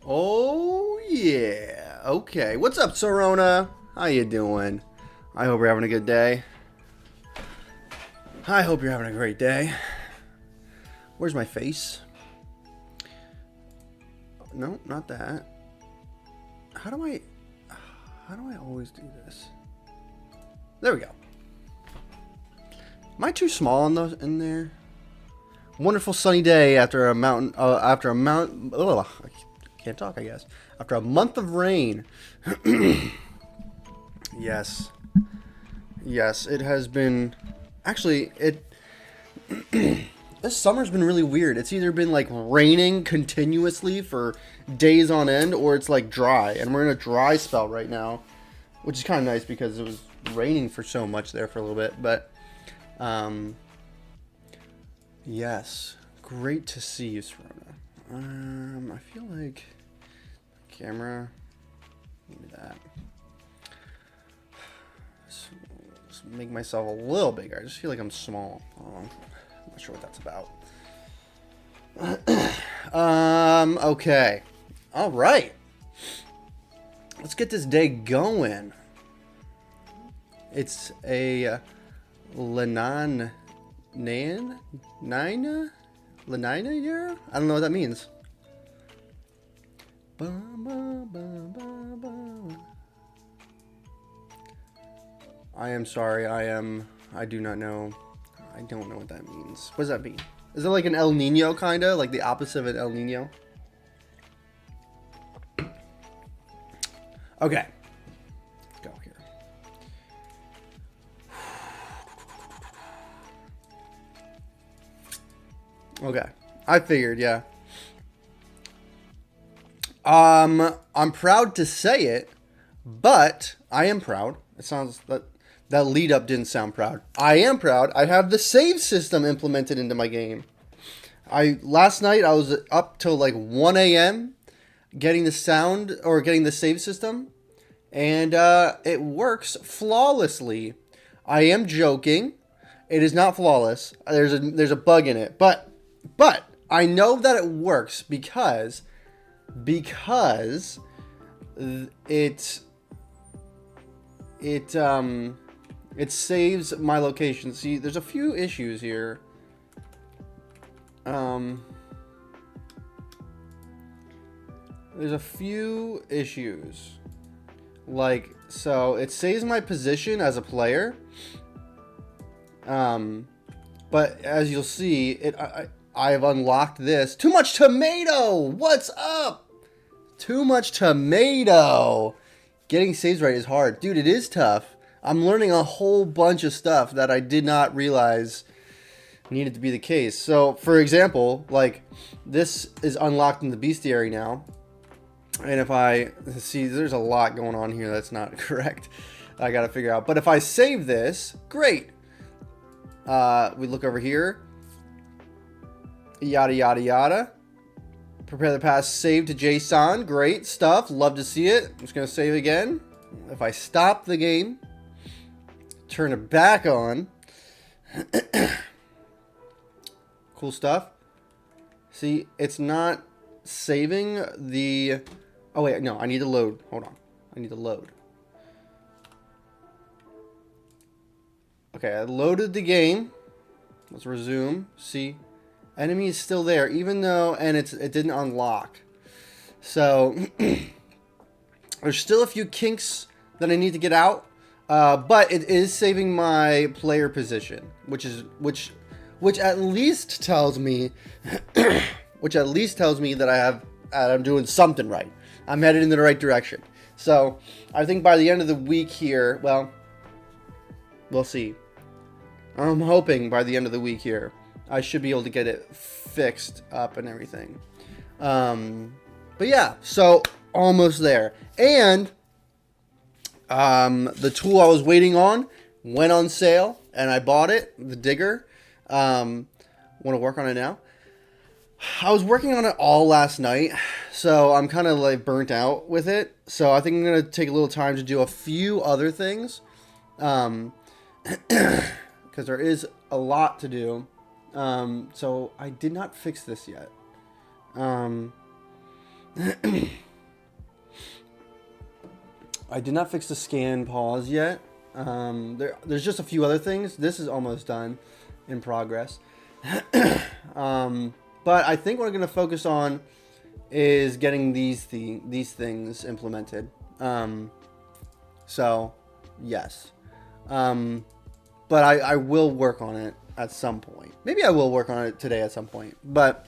Oh yeah. Okay. What's up, Sorona? How you doing? I hope you're having a good day. I hope you're having a great day. Where's my face? No, not that. How do I always do this? There we go. Am I too small in there? Wonderful sunny day after a mountain. I can't talk. I guess after a month of rain. Yes, it has been. Actually, this summer's been really weird. It's either been like raining continuously for days on end, or it's like dry, and we're in a dry spell right now, which is kind of nice because it was raining for so much there for a little bit. But, yes, great to see you, Serona. I feel like camera. Give me that. Let's make myself a little bigger. I just feel like I'm small. I'm not sure what that's about. Okay. All right. Let's get this day going. It's a Lenina year? I don't know what that means. I am sorry. I do not know. I don't know what that means. What does that mean? Is it like an El Nino kind of? Like the opposite of an El Nino? Okay. Let's go here. Okay. I figured, yeah. I'm proud to say it, but I am proud. It sounds that lead up didn't sound proud. I am proud. I have the save system implemented into my game. Last night I was up till like 1 a.m. getting the save system, and it works flawlessly. I am joking. It is not flawless. There's a bug in it, but I know that it works because it saves my location. See, there's a few issues here. There's a few issues. Like, so it saves my position as a player. But as you'll see, I've unlocked this. Too much tomato! What's up? Too much tomato! Getting saves right is hard. Dude, it is tough. I'm learning a whole bunch of stuff that I did not realize needed to be the case. So, for example, like, this is unlocked in the bestiary now. And if I see, there's a lot going on here that's not correct. I gotta figure out. But if I save this, great. We look over here. Yada, yada, yada. Prepare the pass, save to JSON. Great stuff. Love to see it. I'm just going to save again. If I stop the game, turn it back on. Cool stuff. See, it's not saving the... Oh, wait. No, I need to load. Hold on. I need to load. Okay, I loaded the game. Let's resume. See? Enemy is still there, even though, and it didn't unlock. So, there's still a few kinks that I need to get out, but it is saving my player position, which at least tells me, that I'm doing something right. I'm headed in the right direction. So, I think by the end of the week here, well, we'll see. I'm hoping by the end of the week here, I should be able to get it fixed up and everything. But yeah, so almost there. And the tool I was waiting on went on sale, and I bought it, the digger. Want to work on it now. I was working on it all last night, so I'm kind of like burnt out with it. So I think I'm going to take a little time to do a few other things. Because there is a lot to do. So I did not fix this yet. I did not fix the scan pause yet. There's just a few other things. This is almost done, in progress. But I think what I'm going to focus on is getting these things implemented. So, yes. But I will work on it at some point. Maybe I will work on it today at some point. But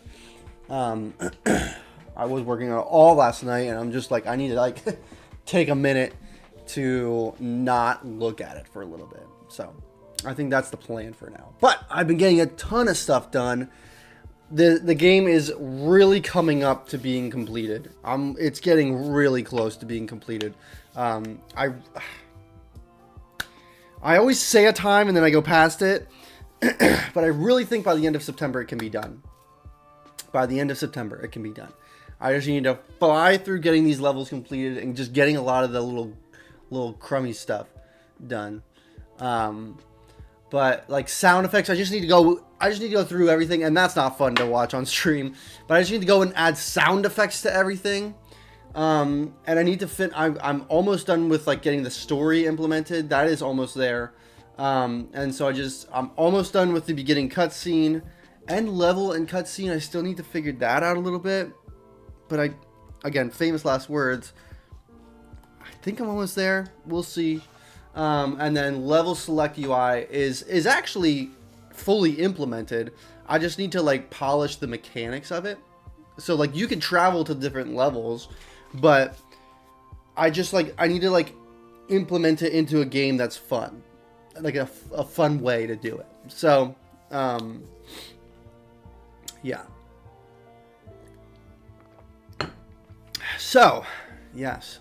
I was working on it all last night, and I'm just like, I need to like take a minute to not look at it for a little bit. So I think that's the plan for now. But I've been getting a ton of stuff done. The game is really coming up to being completed. It's getting really close to being completed. I always say a time and then I go past it. But I really think by the end of September it can be done. By the end of September it can be done. I just need to fly through getting these levels completed and just getting a lot of the little crummy stuff done. But like sound effects, I just need to go through everything, and that's not fun to watch on stream. But I just need to go and add sound effects to everything. And I need to I'm almost done with like getting the story implemented. That is almost there. And so I'm almost done with the beginning cutscene and level and cutscene. I still need to figure that out a little bit. But again, famous last words. I think I'm almost there. We'll see. And then level select UI is actually fully implemented. I just need to like polish the mechanics of it. So like you can travel to different levels, but I need to like implement it into a game that's fun, like a fun way to do it. So, yeah. So, yes.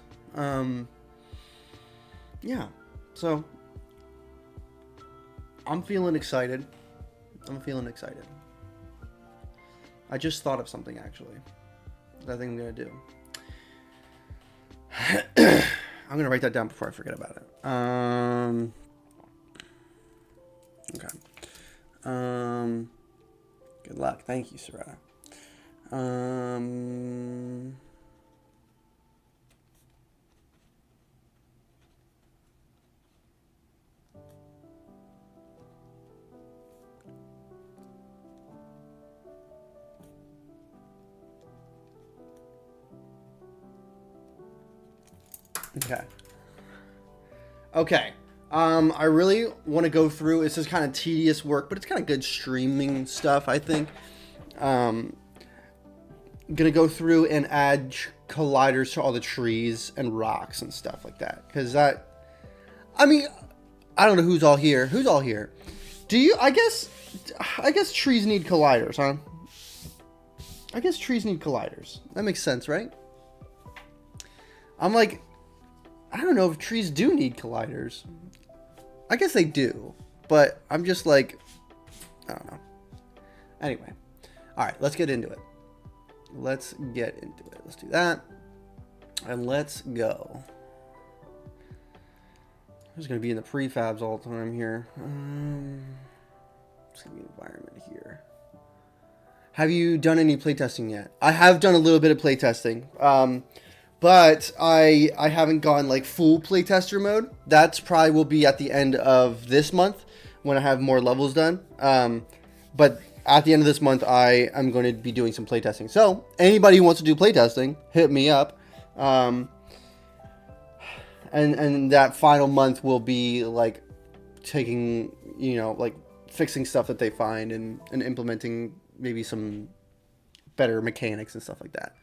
Yeah. So, I'm feeling excited. I just thought of something, actually, that I think I'm going to do. I'm going to write that down before I forget about it. Okay. Good luck. Thank you, Sarah. Okay. I really want to go through. It's just kind of tedious work, but it's kind of good streaming stuff, I think. Gonna go through and add colliders to all the trees and rocks and stuff like that. Because I don't know who's all here. Who's all here? I guess trees need colliders, huh? I guess trees need colliders. That makes sense, right? I'm like, I don't know if trees do need colliders. I guess they do, but I'm just like, I don't know. Anyway, all right, let's get into it. Let's do that, and let's go. I'm just gonna be in the prefabs all the time here. It's gonna be environment here. Have you done any playtesting yet? I have done a little bit of playtesting. But I haven't gone like full playtester mode. That's probably will be at the end of this month when I have more levels done. But at the end of this month, I am going to be doing some playtesting. So anybody who wants to do playtesting, hit me up. And that final month will be like taking, like fixing stuff that they find and implementing maybe some better mechanics and stuff like that.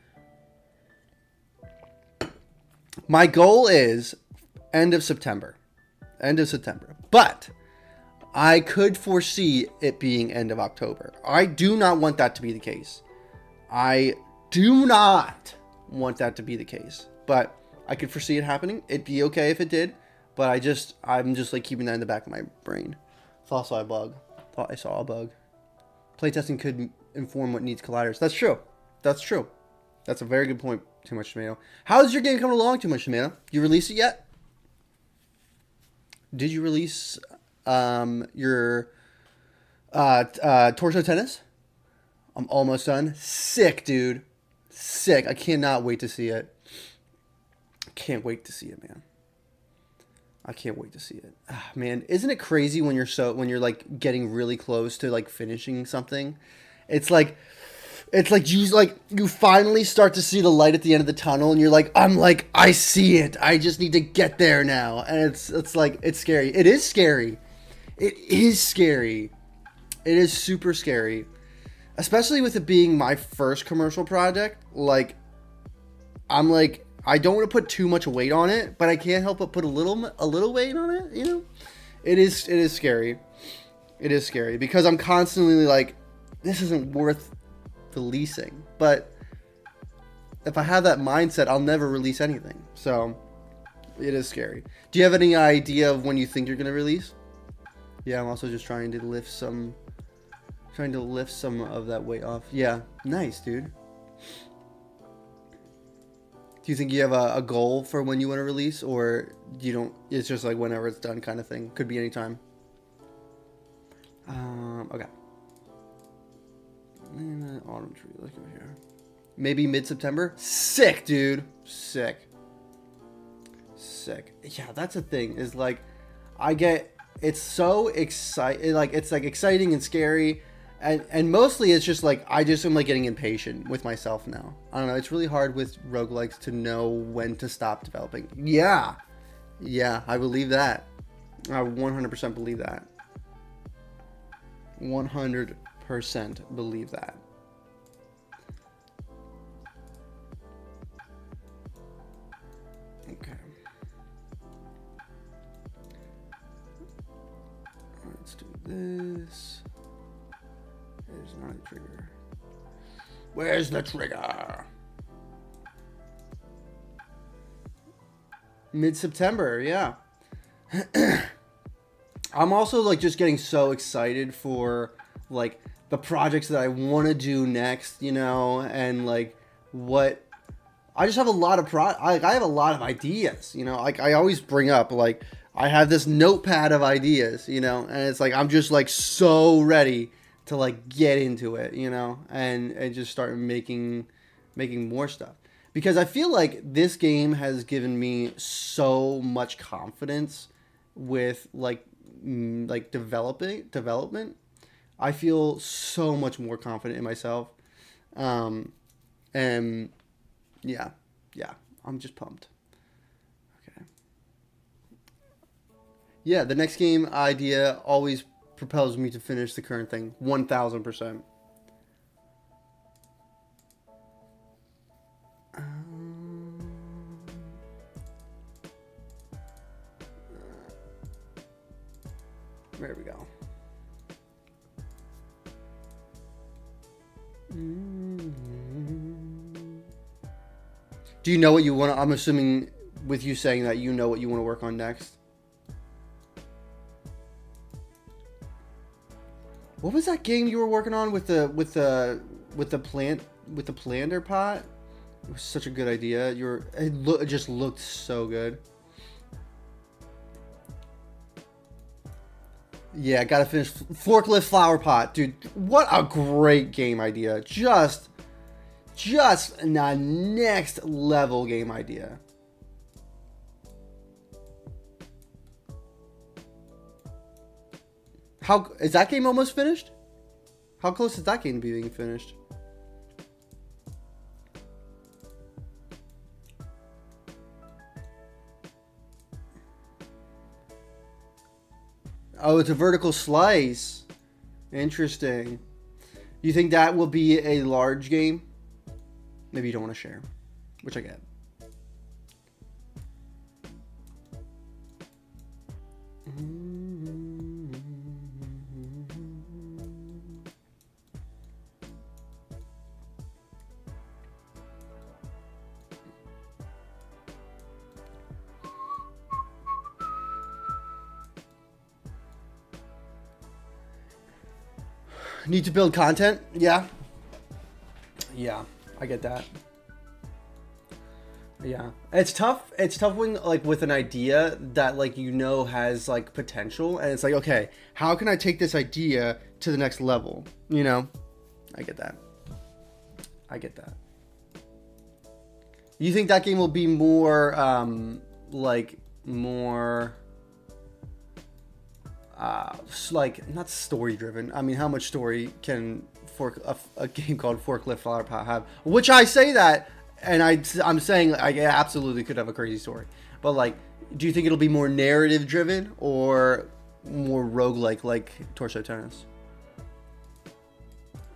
My goal is end of September, but I could foresee it being end of October. I do not want that to be the case. But I could foresee it happening. It'd be okay if it did, but I'm just like keeping that in the back of my brain. Thought I saw a bug. Playtesting could inform what needs colliders. That's true. That's a very good point, Too Much Tomato. How's your game coming along, Too Much Tomato? You release it yet? Did you release your torso tennis? I'm almost done. Sick, dude. Sick. I cannot wait to see it. Can't wait to see it, man. I can't wait to see it. Ah, man, isn't it crazy when you're like getting really close to like finishing something? It's like you finally start to see the light at the end of the tunnel, and you're like, I see it. I just need to get there now. And it's like, it's scary. It is scary. It is scary. It is super scary. Especially with it being my first commercial project. Like, I'm like, I don't want to put too much weight on it, but I can't help but put a little weight on it, you know? It is scary. It is scary because I'm constantly like, this isn't worth releasing. But if I have that mindset, I'll never release anything. So it is scary. Do you have any idea of when you think you're going to release? Yeah, I'm also just trying to lift some of that weight off. Yeah, nice, dude. Do you think you have a goal for when you want to release, or you don't? It's just like whenever it's done kind of thing. Could be anytime. Okay. Autumn tree. Let's go here. Maybe mid-September. Sick, dude. Sick. Yeah, that's the thing. Is like, it's so exciting. Like, it's like exciting and scary. And mostly it's just like, I just am like getting impatient with myself now. I don't know. It's really hard with roguelikes to know when to stop developing. Yeah, I believe that. I 100% believe that. 100% believe that. Okay. Let's do this. There's not a trigger. Where's the trigger? Mid-September, yeah. I'm also like just getting so excited for like the projects that I want to do next, you know, and like what I just have a lot of I have a lot of ideas, you know. Like I always bring up, like I have this notepad of ideas, you know, and it's like I'm just like so ready to like get into it, you know, and just start making more stuff, because I feel like this game has given me so much confidence with like development. I feel so much more confident in myself, and yeah, I'm just pumped. Okay. Yeah, the next game idea always propels me to finish the current thing 1000%. There we go. Do you know what you want to, I'm assuming with you saying that you know what you want to work on next. What was that game you were working on with the planter pot? It was such a good idea. It just looked so good. Yeah, gotta finish forklift flower pot, dude. What a great game idea! Just a next level game idea. How is that game almost finished? How close is that game to being finished? Oh, it's a vertical slice. Interesting. You think that will be a large game? Maybe you don't want to share, which I get. Need to build content? Yeah. Yeah, I get that. Yeah. It's tough. It's tough when like with an idea that like you know has like potential, and it's like, okay, how can I take this idea to the next level? You know? I get that. I get that. You think that game will be more, like, more, like, not story-driven. I mean, how much story can a game called Forklift Flower Pot have? Which I say that, and I'm saying I absolutely could have a crazy story. But, like, do you think it'll be more narrative-driven or more roguelike, like Torso Tennis?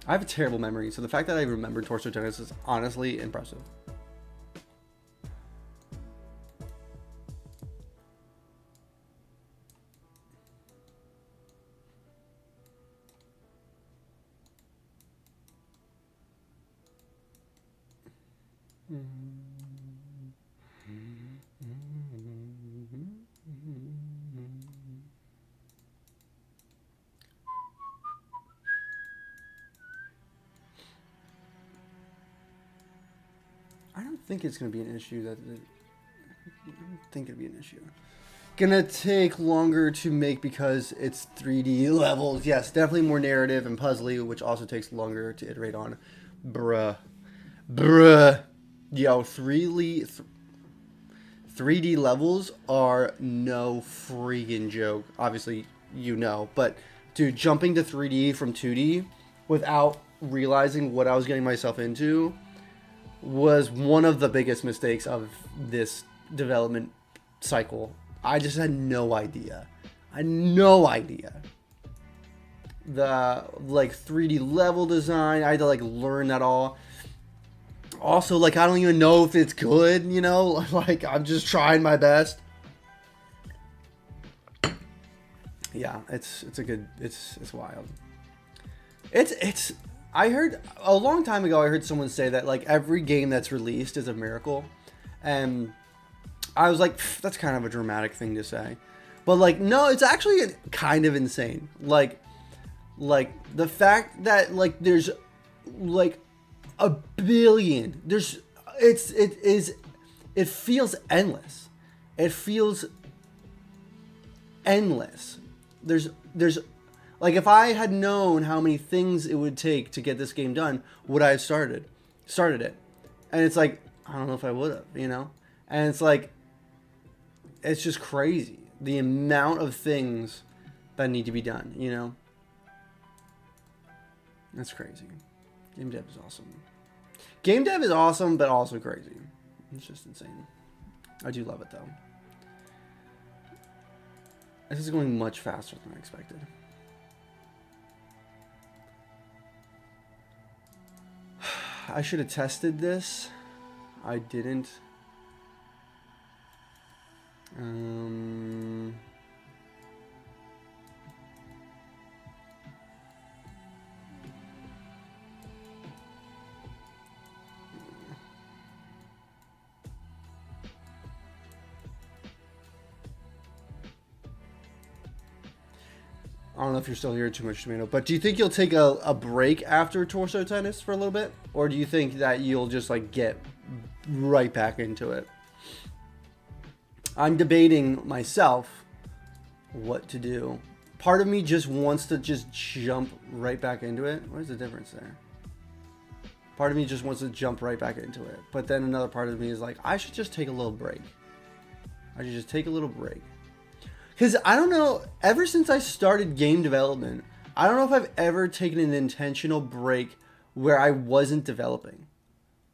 I have a terrible memory, so the fact that I remember Torso Tennis is honestly impressive. I don't think it's going to be an issue. I don't think it'd be an issue. Gonna take longer to make because it's 3D levels. Yes, definitely more narrative and puzzly, which also takes longer to iterate on. Bruh. Yo, 3D levels are no freaking joke. Obviously, you know. But, dude, jumping to 3D from 2D without realizing what I was getting myself into was one of the biggest mistakes of this development cycle. I just had no idea. The, like, 3D level design, I had to, like, learn that all. Also, like, I don't even know if it's good, you know? Like, I'm just trying my best. Yeah, it's wild. It's I heard a long time ago, I heard someone say that, like, every game that's released is a miracle. And I was like, that's kind of a dramatic thing to say. But, like, no, it's actually kind of insane. Like the fact that, like, there's, like, a billion. It feels endless. It feels endless. There's like, if I had known how many things it would take to get this game done, would I have started it? And it's like, I don't know if I would have, you know? And it's like, it's just crazy. The amount of things that need to be done, you know? That's crazy. Game dev is awesome. Game dev is awesome, but also crazy. It's just insane. I do love it, though. This is going much faster than I expected. I should have tested this. I didn't. I don't know if you're still here, Too Much Tomato, but do you think you'll take a break after Torso Tennis for a little bit? Or do you think that you'll just, like, get right back into it? I'm debating myself what to do. Part of me just wants to just jump right back into it. Where's the difference there? Part of me just wants to jump right back into it. But then another part of me is like, I should just take a little break. I should just take a little break. Because I don't know, ever since I started game development, I don't know if I've ever taken an intentional break where I wasn't developing.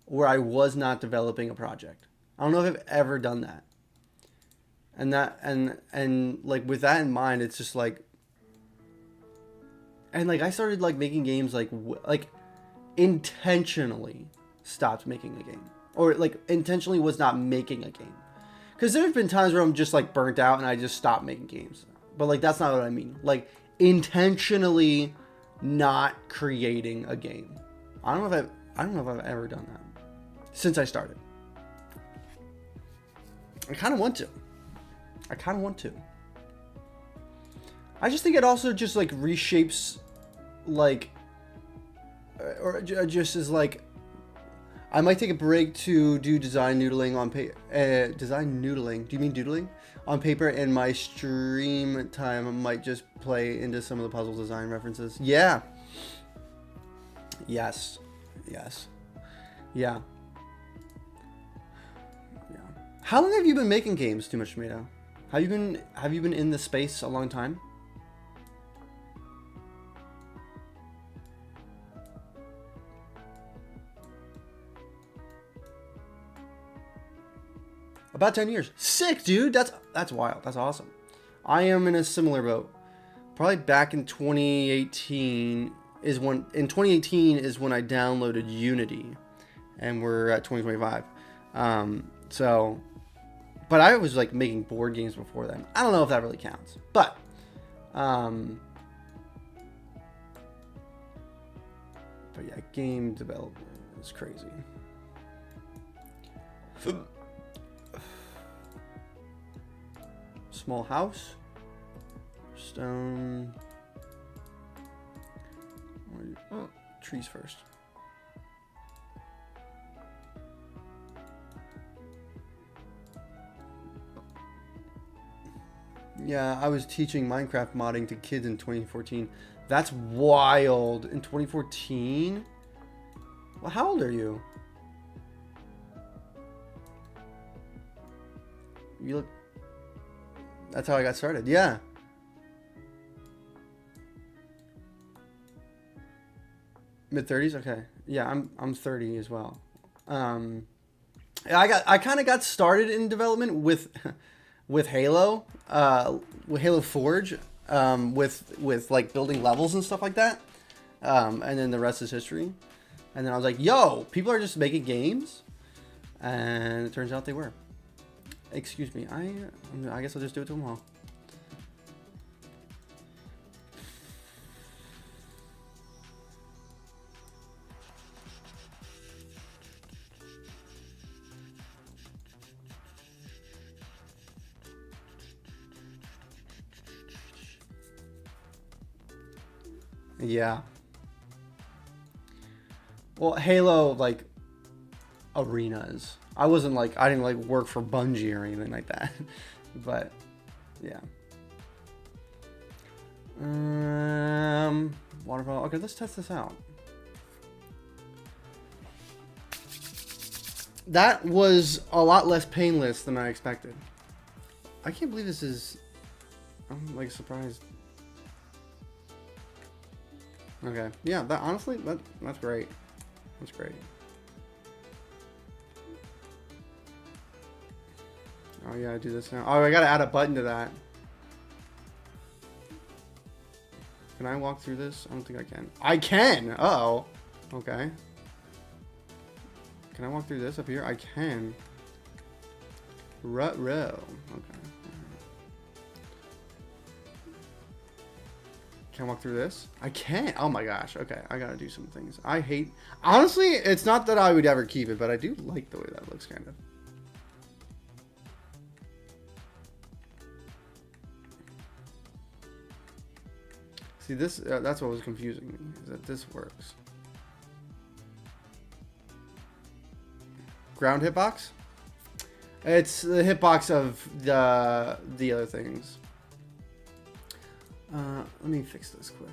Where I was not developing a project. I don't know if I've ever done that. And like, with that in mind, it's just like, and like, I started, like, making games, like intentionally stopped making a game. Or, like, intentionally was not making a game. Because there have been times where I'm just, like, burnt out and I just stop making games. But, like, that's not what I mean. Like, intentionally not creating a game. I don't know if I've ever done that since I started. I kind of want to. I just think it also just, like, reshapes, like, or just is like, I might take a break to do design noodling on paper. Design noodling? Do you mean doodling? On paper, and my stream time might just play into some of the puzzle design references. Yeah. Yes. Yeah. How long have you been making games, Too Much Tomato? Have you been in the space a long time? About 10 years. Sick, dude. That's wild. That's awesome. I am in a similar boat. Probably back in 2018 is when I downloaded Unity, and we're at 2025. But I was like making board games before then. I don't know if that really counts, but yeah, game development is crazy. Small house, stone. Oh, trees first. Yeah, I was teaching Minecraft modding to kids in 2014. That's wild. In 2014? Well, how old are you? You look... That's how I got started. Yeah. Mid-30s? Okay. Yeah, I'm 30 as well. I kind of got started in development with Halo, with Halo Forge, with like building levels and stuff like that. And then the rest is history. And then I was like, yo, people are just making games. And it turns out they were. Excuse me. I guess I'll just do it tomorrow. Yeah. Well, Halo, like, arenas. I didn't like work for Bungie or anything like that. But, yeah. Waterfall. Okay, let's test this out. That was a lot less painless than I expected. I can't believe this is... I'm, like, surprised. Okay. Yeah, honestly, that's great. That's great. Oh yeah, I do this now. Oh, I gotta add a button to that. Can I walk through this? I don't think I can. I can! Uh-oh. Okay. Can I walk through this up here? I can. Ruh-roh. Okay. Can I walk through this? I can't. Oh my gosh. Okay, I gotta do some things. I hate... Honestly, it's not that I would ever keep it, but I do like the way that looks, kind of. See, this... that's what was confusing me, is that this works. Ground hitbox? It's the hitbox of the other things. Let me fix this quick.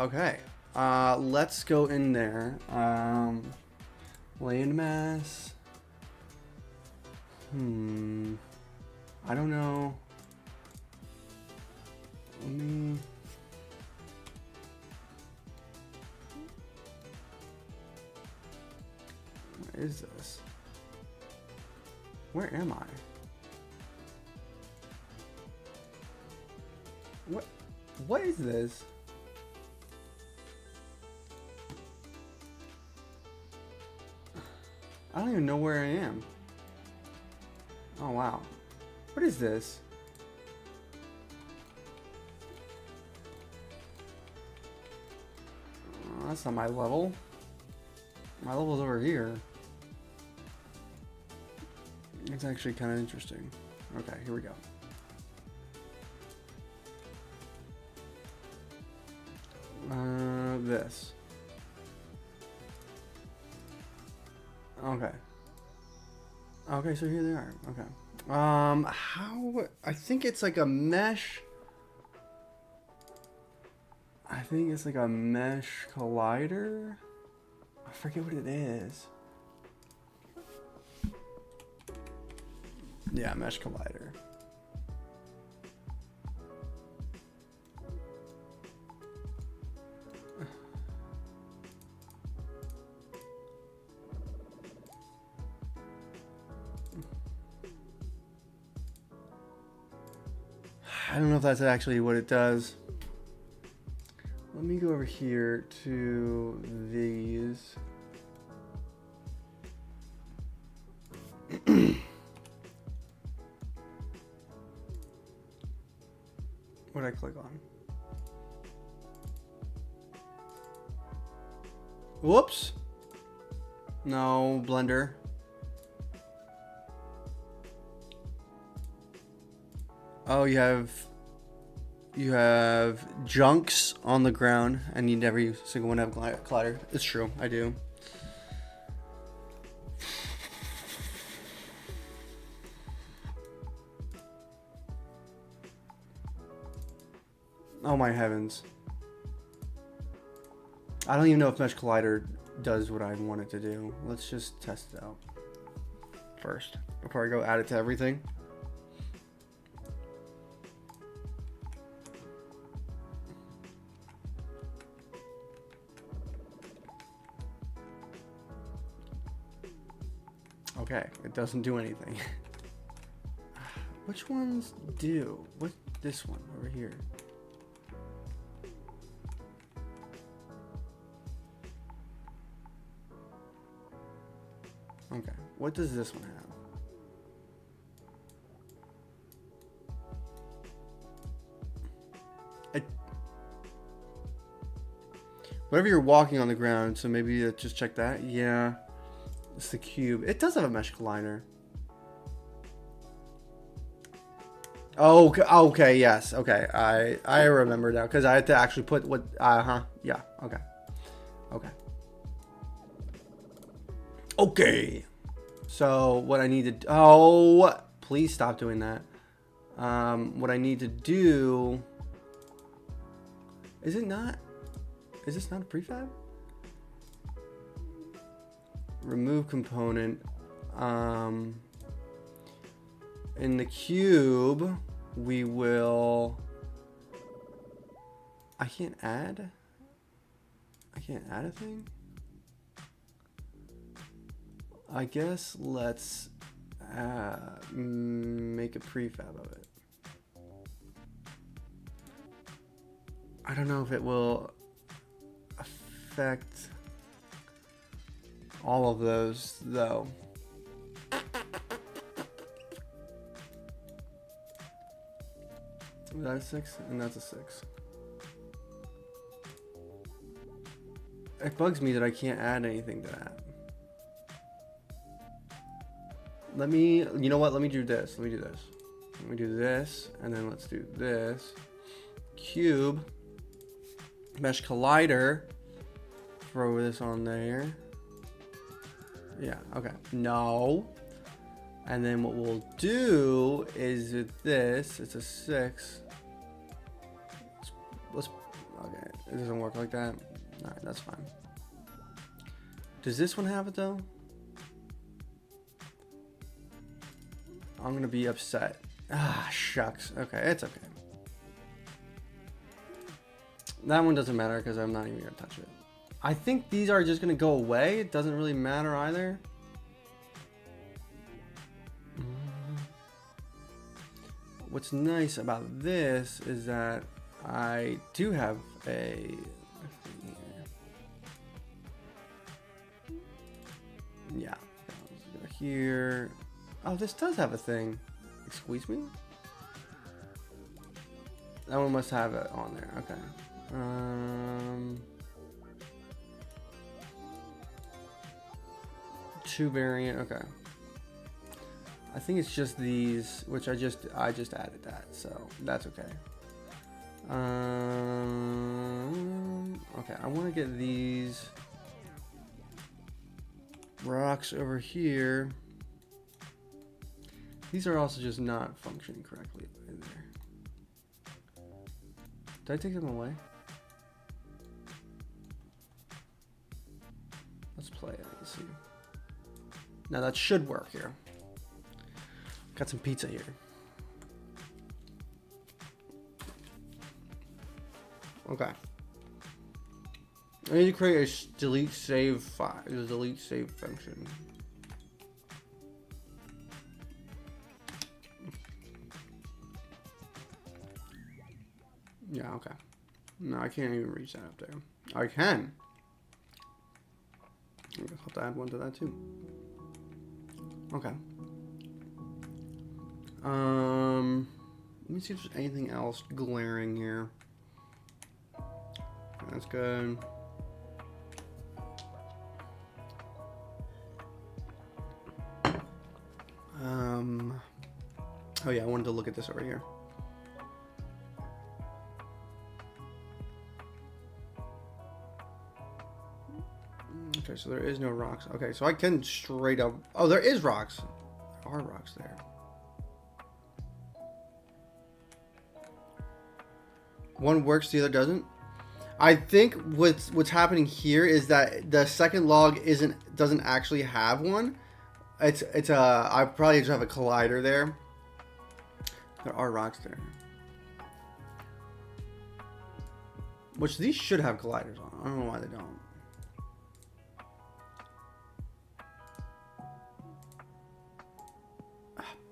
Okay. Let's go in there. Landmass. I don't know. What is this? Where am I? What is this? I don't even know where I am. Oh wow. What is this? Oh, that's not my level. My level's over here. It's actually kind of interesting. Okay, here we go. This. Okay. Okay, so here they are. Okay. How? I think it's like a mesh. I think it's like a mesh collider. I forget what it is. Yeah, mesh collider. I don't know if that's actually what it does. Let me go over here to these. What did I click on? Whoops. No, Blender. Oh, you have junks on the ground, and you never use a single one have collider. It's true, I do. Oh my heavens. I don't even know if Mesh Collider does what I want it to do. Let's just test it out first before I go add it to everything. Okay, it doesn't do anything. Which ones do? What? This one over here. Okay, what does this one have? Whenever you're walking on the ground, so maybe just check that. Yeah, it's the cube. It does have a mesh collider. Oh, okay, yes, okay. I remember now because I had to actually put what. Yeah. Okay. Okay. Okay. So what I need to. Oh, please stop doing that. What I need to do. Is it not? Is this not a prefab? Remove component. In the cube, we will. I can't add a thing. I guess let's make a prefab of it. I don't know if it will affect all of those though. That's a 6 and that's a 6. It bugs me that I can't add anything to that. Let me, you know what? Let me do this. Let me do this, and then let's do this. Cube. Mesh collider. Throw this on there. Yeah, okay. No. And then what we'll do is with this, it's a 6. Let's okay, it doesn't work like that. Alright, that's fine. Does this one have it though? I'm gonna be upset. Ah, shucks. Okay, it's okay. That one doesn't matter because I'm not even gonna touch it. I think these are just gonna go away. It doesn't really matter either. What's nice about this is that I do have a yeah, let's go here. Oh, this does have a thing. Excuse me? That one must have it on there. Okay. 2 variant. Okay. I think it's just these, which I just added that, so that's okay. Okay, I want to get these rocks over here. These are also just not functioning correctly in there. Did I take them away? Let's play it and see. Now that should work here. Got some pizza here. Okay. I need to create a delete save file. The delete save function. Yeah, okay. No, I can't even reach that up there. I can. I guess I'll have to add one to that too. Okay. Let me see if there's anything else glaring here. That's good. Oh yeah, I wanted to look at this over here. Okay, so there is no rocks. Okay, so I can straight up... Oh, there is rocks. There are rocks there. One works, the other doesn't. I think what's happening here is that the second log doesn't actually have one. It's I probably just have a collider there. There are rocks there. Which these should have colliders on. I don't know why they don't.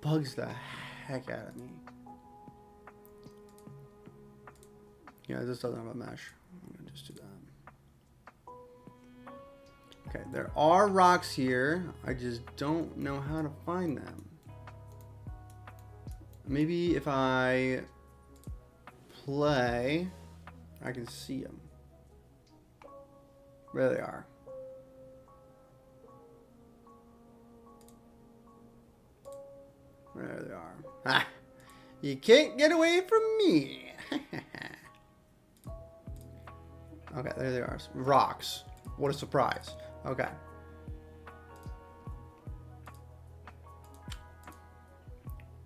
Bugs the heck out of me. Yeah, this doesn't have a mesh. I'm gonna just do that. Okay, there are rocks here. I just don't know how to find them. Maybe if I play, I can see them. There they are. There they are. Ah, you can't get away from me. Okay, there they are. Rocks. What a surprise. Okay.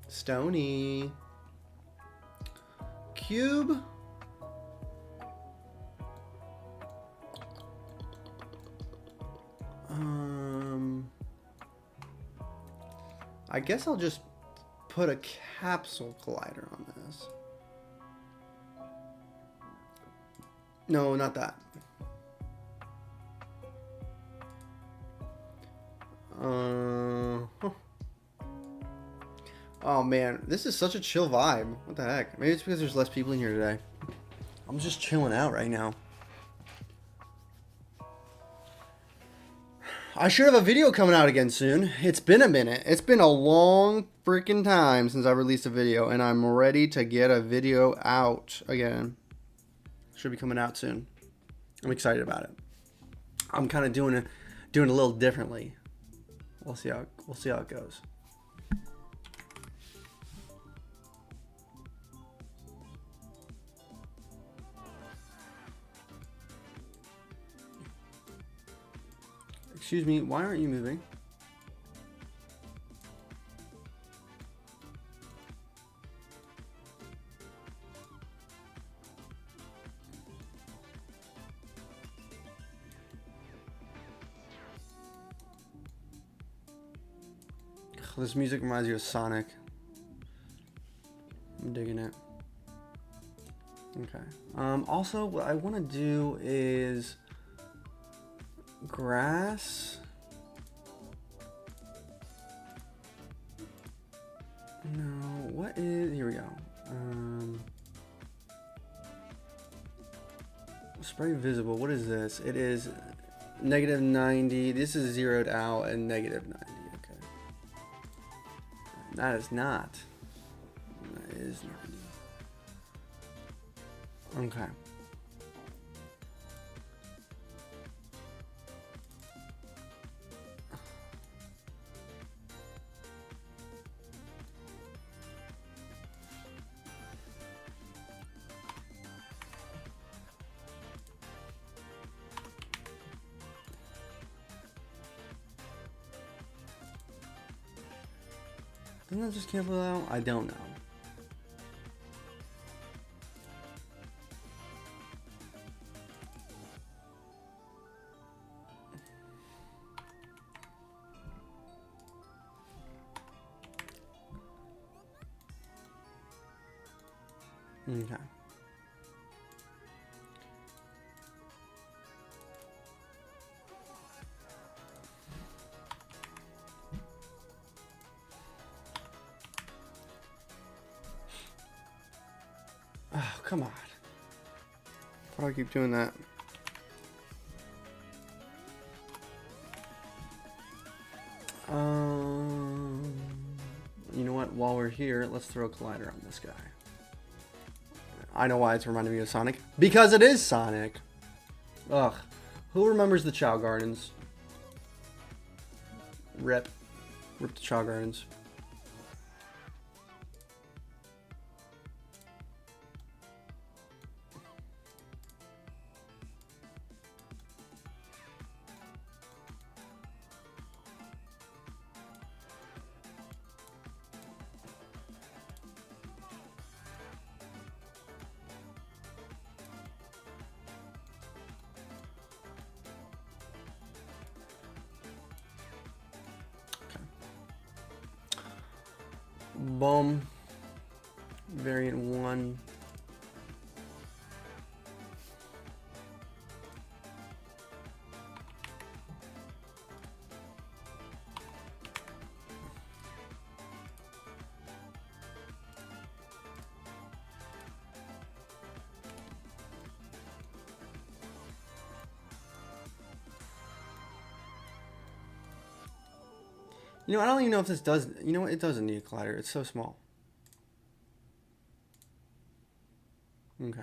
Stony. Cube. I guess I'll just put a capsule collider on this. No, not that. Oh man, this is such a chill vibe. What the heck? Maybe it's because there's less people in here today. I'm just chilling out right now. I should have a video coming out again soon. It's been a minute. It's been a long freaking time since I released a video, and I'm ready to get a video out again. Should be coming out soon. I'm excited about it. I'm kind of doing a little differently. We'll see how it goes. Excuse me, why aren't you moving? This music reminds you of Sonic. I'm digging it. Okay. Also, what I want to do is grass. No, what is... Here we go. Spray visible. What is this? It is -90. This is zeroed out and -90. Okay. That is not. That is 90. Okay. Doesn't that just cancel it out? I don't know. Okay. Oh, come on. Why do I keep doing that? You know what? While we're here, let's throw a collider on this guy. I know why it's reminding me of Sonic. Because it is Sonic. Ugh. Who remembers the Chow Gardens? Rip. Rip the Chow Gardens. Boom. Variant 1. You know, I don't even know if this does... You know what? It doesn't need a collider. It's so small. Okay.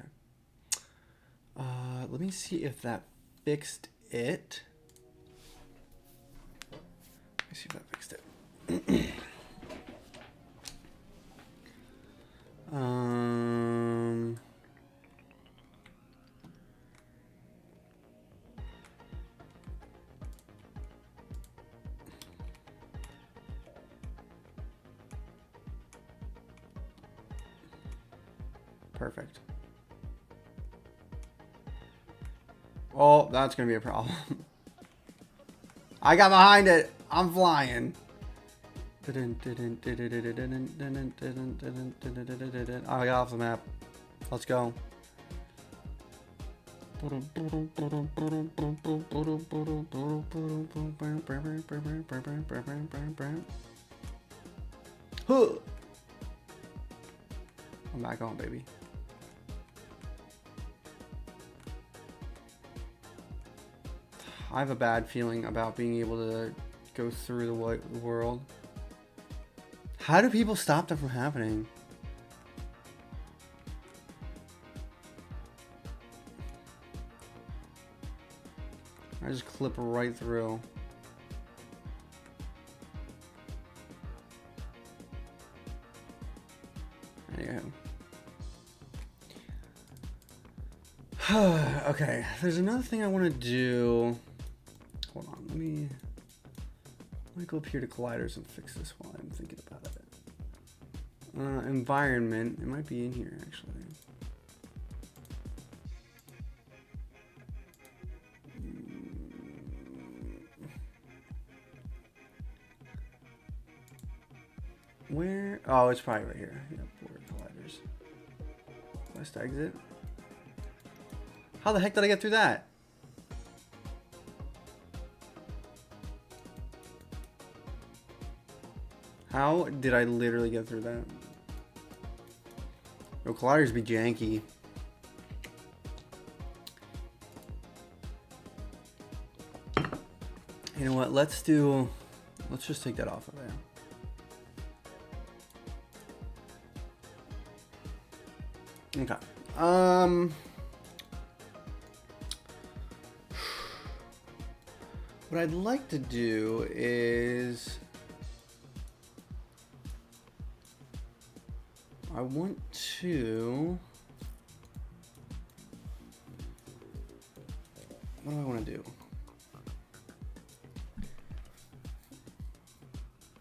Let me see if that fixed it. Let me see if that fixed it. Perfect. Oh, that's gonna be a problem. I got behind it. I'm flying. Oh, I got off the map. Let's go. I'm back on, baby. I have a bad feeling about being able to go through the world. How do people stop that from happening? I just clip right through. There you go. Okay, there's another thing I want to do. Hold on, let me go up here to colliders and fix this while I'm thinking about it. Environment, it might be in here actually. Where? Oh, it's probably right here. Yeah, board colliders. West exit. How the heck did I get through that? How did I literally get through that? Yo, colliders be janky. You know what? Let's just take that off of there. Okay. What I'd like to do is I want to... What do I want to do?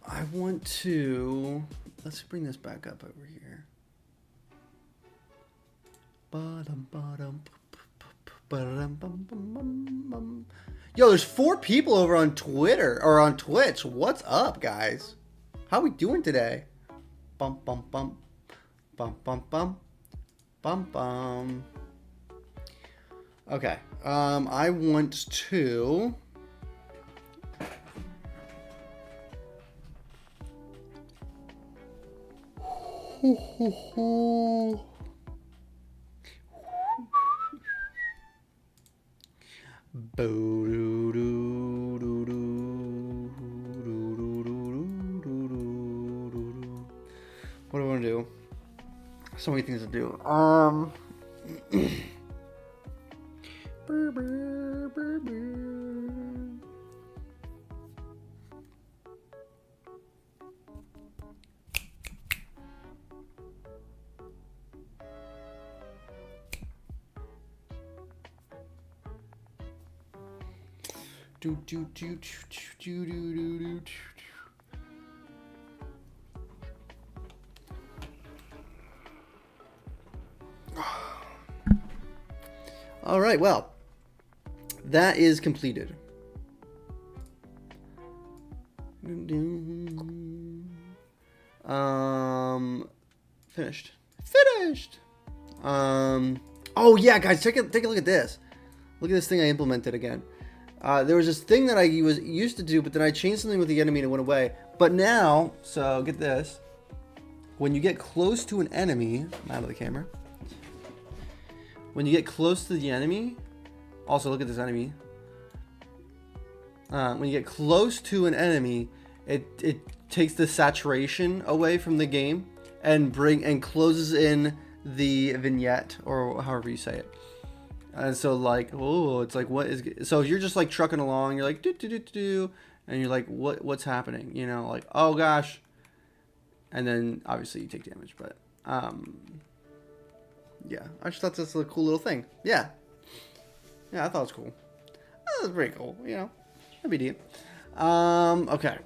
I want to... Let's bring this back up over here. Yo, there's 4 people over on Twitter or on Twitch. What's up, guys? How we doing today? Bum bum bum bum bum bum bum bum. Okay. I want to. What do I want to do? So many things to do. All right, well, that is completed. Finished. Oh yeah, guys, take a look at this. Look at this thing I implemented again. There was this thing that I used to do, but then I changed something with the enemy and it went away. But now, so get this. When you get close to an enemy, I'm out of the camera. When you get close to the enemy, also look at this enemy. When you get close to an enemy, it takes the saturation away from the game and closes in the vignette, or however you say it. And so like, oh, it's like, what is, so if you're just like trucking along, you're like, do, and you're like, what's happening? You know, like, oh gosh. And then obviously you take damage, but, yeah, I just thought that's a cool little thing. Yeah. Yeah, I thought it was cool. That was pretty cool, you know. That'd be deep. Okay.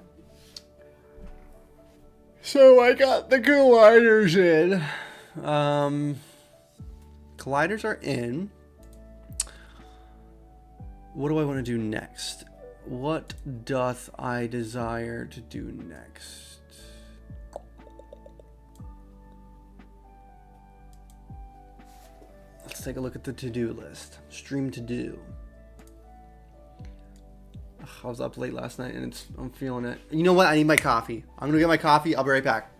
So I got the colliders in. Colliders are in. What do I want to do next? What doth I desire to do next? Let's take a look at the to-do list. Stream to-do. I was up late last night and I'm feeling it. You know what? I need my coffee. I'm gonna get my coffee. I'll be right back.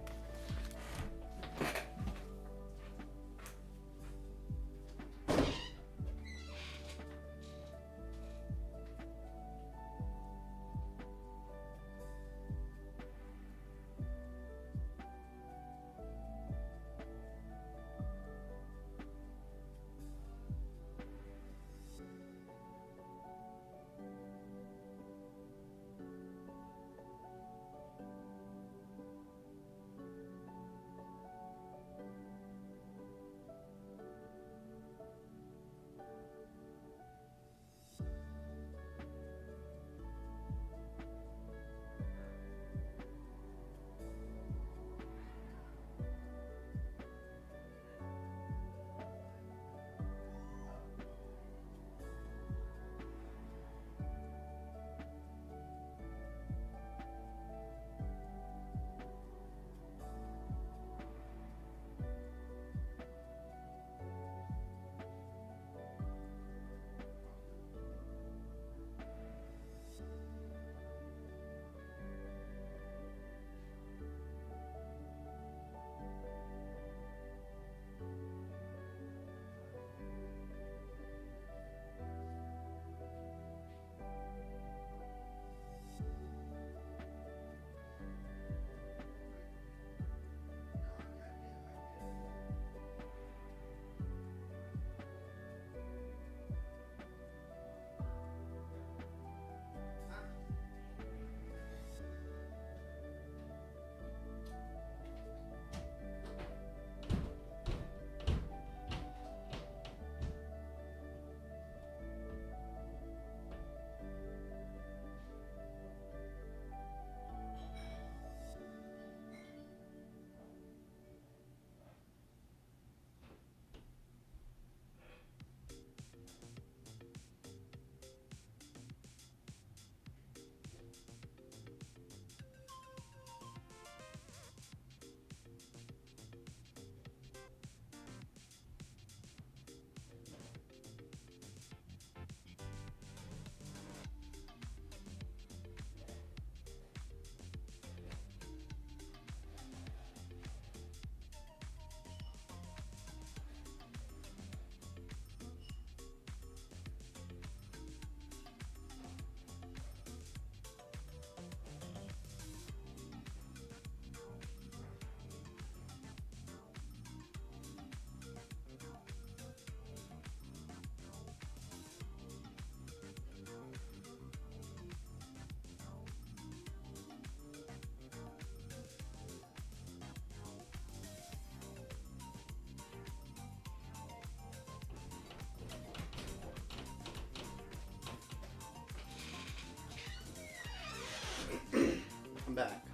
back.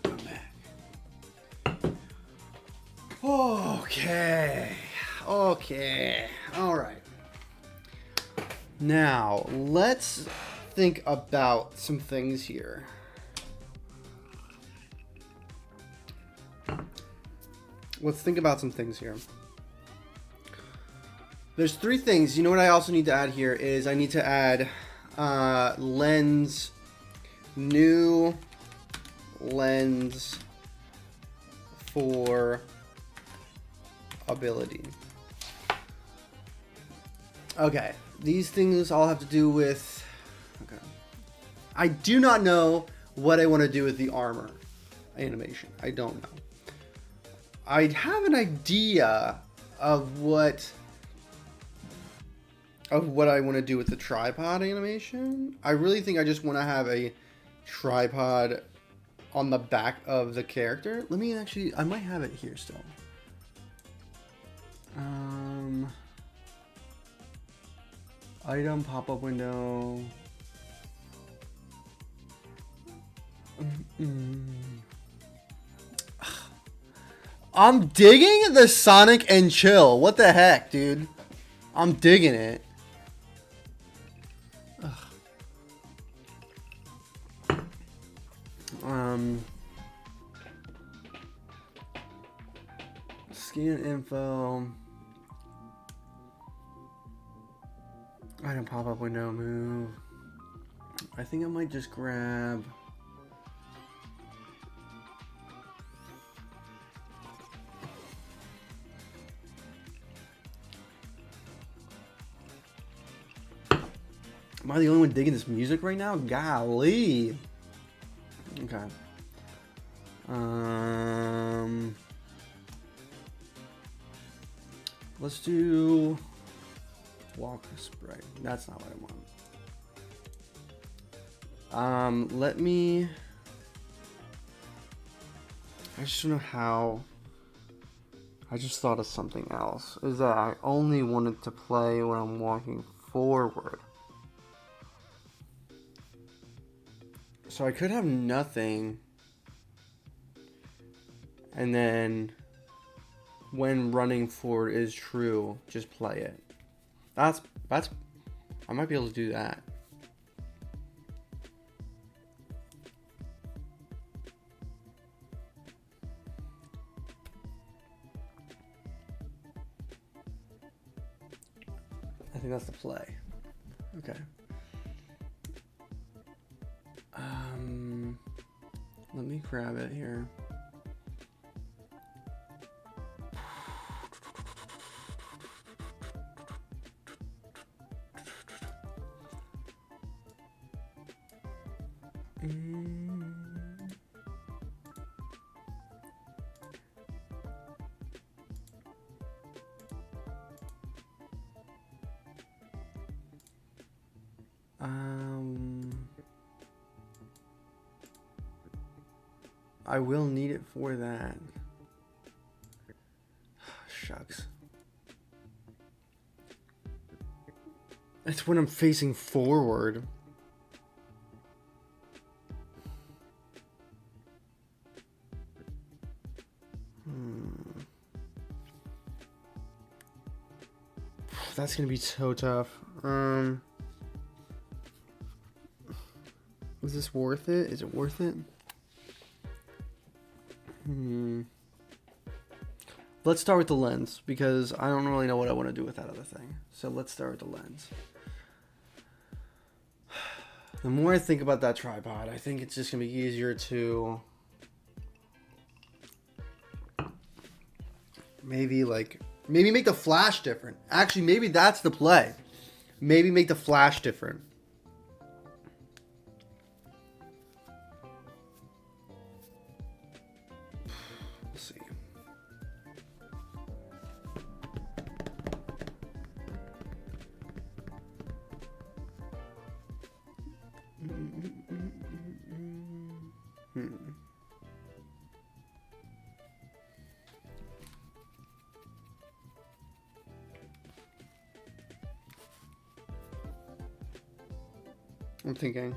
I'm back. Okay. Okay. All right. Now, let's think about some things here. Let's think about some things here. There's 3 things. You know what I also need to add here is I need to add lens, new lens for ability. Okay, these things all have to do with, okay. I do not know what I want to do with the armor animation. I don't know. I have an idea of what I want to do with the tripod animation. I really think I just want to have a tripod on the back of the character. Let me actually, I might have it here still. Item, pop-up window. I'm digging the Sonic and Chill. What the heck, dude? I'm digging it. Scan info. Item pop-up window, move. I think I might just grab. Am I the only one digging this music right now? Golly. Okay. Let's do walk sprite. That's not what I want. Let me. I just don't know how. I just thought of something else. Is that I only wanted to play when I'm walking forward. So I could have nothing. And then when running forward is true, just play it. That's I might be able to do that. I think that's the play. Okay. Let me grab it here. I will need it for that. Shucks. That's when I'm facing forward. That's gonna be so tough. Is this worth it? Is it worth it? Let's start with the lens, because I don't really know what I want to do with that other thing. So let's start with the lens. The more I think about that tripod, I think it's just going to be easier to maybe make the flash different. Actually, maybe that's the play. Maybe make the flash different. Let's see. I'm thinking.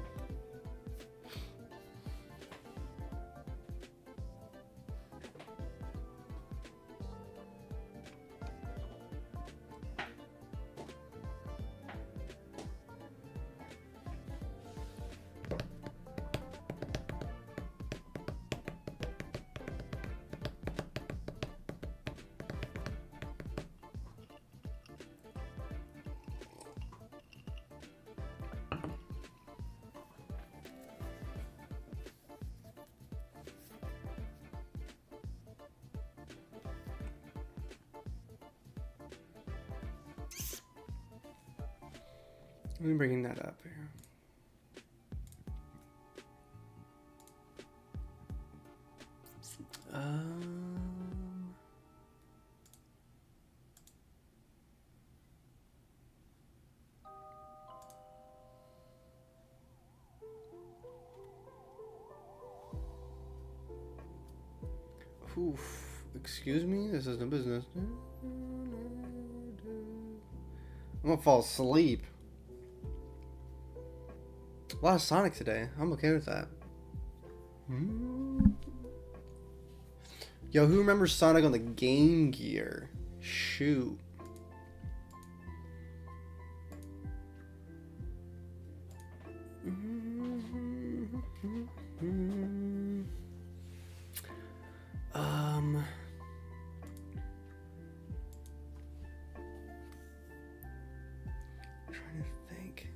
Let me bring that up here. Oof. Excuse me? This isn't business. I'm gonna fall asleep. A lot of Sonic today. I'm okay with that. Yo, who remembers Sonic on the Game Gear? Shoot. Trying to think.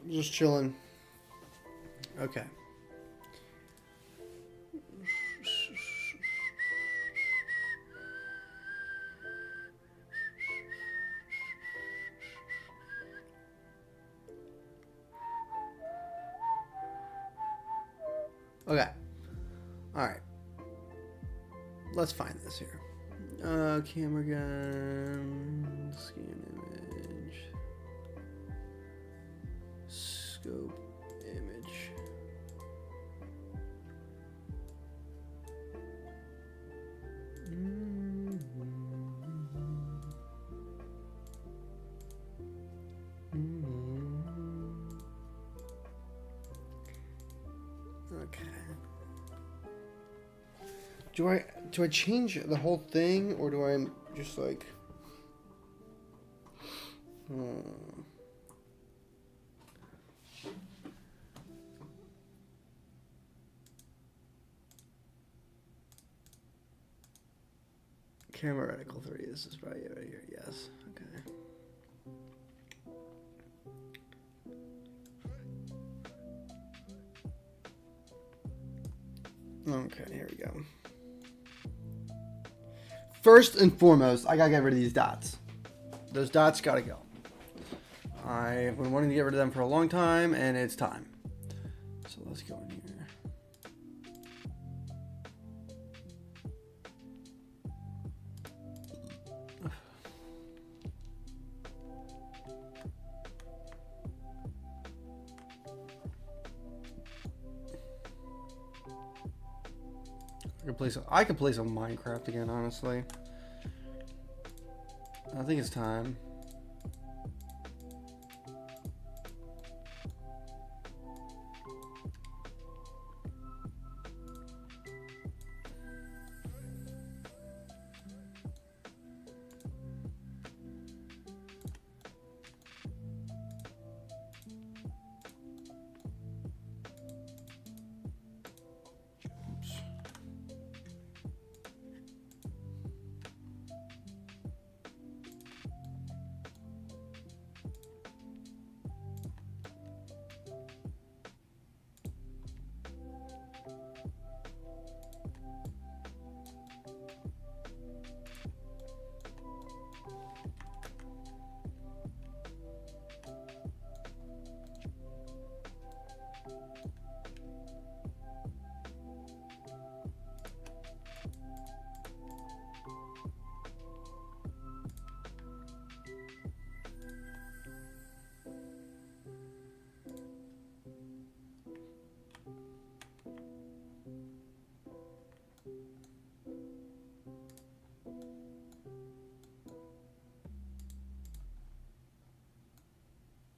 Just chilling. Okay. Okay. All right. Let's find this here. Camera gun, scan image, scope image. Okay. Do I change the whole thing, or do I just like camera reticle 3? This is probably it right here. Yes. Okay. Okay, here we go. First and foremost, I gotta get rid of these dots. Those dots gotta go. I've been wanting to get rid of them for a long time, and it's time. So let's go in here. I can play some Minecraft again, honestly. I think it's time.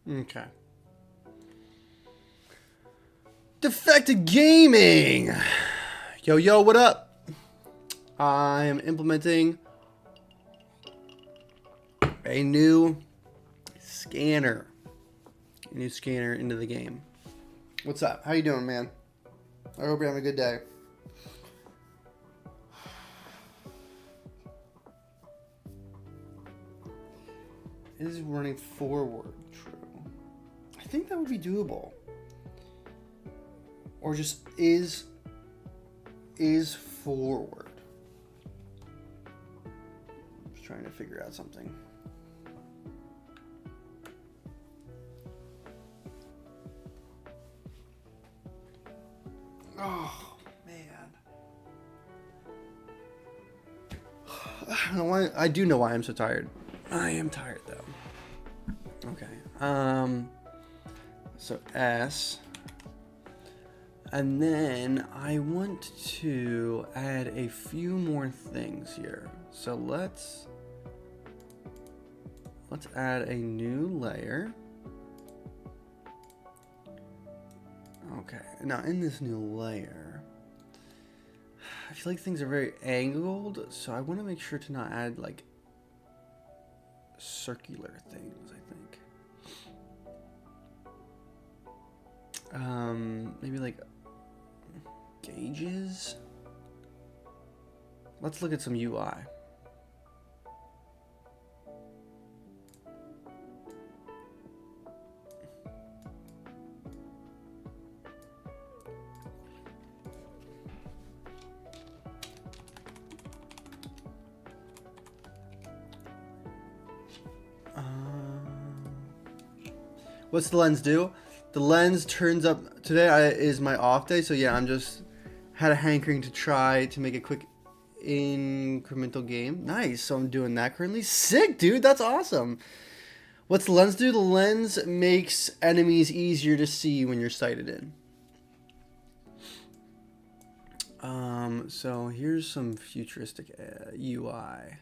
Okay. Defected Gaming! Yo, yo, what up? I am implementing a new scanner. Into the game. What's up? How you doing, man? I hope you're having a good day. It is running forward, true. I think that would be doable. Or just is forward. Just trying to figure out something. Oh man. I don't know why. I do know why I'm so tired. I am tired though. Okay. So S. And then I want to add a few more things here. So let's add a new layer. Okay, now in this new layer, I feel like things are very angled, so I want to make sure to not add like circular things, I think. Maybe like gauges. Let's look at some UI. What's the lens do? The lens turns up. Today is my off day, so yeah, I'm just had a hankering to try to make a quick incremental game. Nice, so I'm doing that currently. Sick, dude, that's awesome. What's the lens do? The lens makes enemies easier to see when you're sighted in. So here's some futuristic UI.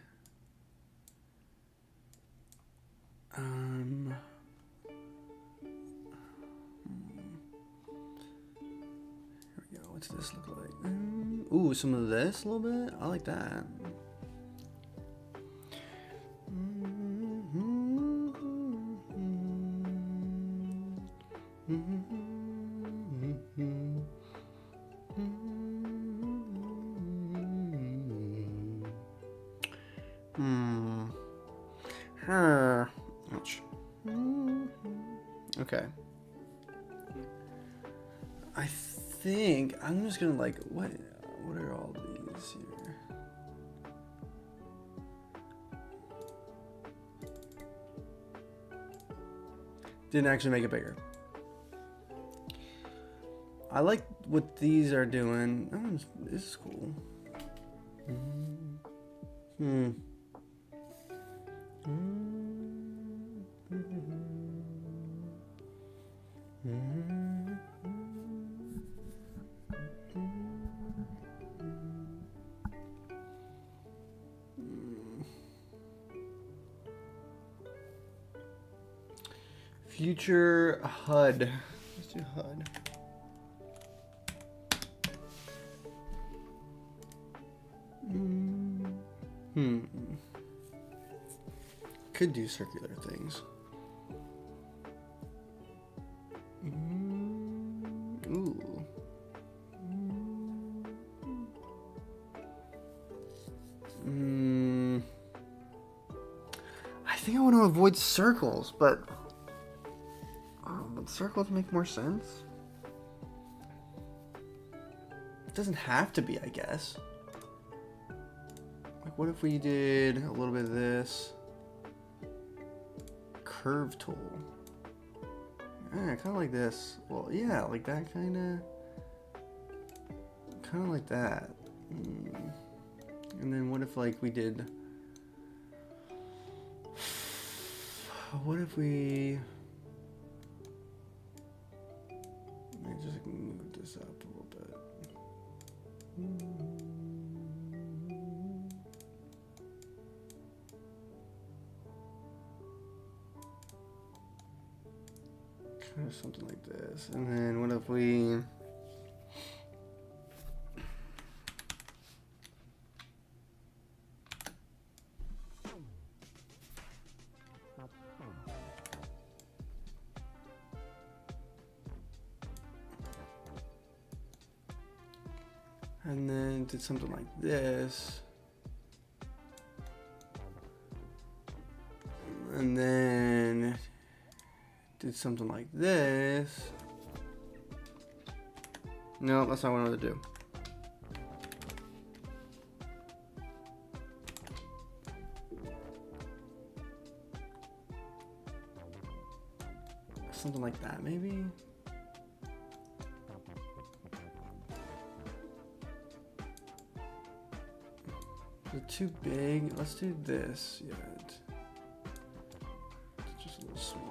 What's this look like? Ooh, some of this a little bit. I like that. Ouch. Okay. I think I'm just gonna like what are all these here? Didn't actually make it bigger. I like what these are doing. Oh, this is cool. Future HUD. Let's do HUD. Could do circular things. Ooh. I think I want to avoid circles, but circles make more sense. It doesn't have to be, I guess. Like, what if we did a little bit of this? Curve tool. Kind of like this. Well, yeah, like that kind of like that. And then what if like we did? What if we? Let me just move this up a little bit. Kind of something like this. And then what if we And then did something like this. And then did something like this. No, that's not what I wanted to do. Something like that, maybe? Is it too big? Let's do this yet. It's just a little smaller.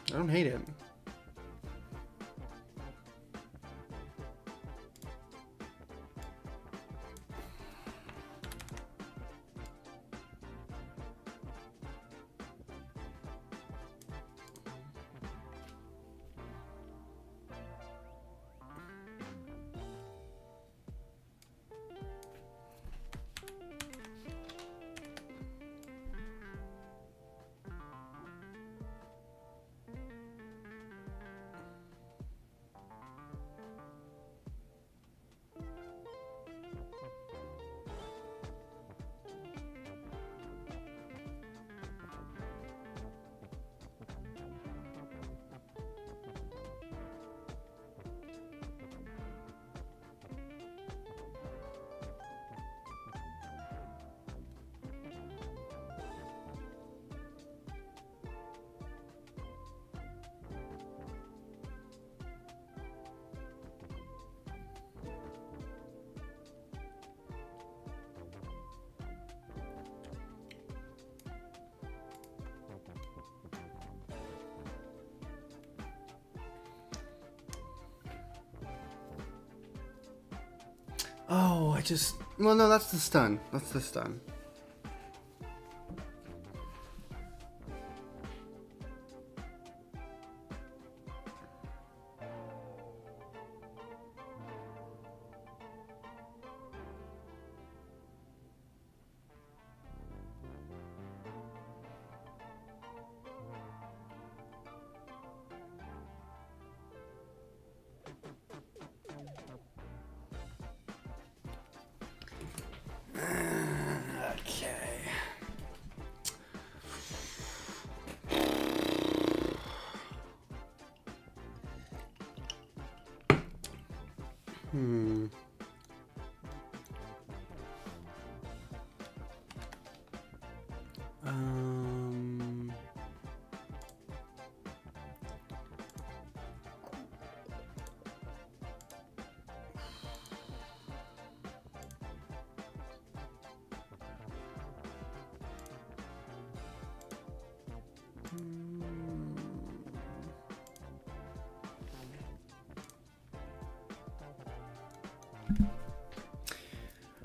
I don't hate it. Oh, well, no, that's the stun. That's the stun. Hmm.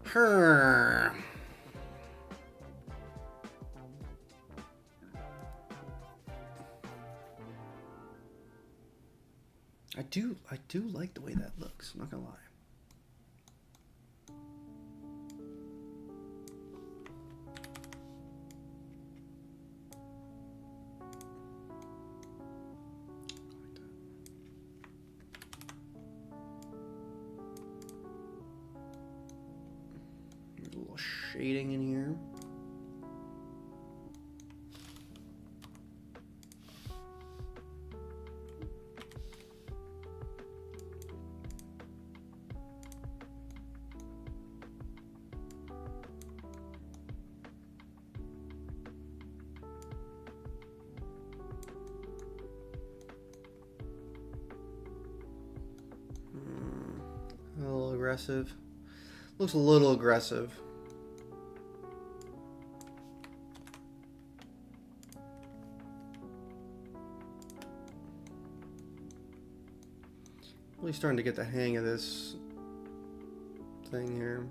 Her. I do like the way that looks, I'm not gonna lie. There's a little shading in here. A little aggressive. Looks a little aggressive. Really starting to get the hang of this thing here.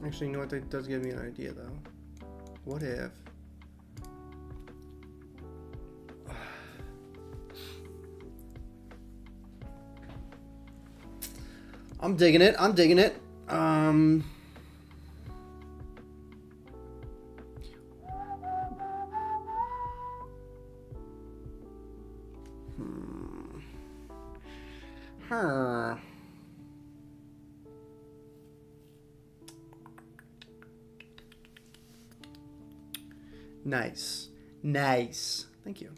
Actually, you know what? That does give me an idea, though. What if... I'm digging it. I'm digging it. Nice. Nice. Thank you. I'm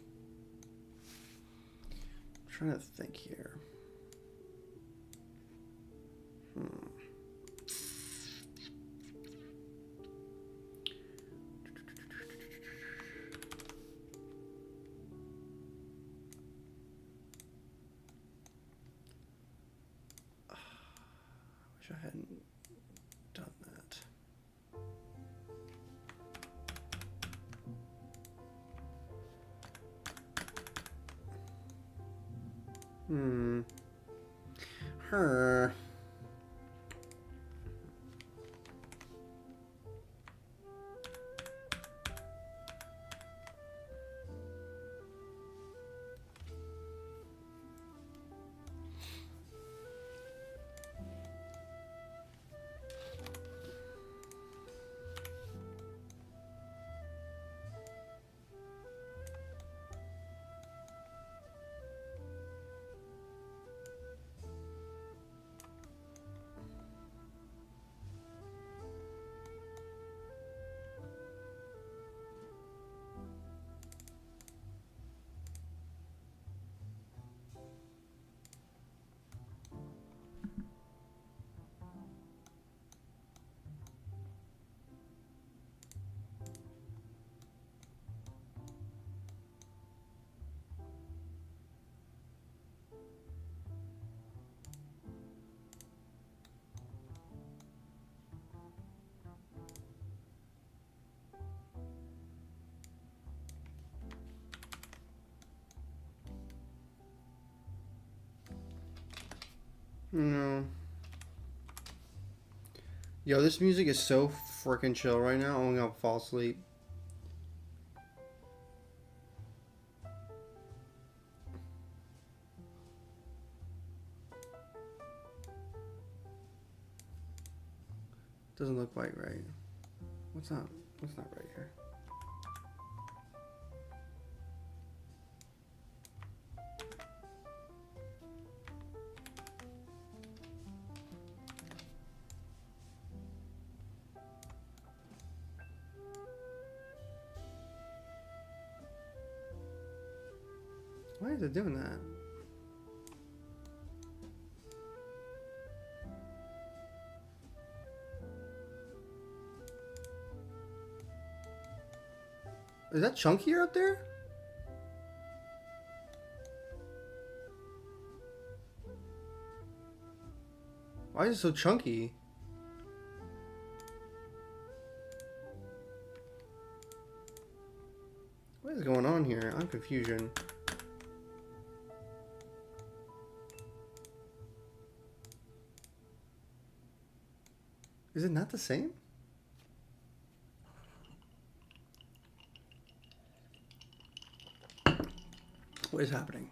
trying to think here. I hadn't done that. Her. No. Yo, this music is so freaking chill right now. I'm gonna fall asleep. Doesn't look quite right. What's not right here? Why is it doing that? Is that chunkier up there? Why is it so chunky? What is going on here? I'm confusion. Is it not the same? What is happening?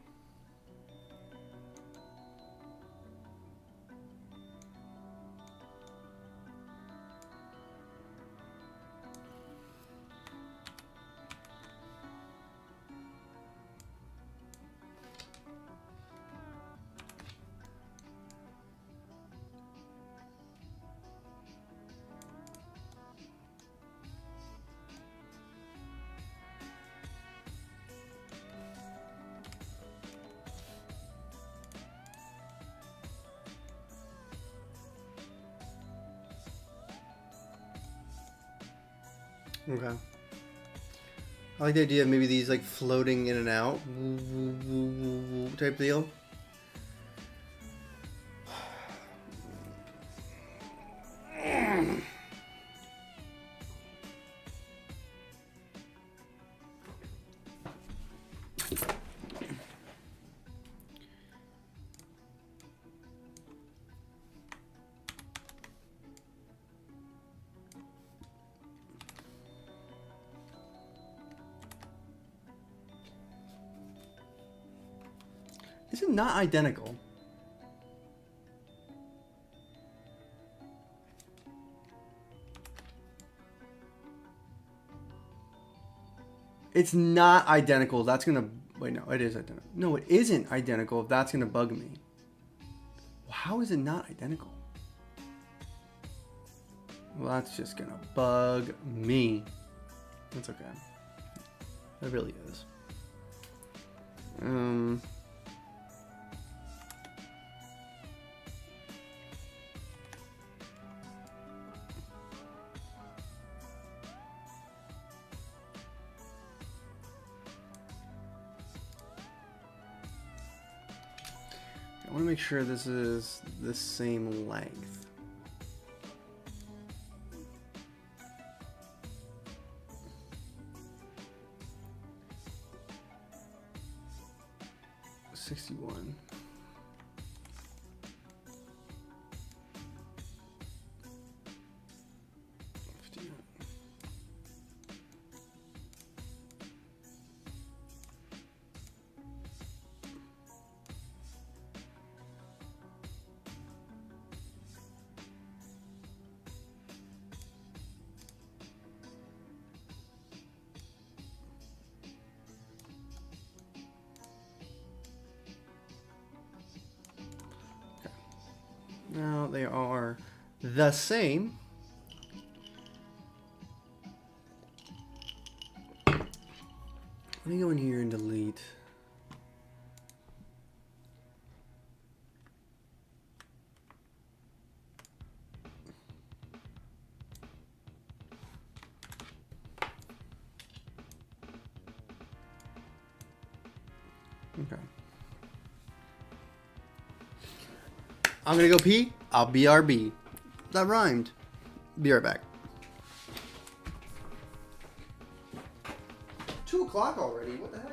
Okay. I like the idea of maybe these like floating in and out type deal. Is it not identical? It's not identical. That's gonna... Wait, no, it is identical. No, it isn't identical. That's gonna bug me. How is it not identical? Well, that's just gonna bug me. That's okay. It really is. I want to make sure this is the same length. $61. Now they are the same. Let me go in here and delete. Okay. I'm gonna go pee. I'll BRB. That rhymed. Be right back. 2 o'clock already. What the heck?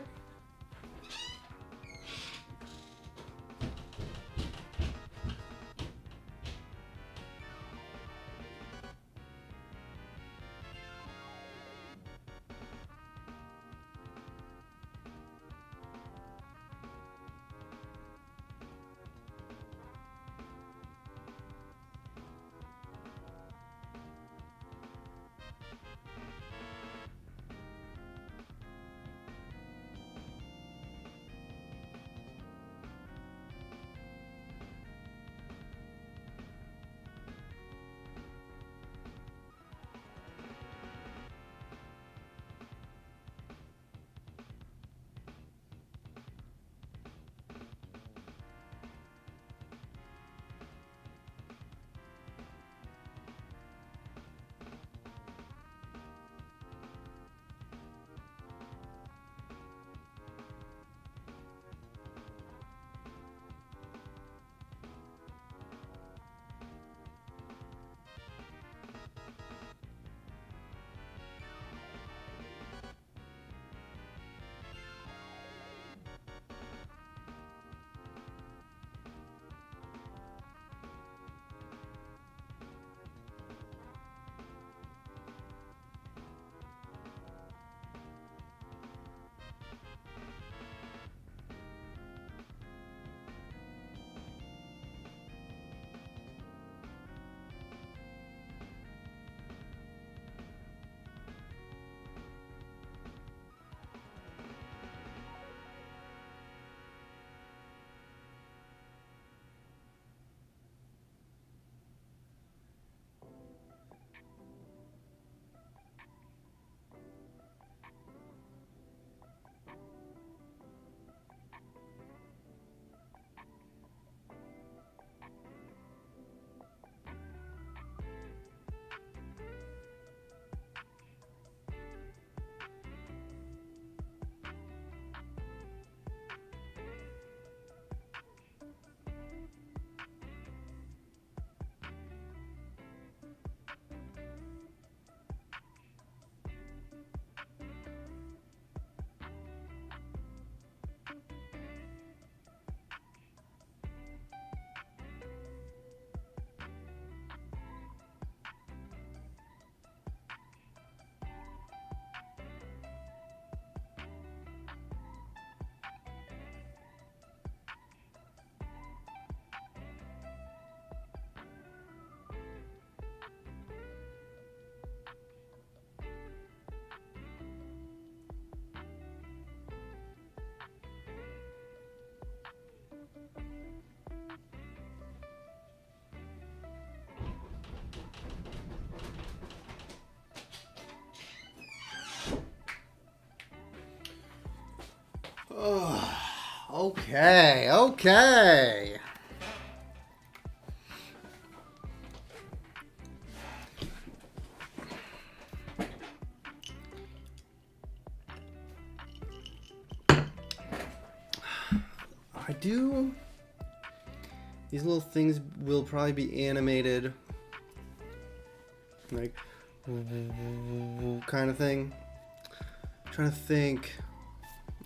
Okay, okay. I do. These little things will probably be animated, like kind of thing. I'm trying to think.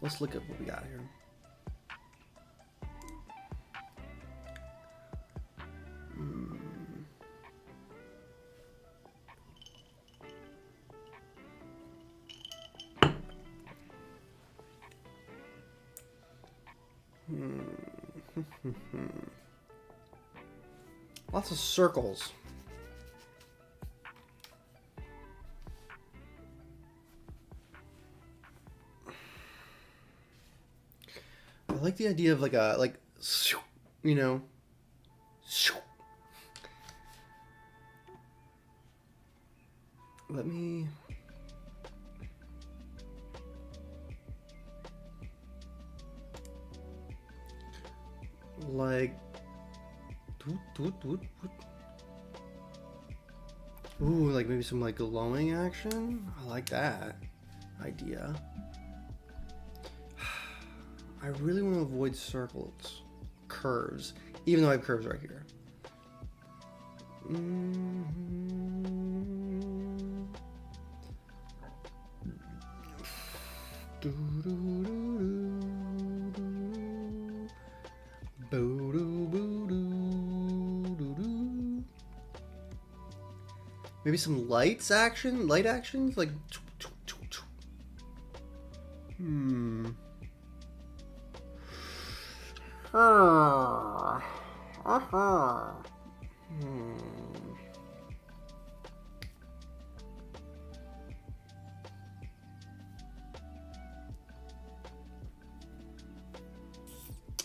Let's look at what we got here. Lots of circles. I like the idea of like a you know. Let me. Like. Ooh, like maybe some like glowing action. I like that idea. I really want to avoid circles, curves, even though I have curves right here. Maybe some light actions, like.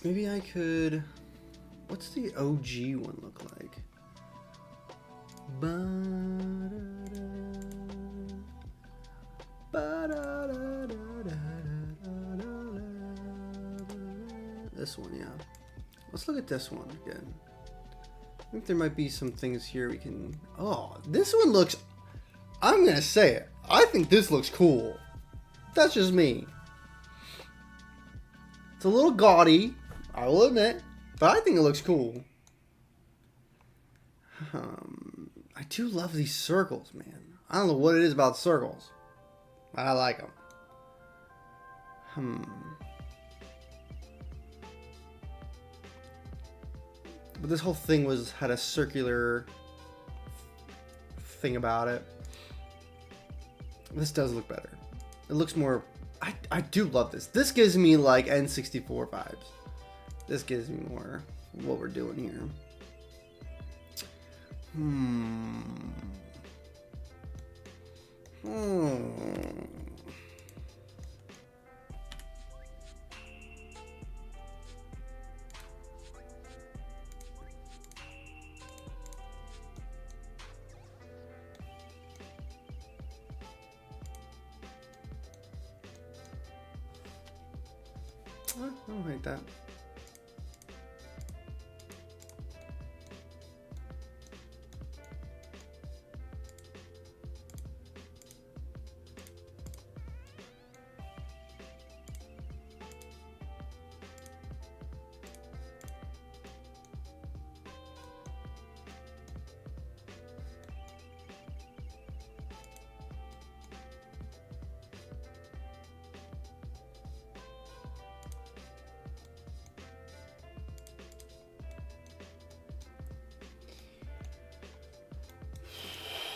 Maybe I could. What's the OG one look like? This one, yeah. Let's look at this one again. I think there might be some things here we can. Oh, this one looks. I'm gonna say it. I think this looks cool. That's just me. It's a little gaudy, I will admit, but I think it looks cool. I do love these circles, man. I don't know what it is about circles, but I like them. But this whole thing had a circular thing about it. This does look better. It looks more. I do love this. This gives me like N64 vibes. This gives me more what we're doing here. I don't hate that.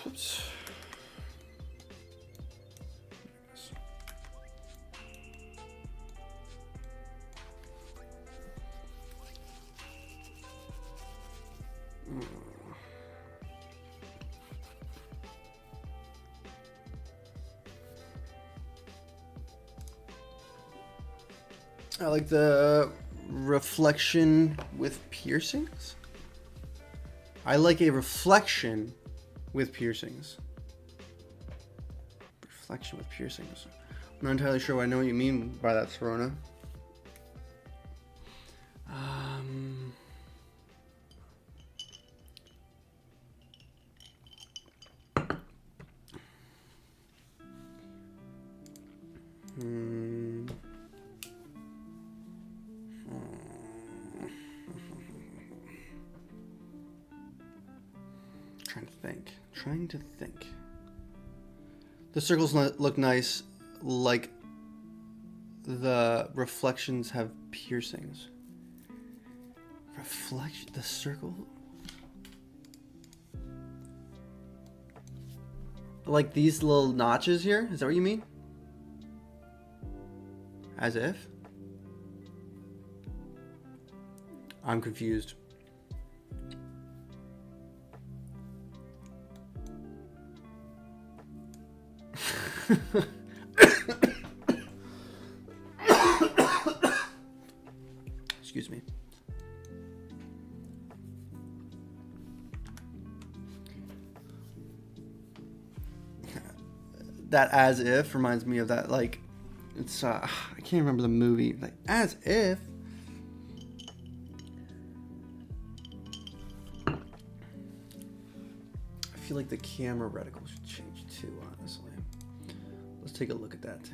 Oops. I like the reflection with piercings. I like a reflection with piercings. Reflection with piercings. I'm not entirely sure what I know what you mean by that, Serona. Um, Trying to think. The circles look nice, like the reflections have piercings. Reflection, the circle? Like these little notches here? Is that what you mean? As if? I'm confused. Excuse me. That as if reminds me of that, like, it's, I can't remember the movie. Like, as if. I feel like the camera reticle should change too, honestly. Let's take a look at that too.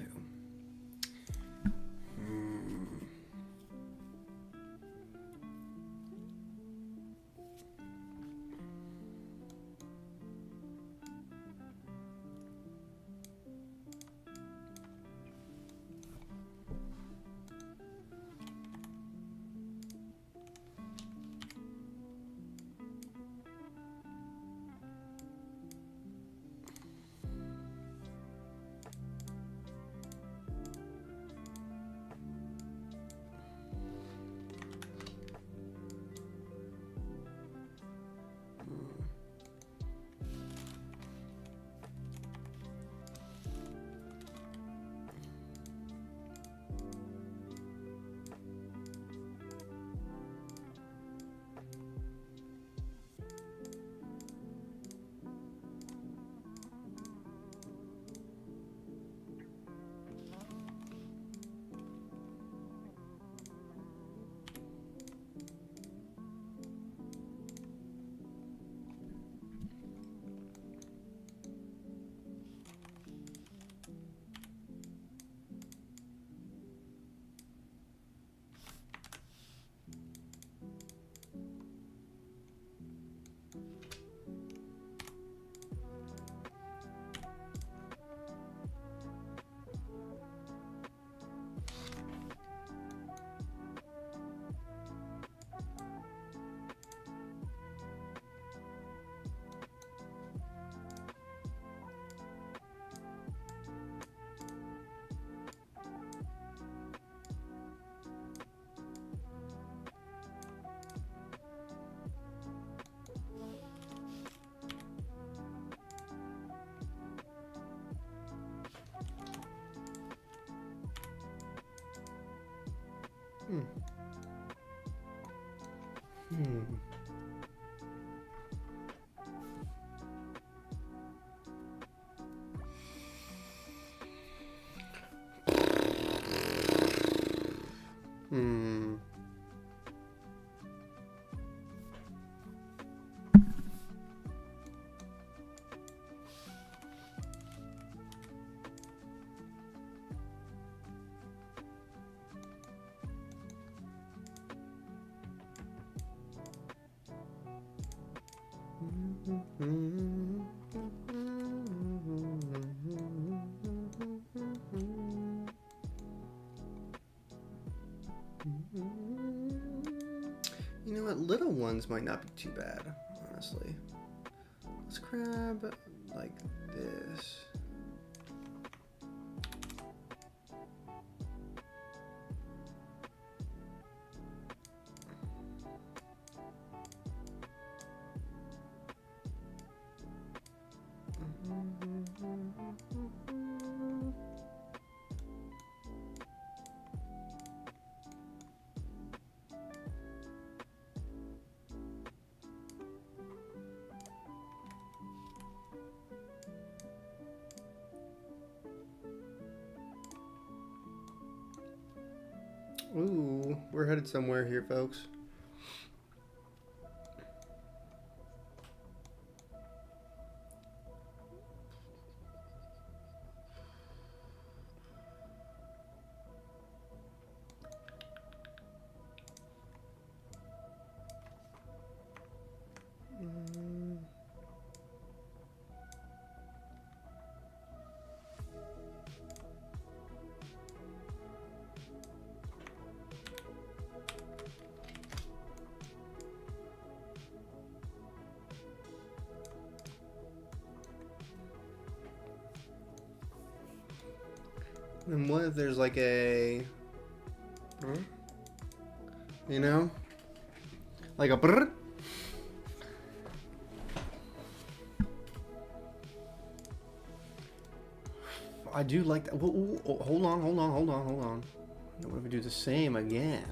You know what? Little ones might not be too bad, honestly. Let's grab like this. We're headed somewhere here, folks. And what if there's like a, you know, like a brr? I do like that. Whoa, hold on. What if we do the same again?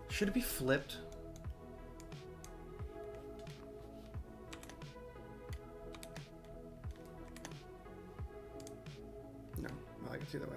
Should it be flipped? No, I like it either way.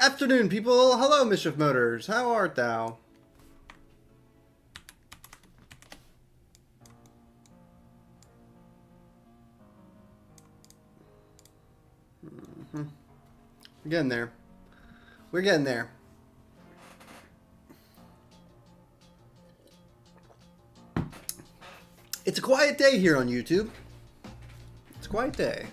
Afternoon, people. Hello, Mischief Motors. How art thou? We're getting there. We're getting there. It's a quiet day here on YouTube. It's a quiet day.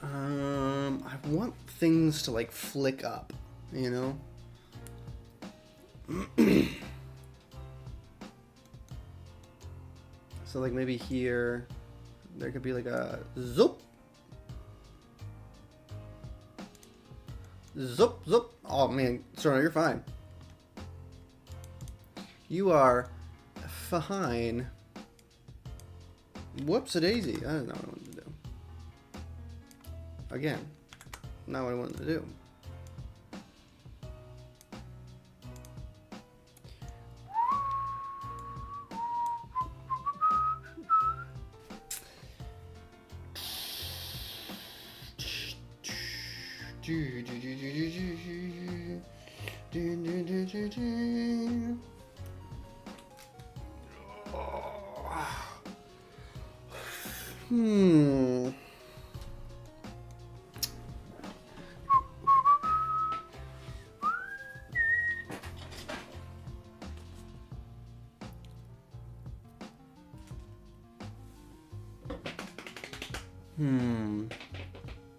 I want things to like flick up, you know? So like maybe here, there could be like a zoop. Zoop, zoop. Oh man, Sorno, you're fine. You are fine. Whoops-a-daisy. I don't know what I wanted to do. Again, not what I wanted to do.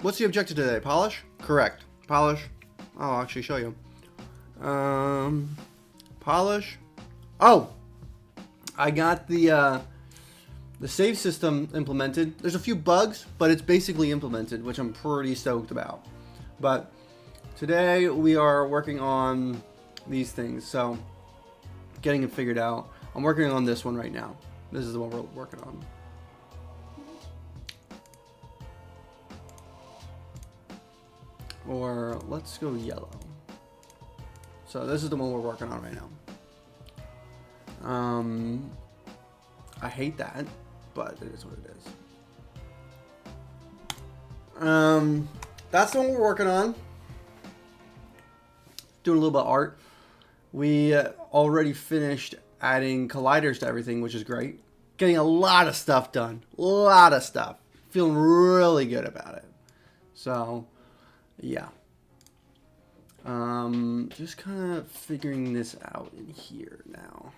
What's the objective today? Polish? Correct. Polish. I'll actually show you. Polish. Oh! I got the save system implemented. There's a few bugs, but it's basically implemented, which I'm pretty stoked about. But today we are working on these things, so getting it figured out. I'm working on this one right now. This is the one we're working on. Or let's go yellow. So this is the one we're working on right now. I hate that, but it is what it is. That's the one we're working on. Doing a little bit of art. We already finished adding colliders to everything, which is great. Getting a lot of stuff done. A lot of stuff. Feeling really good about it. So, yeah. Just kind of figuring this out in here now.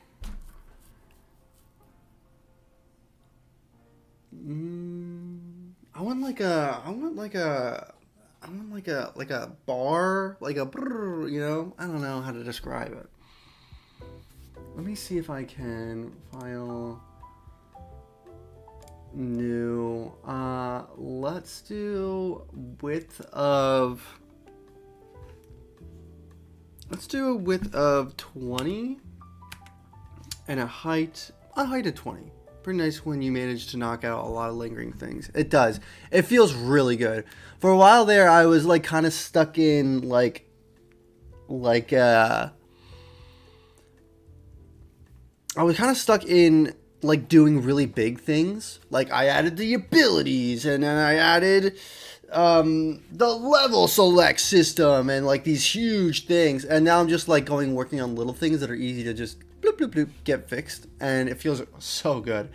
I want like a bar, like a brrr, you know? I don't know how to describe it. Let me see if I can file new. Let's do width of 20 and a height of 20. Pretty nice when you manage to knock out a lot of lingering things. It does. It feels really good. For a while there, I was like kind of stuck in like doing really big things. Like I added the abilities, and then I added the level select system, and like these huge things. And now I'm just like working on little things that are easy to just bloop, bloop, bloop, get fixed, and it feels so good.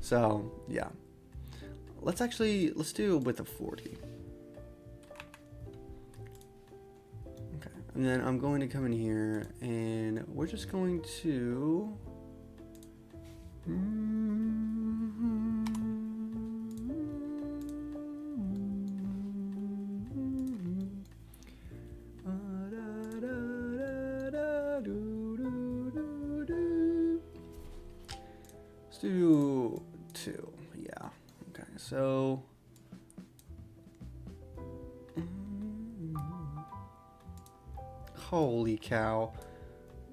So yeah, let's do with a 40. Okay, and then I'm going to come in here, and we're just going to. Let's do 2. Yeah. Okay. So. Holy cow.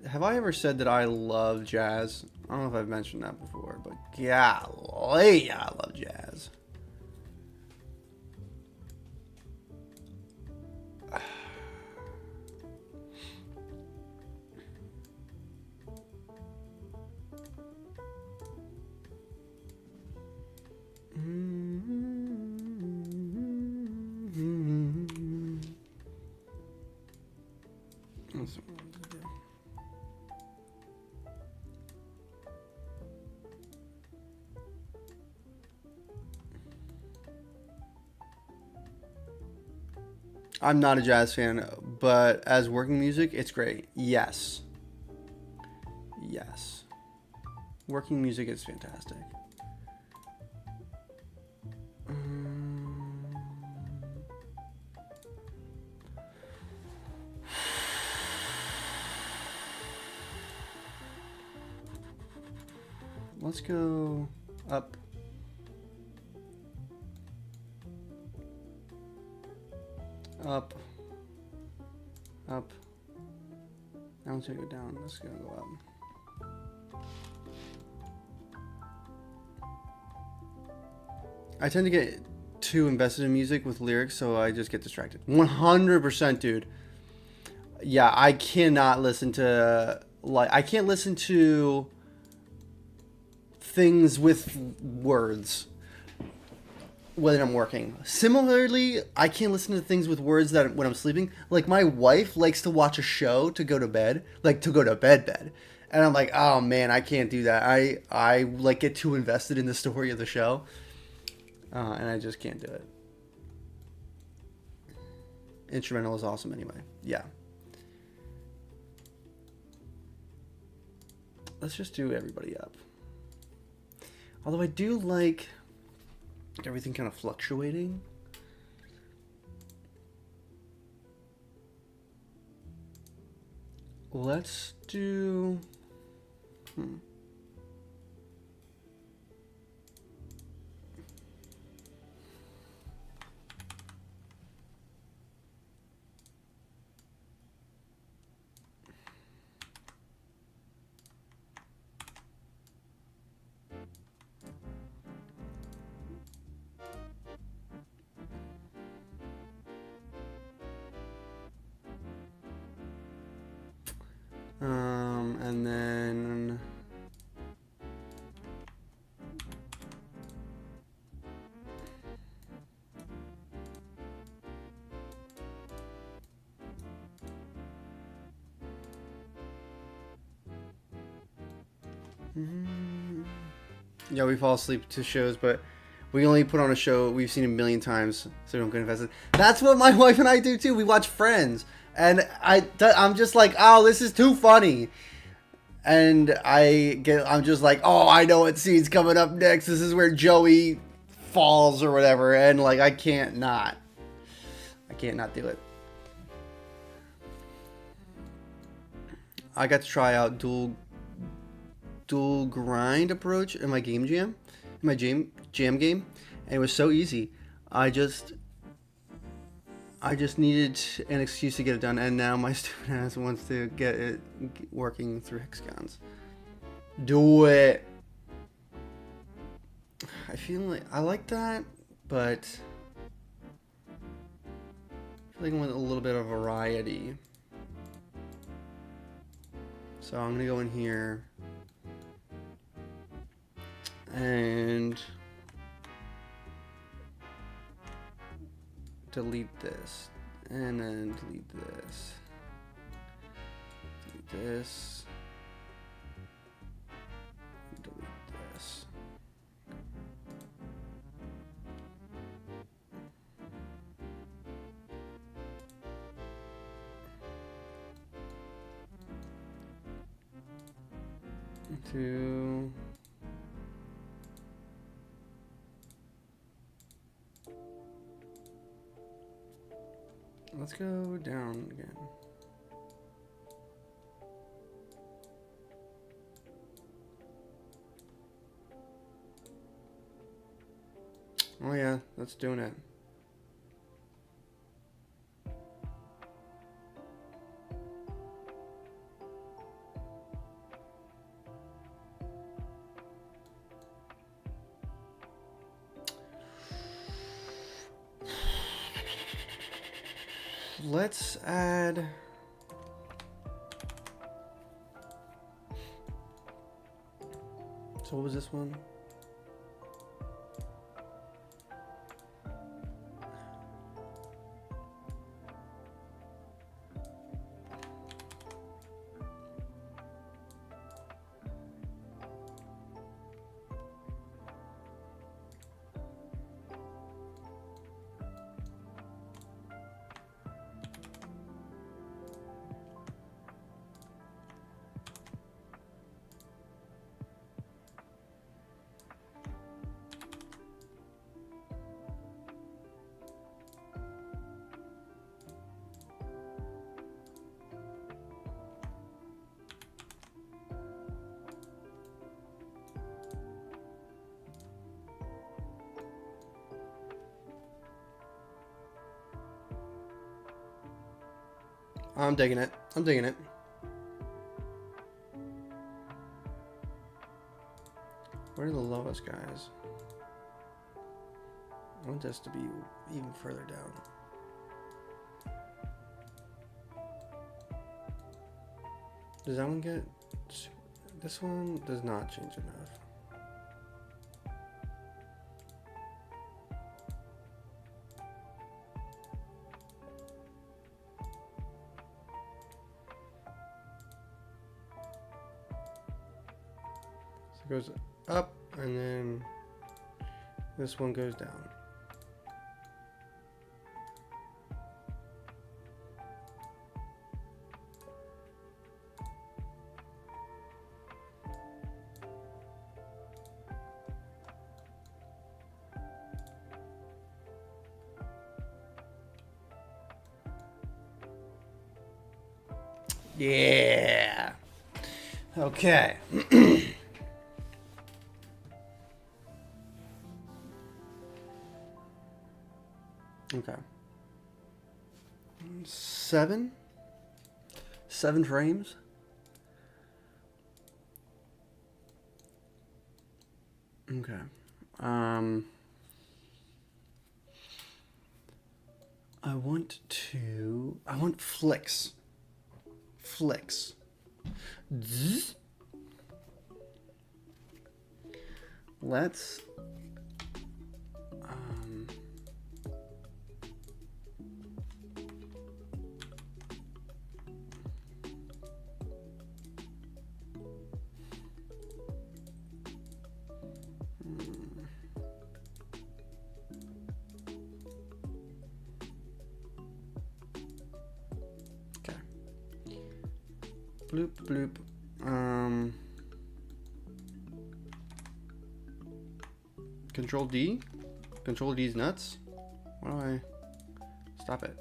Have I ever said that I love jazz? I don't know if I've mentioned that before, but golly, I love jazz. I'm not a jazz fan, but as working music, it's great. Yes. Yes. Working music is fantastic. Let's go up. Up. Up. Now let's go down. Let's go up. I tend to get too invested in music with lyrics, so I just get distracted. 100%, dude. Yeah, I cannot listen to I can't listen to things with words when I'm working. Similarly, I can't listen to things with words that when I'm sleeping. Like my wife likes to watch a show to go to bed, like to go to bed. And I'm like, oh man, I can't do that. I like get too invested in the story of the show, and I just can't do it. Instrumental is awesome anyway. Yeah. Let's just do everybody up. Although I do like everything kind of fluctuating. Let's do... And then yeah, we fall asleep to shows, but we only put on a show we've seen a million times, so we don't get invested. That's what my wife and I do too. We watch Friends, and I'm just like, oh, this is too funny, and I'm just like, oh, I know what scene's coming up next. This is where Joey falls or whatever, and like I can't not do it. I got to try out dual grind approach in my jam game, and it was so easy. I just needed an excuse to get it done, and now my stupid ass wants to get it working through hexagons. Do it. I feel like I like that, but I feel like I want a little bit of variety. So I'm gonna go in here and delete this, and then delete this, delete this, delete this. Two. Let's go down again. Oh yeah, that's doing it. Let's add so what was this one? I'm digging it. I'm digging it. Where are the lowest guys? I want this to be even further down. Does that one get... This one does not change enough. So it goes up, and then this one goes down. Yeah. Okay. Okay. 7 frames. Okay. I want flicks. Flicks. Zzz. Let's okay. Bloop bloop. Control D? Control D's nuts? Why do I stop it?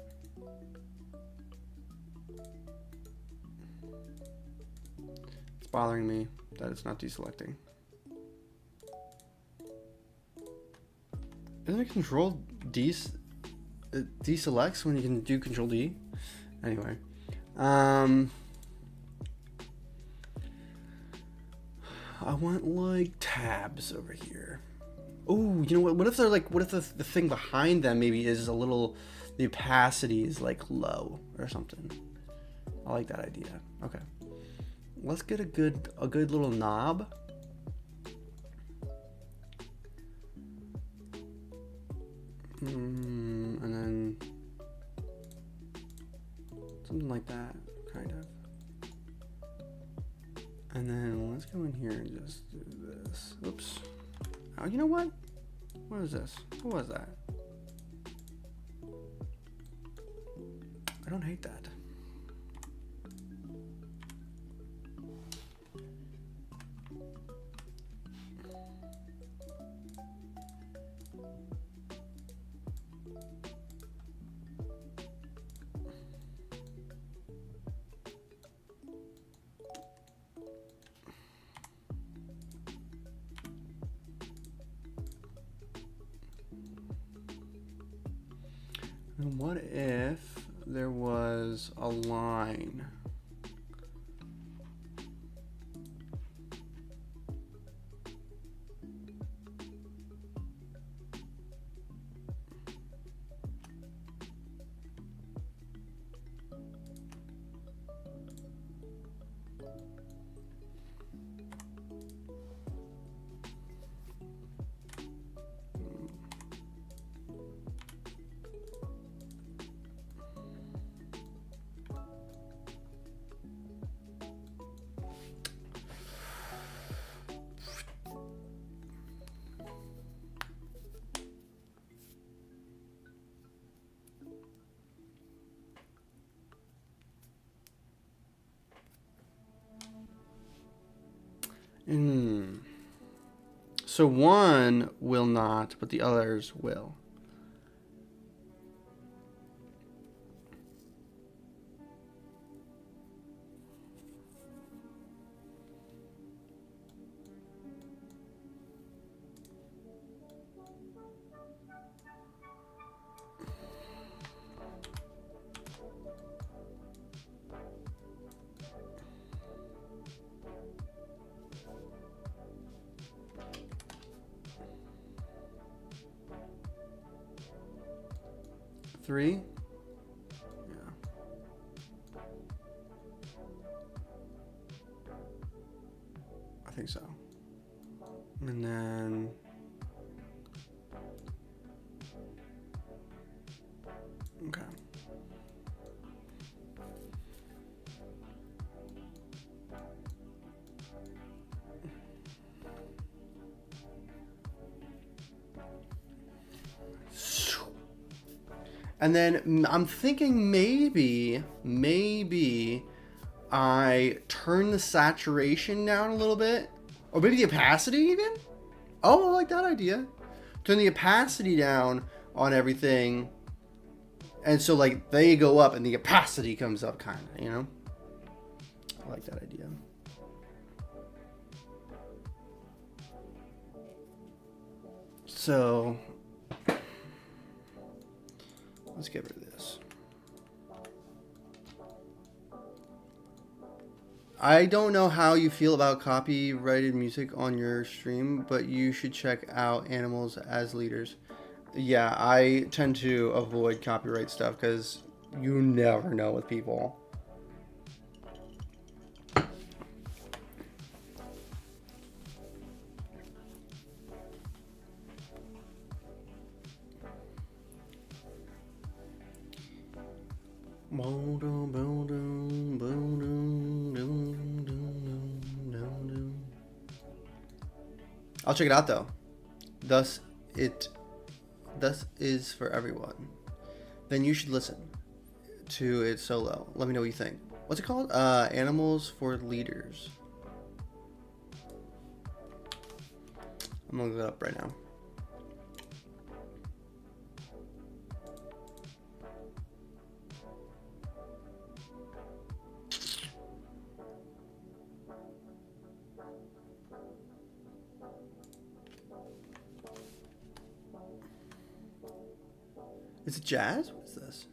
It's bothering me that it's not deselecting. Isn't it Control D? It deselects when you can do Control D? Anyway. I want like tabs over here. Oh, you know what? What if they're like? What if the thing behind them maybe is a little? The opacity is like low or something. I like that idea. Okay, let's get a good little knob. And then something like that, kind of. And then let's go in here and just do this. Oops. Oh, you know what? What is this? What was that? I don't hate that. And what if there was a line? So one will not, but the others will. Three? Yeah. I think so. And then okay. And then I'm thinking maybe I turn the saturation down a little bit. Or maybe the opacity even? Oh, I like that idea. Turn the opacity down on everything. And so like they go up and the opacity comes up kind of, you know? I like that idea. So let's get rid of this. I don't know how you feel about copyrighted music on your stream, but you should check out Animals as Leaders. Yeah, I tend to avoid copyright stuff because you never know with people. I'll check it out though. Thus is for everyone. Then you should listen to it solo. Let me know what you think. What's it called? Animals for Leaders. I'm gonna look it up right now. Is it jazz? What is this?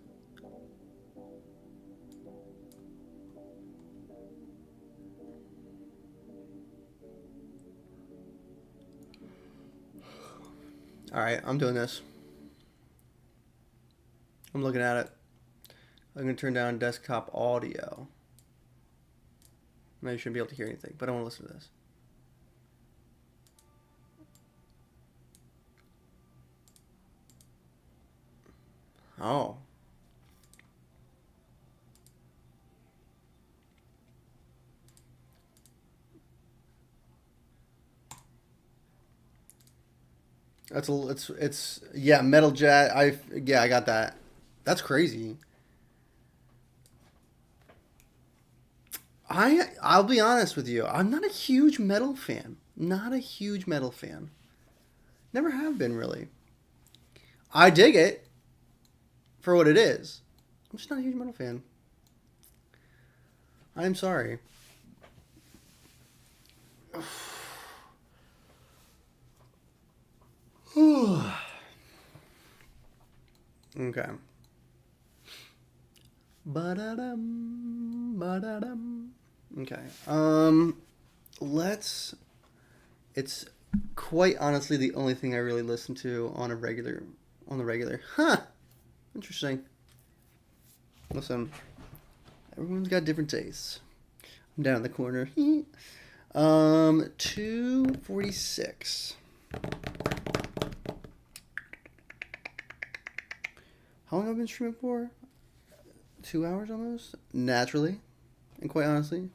All right, I'm doing this. I'm looking at it. I'm gonna turn down desktop audio. Now you shouldn't be able to hear anything, but I want to listen to this. Oh. It's yeah, metal jazz. I got that. That's crazy. I'll be honest with you. I'm not a huge metal fan. Not a huge metal fan. Never have been really. I dig it for what it is. I'm just not a huge metal fan. I'm sorry. Okay. Ba-da-dum, ba-da-dum. Okay. It's quite honestly the only thing I really listen to on the regular. Huh. Interesting. Listen. Everyone's got different tastes. I'm down in the corner. 246. How long have I been streaming for? 2 hours almost? Naturally. And quite honestly.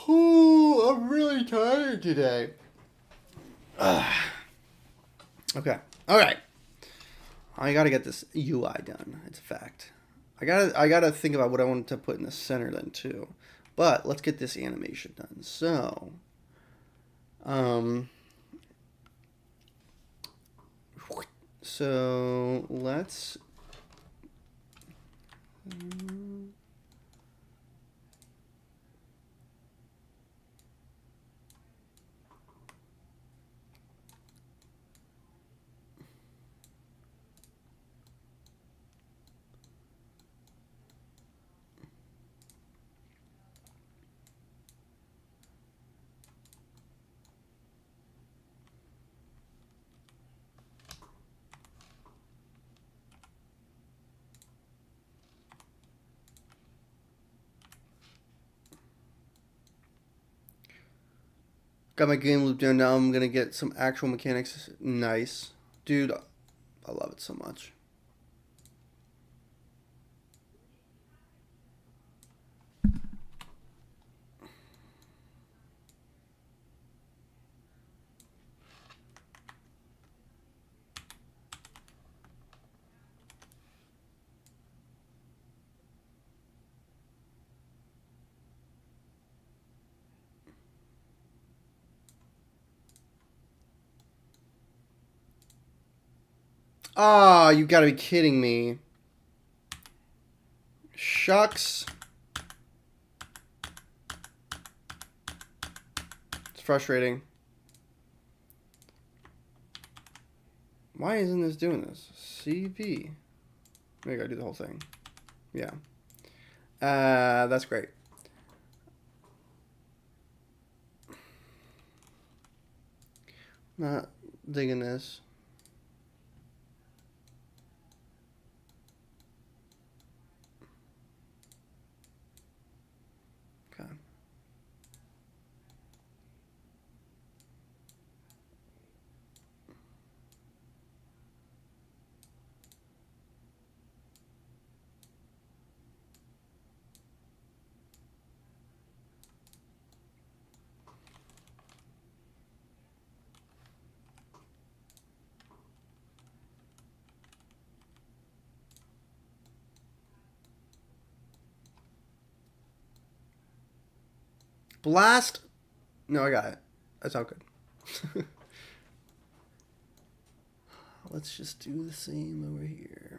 Oh, I'm really tired today. Okay. Alright. I gotta get this UI done. It's a fact. I gotta think about what I want to put in the center then too. But let's get this animation done. So let's got my game loop done. Now I'm gonna get some actual mechanics. Nice. Dude, I love it so much. Ah, you gotta be kidding me. Shucks. It's frustrating. Why isn't this doing this? CV. Maybe I gotta do the whole thing. Yeah. That's great. Not digging this. Okay. Blast. No, I got it. That's all good. Let's just do the same over here.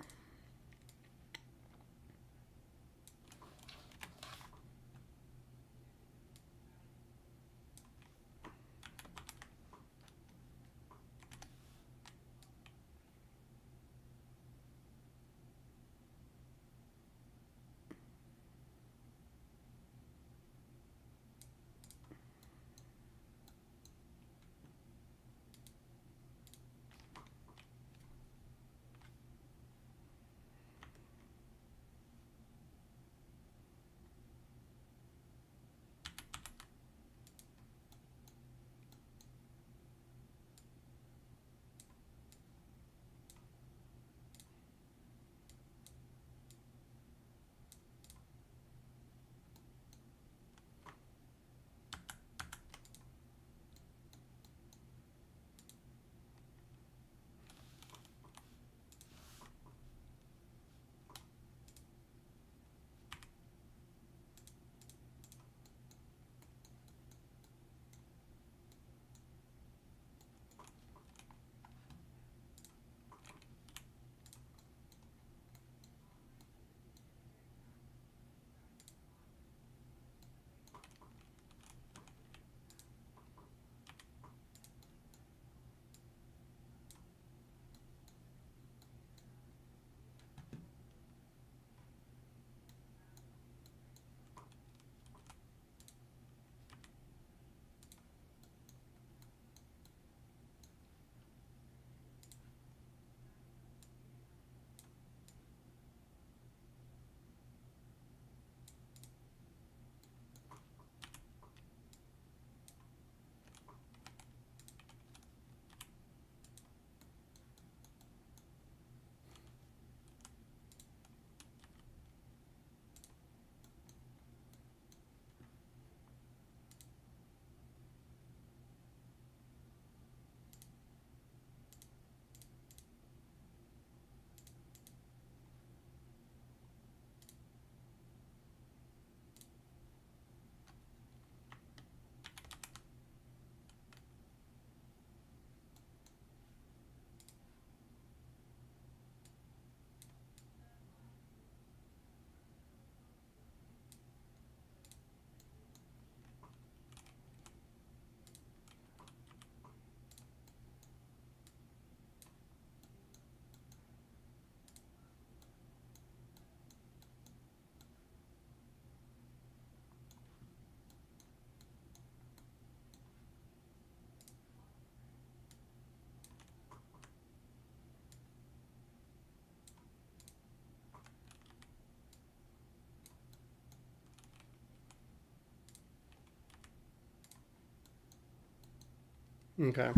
Okay.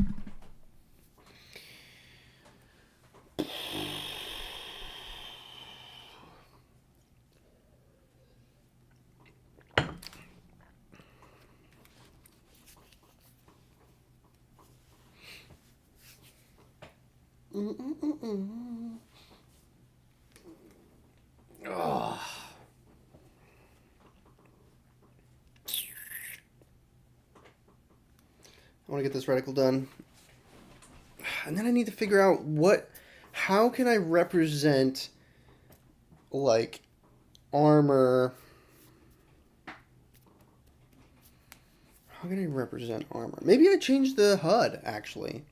Oh. I want to get this reticle done. And then I need to figure out how can I represent, like, armor. How can I represent armor? Maybe I change the HUD, actually.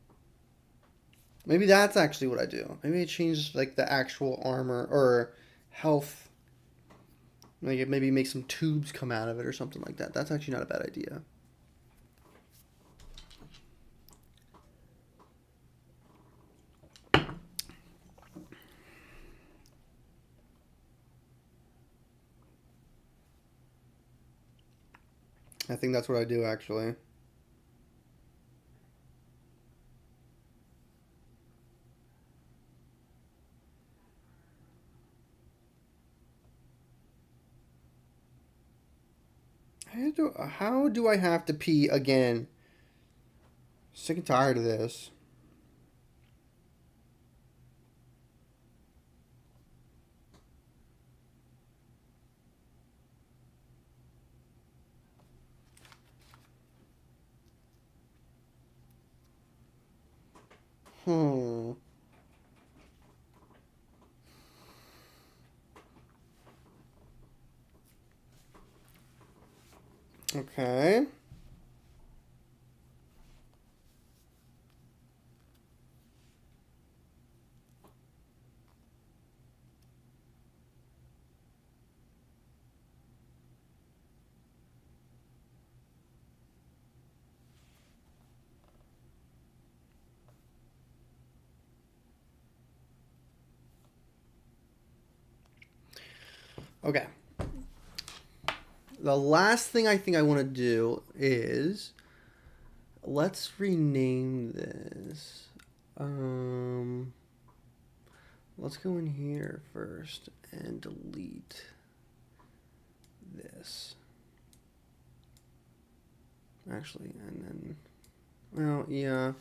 Maybe that's actually what I do. Maybe I change, like, the actual armor or health. Like, maybe make some tubes come out of it or something like that. That's actually not a bad idea. I think that's what I do, actually. How do I have to pee again? Sick and tired of this. Hmm. Okay. Okay. The last thing I think I want to do is let's rename this. Let's go in here first and delete this. Actually, and then, well, yeah.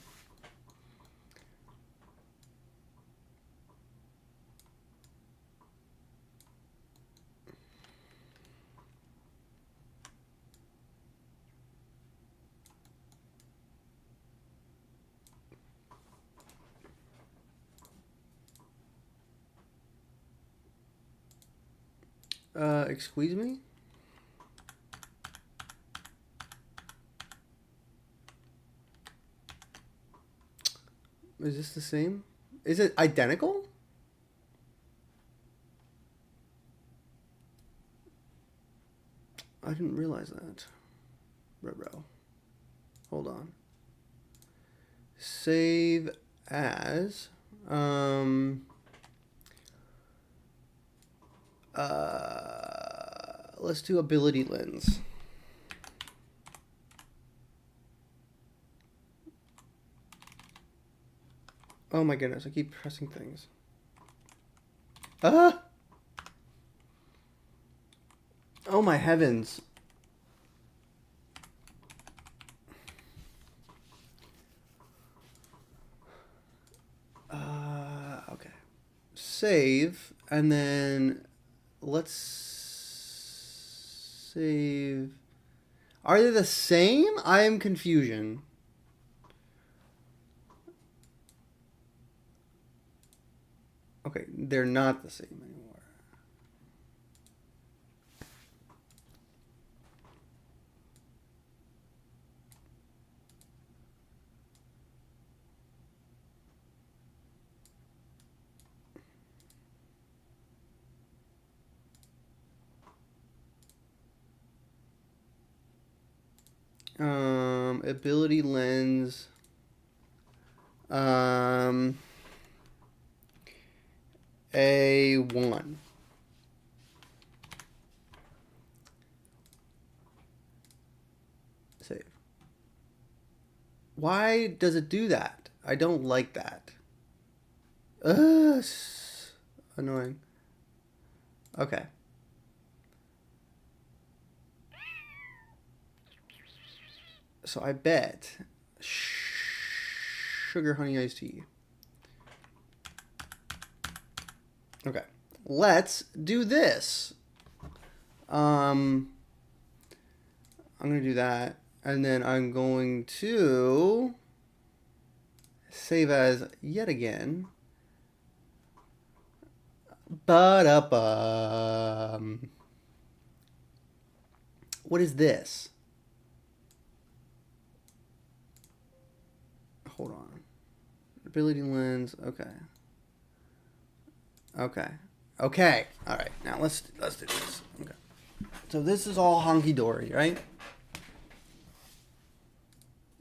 Excuse me? Is this the same? Is it identical? I didn't realize that. Bro. Hold on. Save as. Let's do ability lens. Oh my goodness, I keep pressing things. Ah! Oh my heavens. Okay. Save, and then let's save. Are they the same? I am confusion. Okay, they're not the same anymore. Ability lens. A1. Save. Why does it do that? I don't like that. Ugh, annoying. Okay. So I bet sugar honey iced tea. Okay. Let's do this. I'm going to do that. And then I'm going to save as yet again. What is this? Hold on. Ability lens. Okay. Okay. Okay. All right. Now let's do this. Okay. So this is all honky dory, right?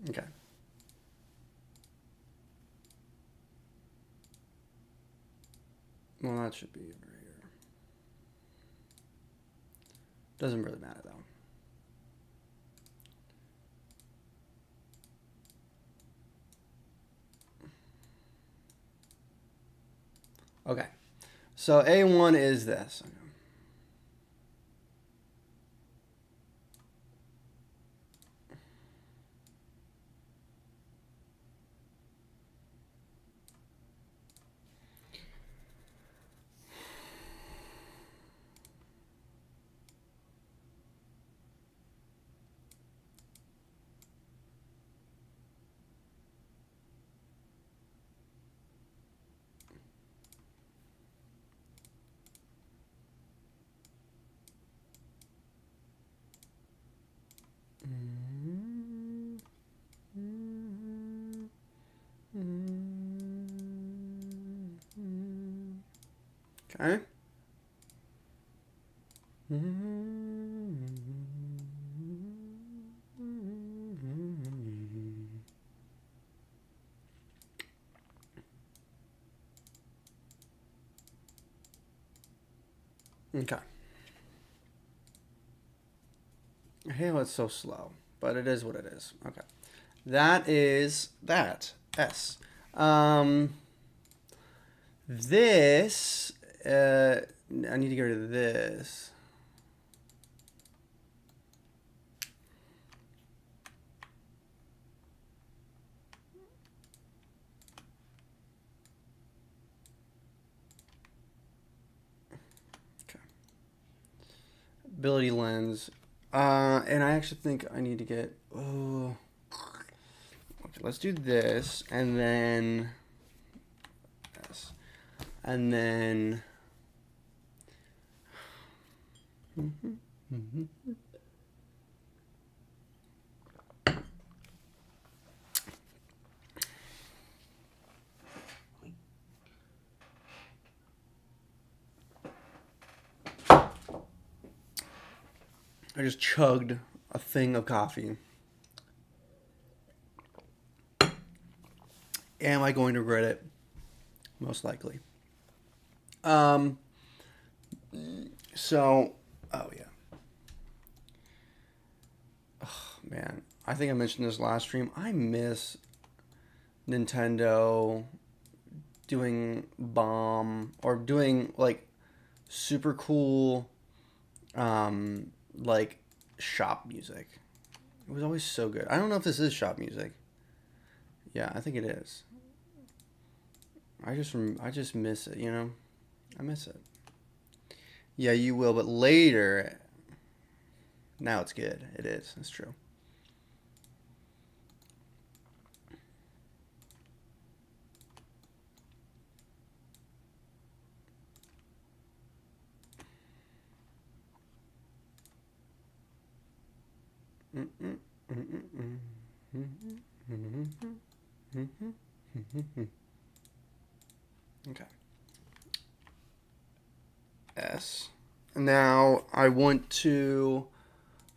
Okay. Well, that should be over here. Doesn't really matter though. Okay. So A1 is this. Okay. Okay. I hate how it's so slow, but it is what it is. Okay. That is that. S. This, I need to get rid of this. Okay. Ability lens. And I actually think I need to get, okay, let's do this, and then, yes, and then, I just chugged a thing of coffee. Am I going to regret it? Most likely. So, oh yeah. Oh, man, I think I mentioned this last stream. I miss Nintendo doing bomb or doing like super cool like shop music. It was always so good. I don't know if this is shop music. Yeah, I think it is. I just miss it, you know? I miss it. Yeah, you will, but later. Now it's good. It is. It's true. Okay. S. Now I want to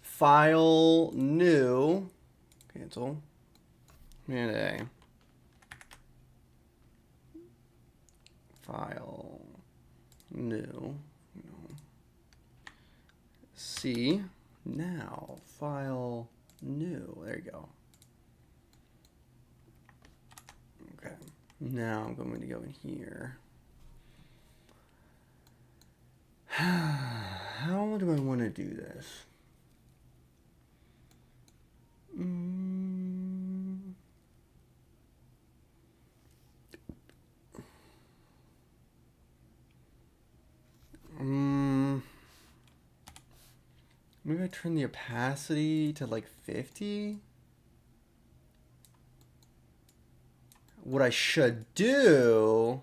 file new, cancel, and A. File new, C. Now file new. There you go. Okay. Now I'm going to go in here. How do I want to do this? Maybe I turn the opacity to like 50. What I should do.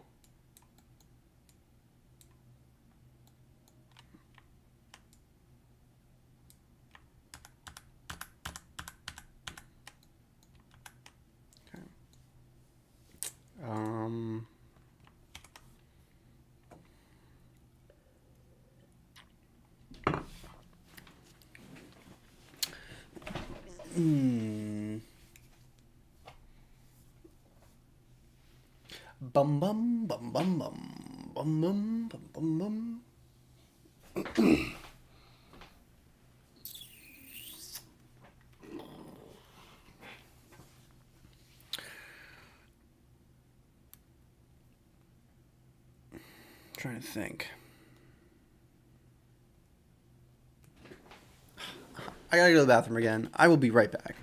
Okay. Bum bum bum bum bum bum bum bum bum bum. Trying to think. I gotta go to the bathroom again. I will be right back.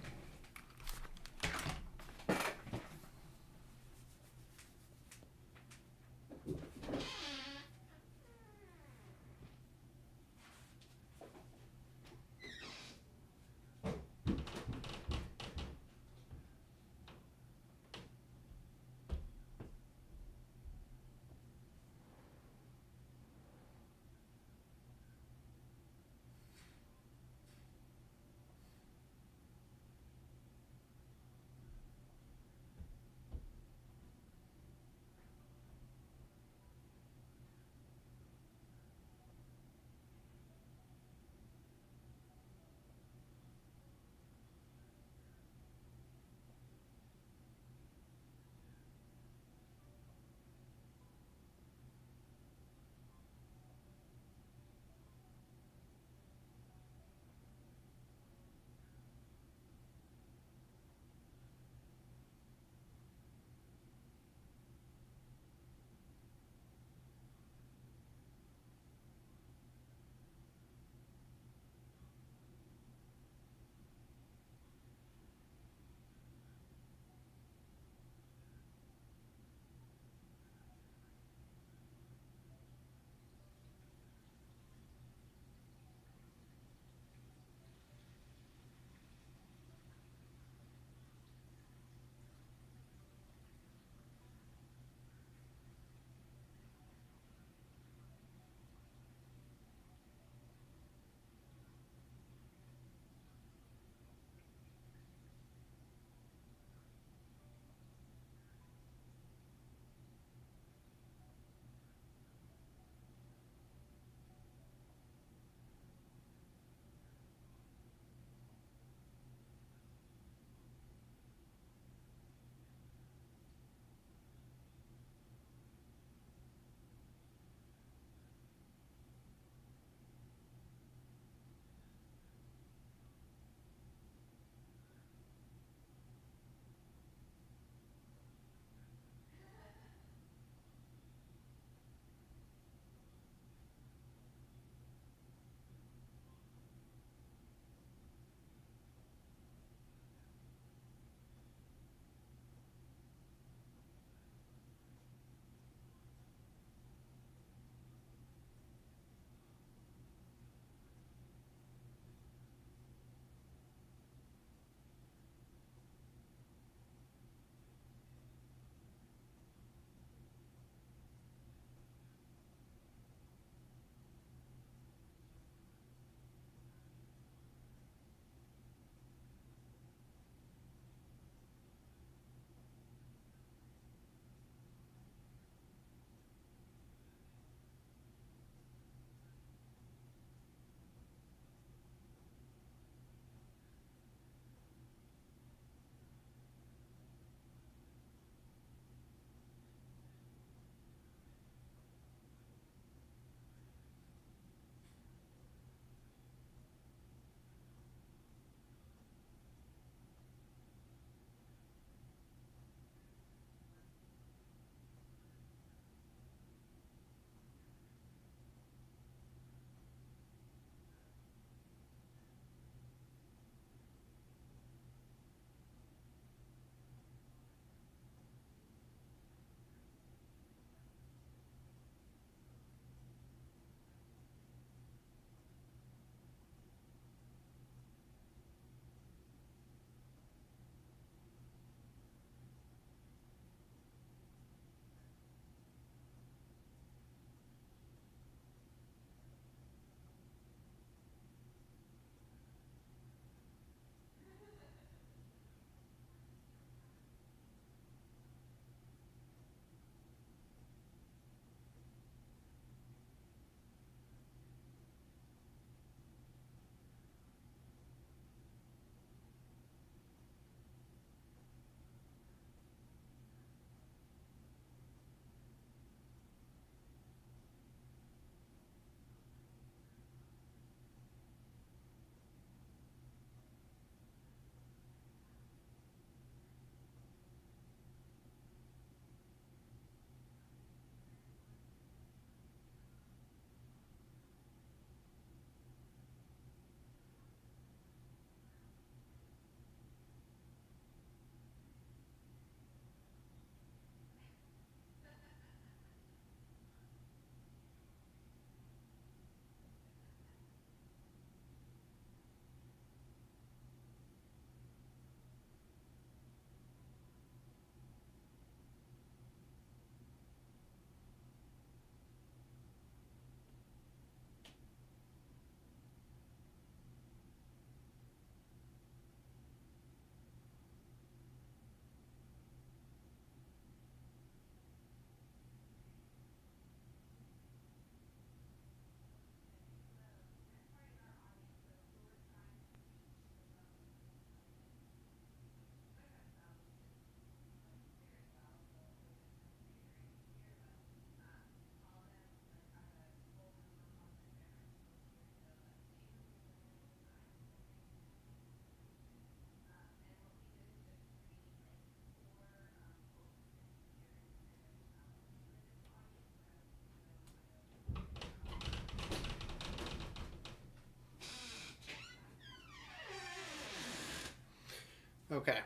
Okay.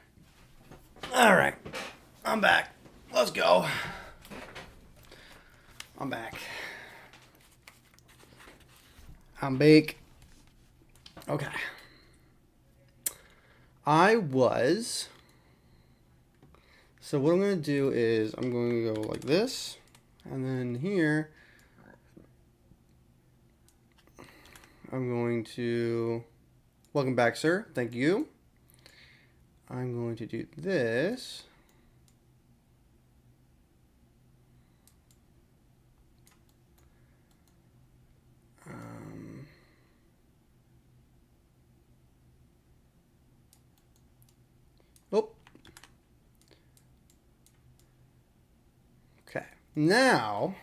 All right. I'm back. Let's go. I'm back. I'm bake. Okay. So what I'm going to do is I'm going to go like this. And then here, I'm going to, welcome back, sir. Thank you. I'm going to do this. Oh. Okay. Now,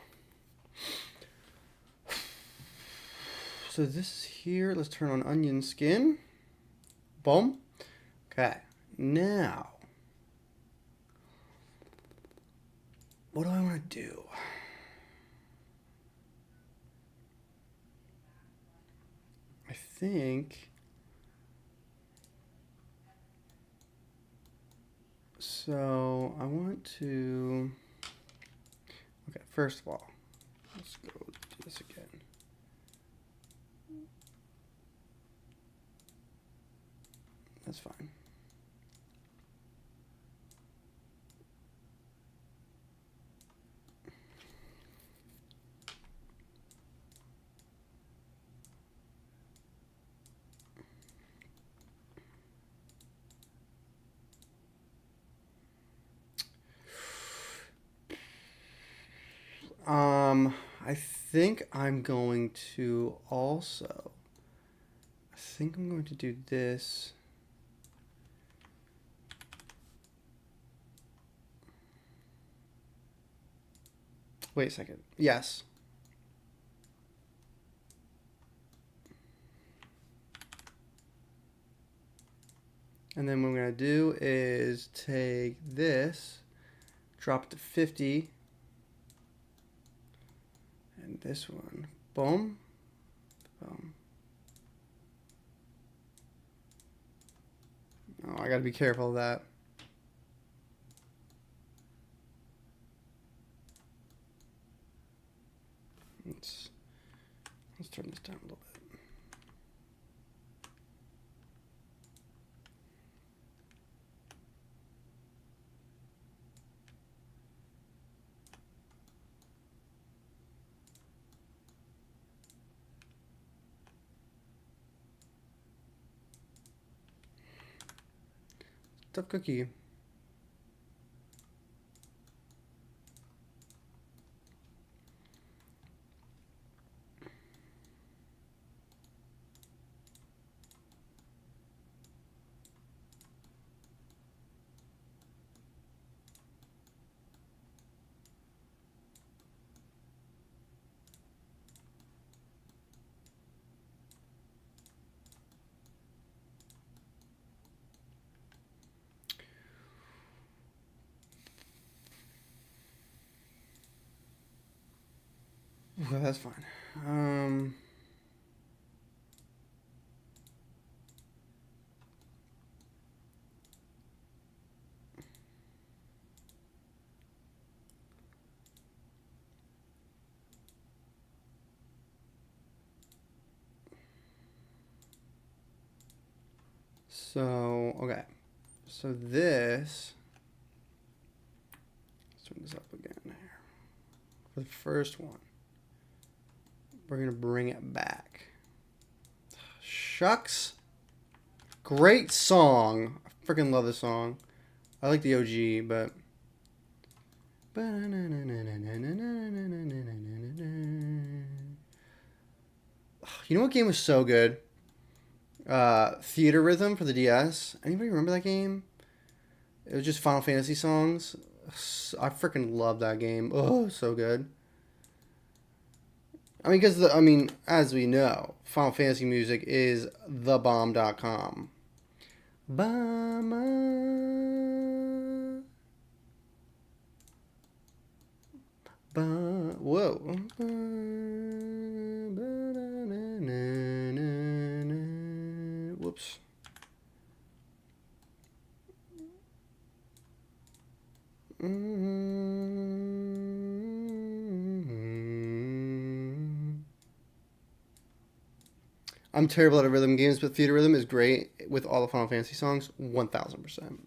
so this is here. Let's turn on onion skin. Boom. Okay. Now, what do I want to do? I think so. I want to. Okay, first of all, let's go do this again. That's fine. I think I'm going to also. I think I'm going to do this. Wait a second. Yes. And then what I'm going to do is take this, drop it to 50. And this one. Boom. Boom. Oh, I got to be careful of that. Let's turn this down a little bit. Tough cookie. Well, that's fine. So, okay. So this, let's turn this up again here. For the first one, we're going to bring it back. Shucks. Great song. I freaking love this song. I like the OG, but... You know what game was so good? Theater Rhythm for the DS. Anybody remember that game? It was just Final Fantasy songs. I freaking love that game. Oh, so good. I mean, because as we know, Final Fantasy music is thebomb.com. Bomb. Whoa. Whoops. I'm terrible at rhythm games, but Theater Rhythm is great with all the Final Fantasy songs. 1000%.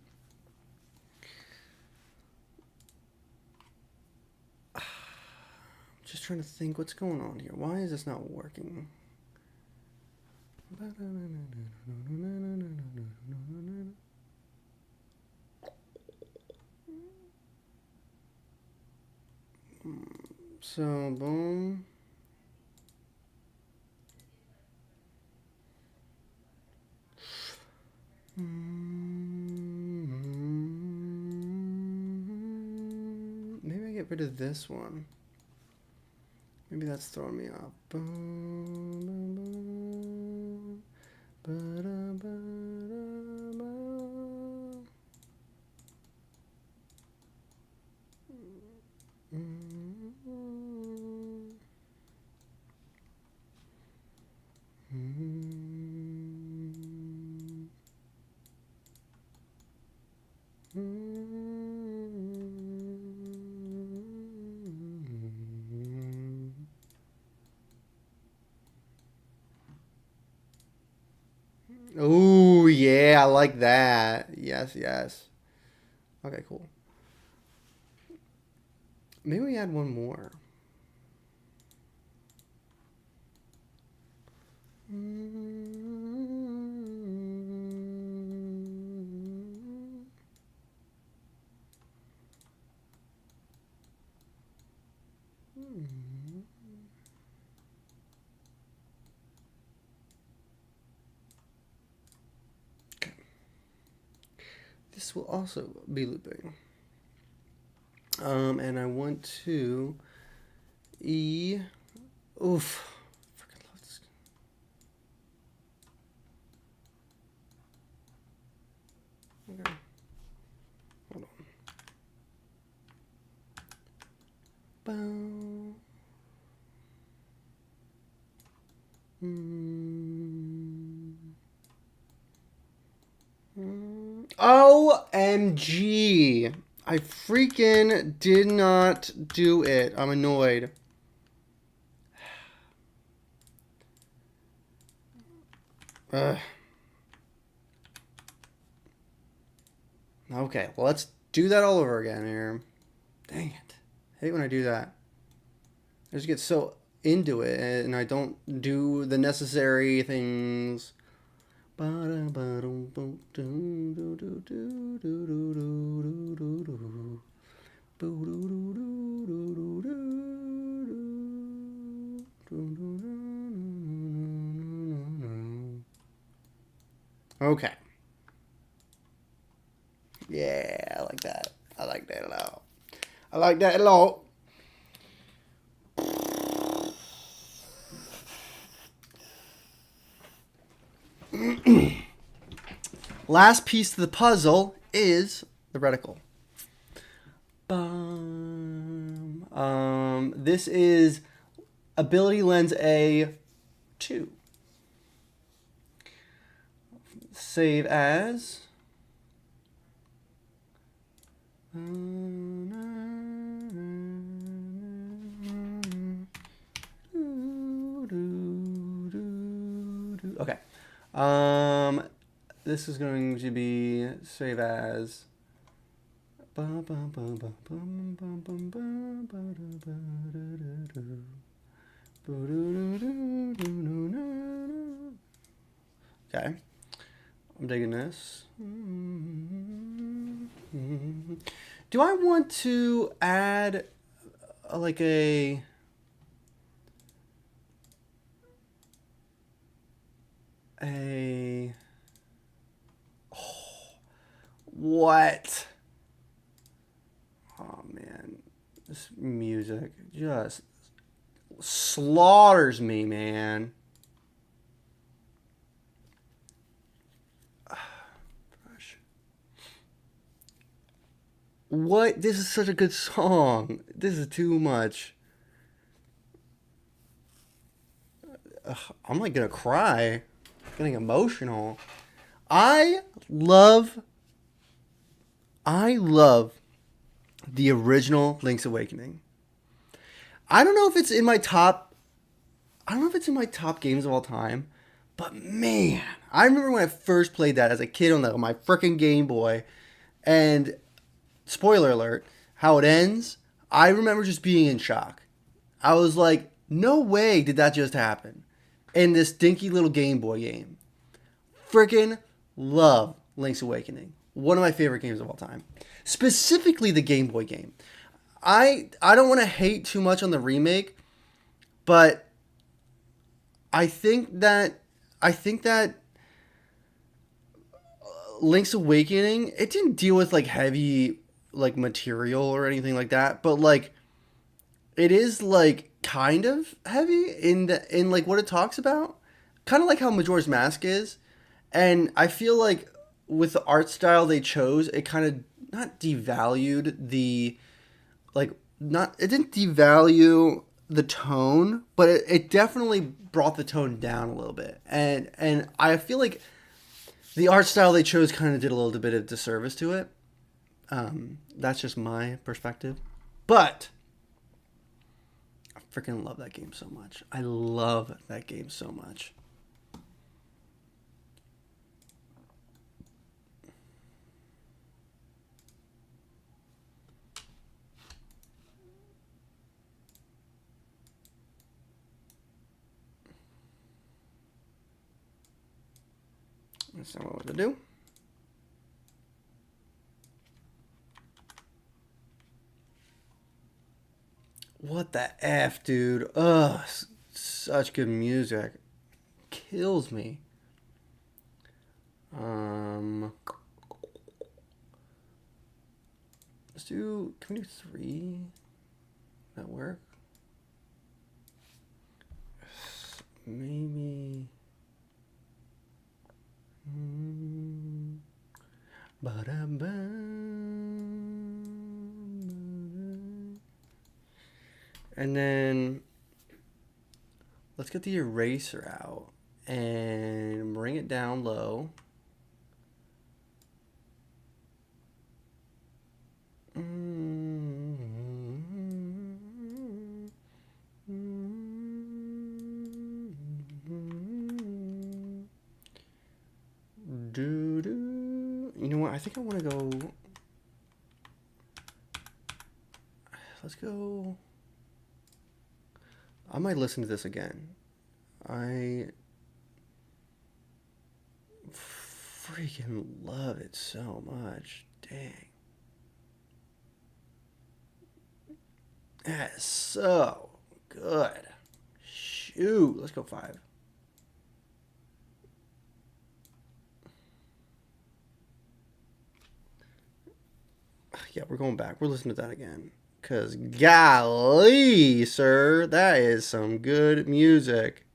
Just trying to think what's going on here. Why is this not working? So, boom. Maybe I get rid of this one. Maybe that's throwing me off. Oh, yeah, I like that. Yes, yes. Okay, cool. Maybe we add one more. Okay. This will also be looping. And I want to oof. Freaking love this. Okay. Hold on. Bow. OMG. I freaking did not do it. I'm annoyed. Okay, well, let's do that all over again here. Dang it. I hate when I do that. I just get so into it and I don't do the necessary things. Okay. Yeah, I like that. I like that a lot. I like that a lot. Last piece of the puzzle is the reticle. This is ability lens A2. Save as. Okay. This is going to be save as. Okay. I'm digging this. Do I want to add like a what? Oh man, this music just slaughters me, man. Gosh. What? This is such a good song. This is too much. I'm like gonna cry. Getting emotional. I love the original Link's Awakening. I don't know if it's in my top games of all time, But man, I remember when I first played that as a kid on my freaking Game Boy, and spoiler alert, how it ends, I remember just being in shock. I was like, no way did that just happen in this dinky little Game Boy game. Freaking love Link's Awakening. One of my favorite games of all time. Specifically the Game Boy game. I don't want to hate too much on the remake, but I think that Link's Awakening, it didn't deal with like heavy like material or anything like that, but like it is like kind of heavy in like what it talks about, kind of like how Majora's Mask is, and I feel like with the art style they chose, it kind of not devalued the like not it didn't devalue the tone, but it definitely brought the tone down a little bit, and I feel like the art style they chose kind of did a little bit of disservice to it. That's just my perspective, but I freaking love that game so much. I love that game so much. That's not what I want to do. What the F, dude? Ugh, such good music. Kills me. Let's do. Can we do 3? That work? Maybe. And then let's get the eraser out and bring it down low. You know what? I think I want to go. Let's go. I might listen to this again. I freaking love it so much. Dang. That is so good. Shoot. Let's go 5. Yeah, we're going back. We're listening to that again. Because, golly, sir, that is some good music.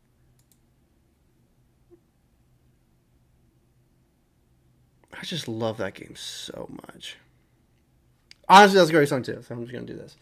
I just love that game so much. Honestly, that's a great song, too. So I'm just going to do this.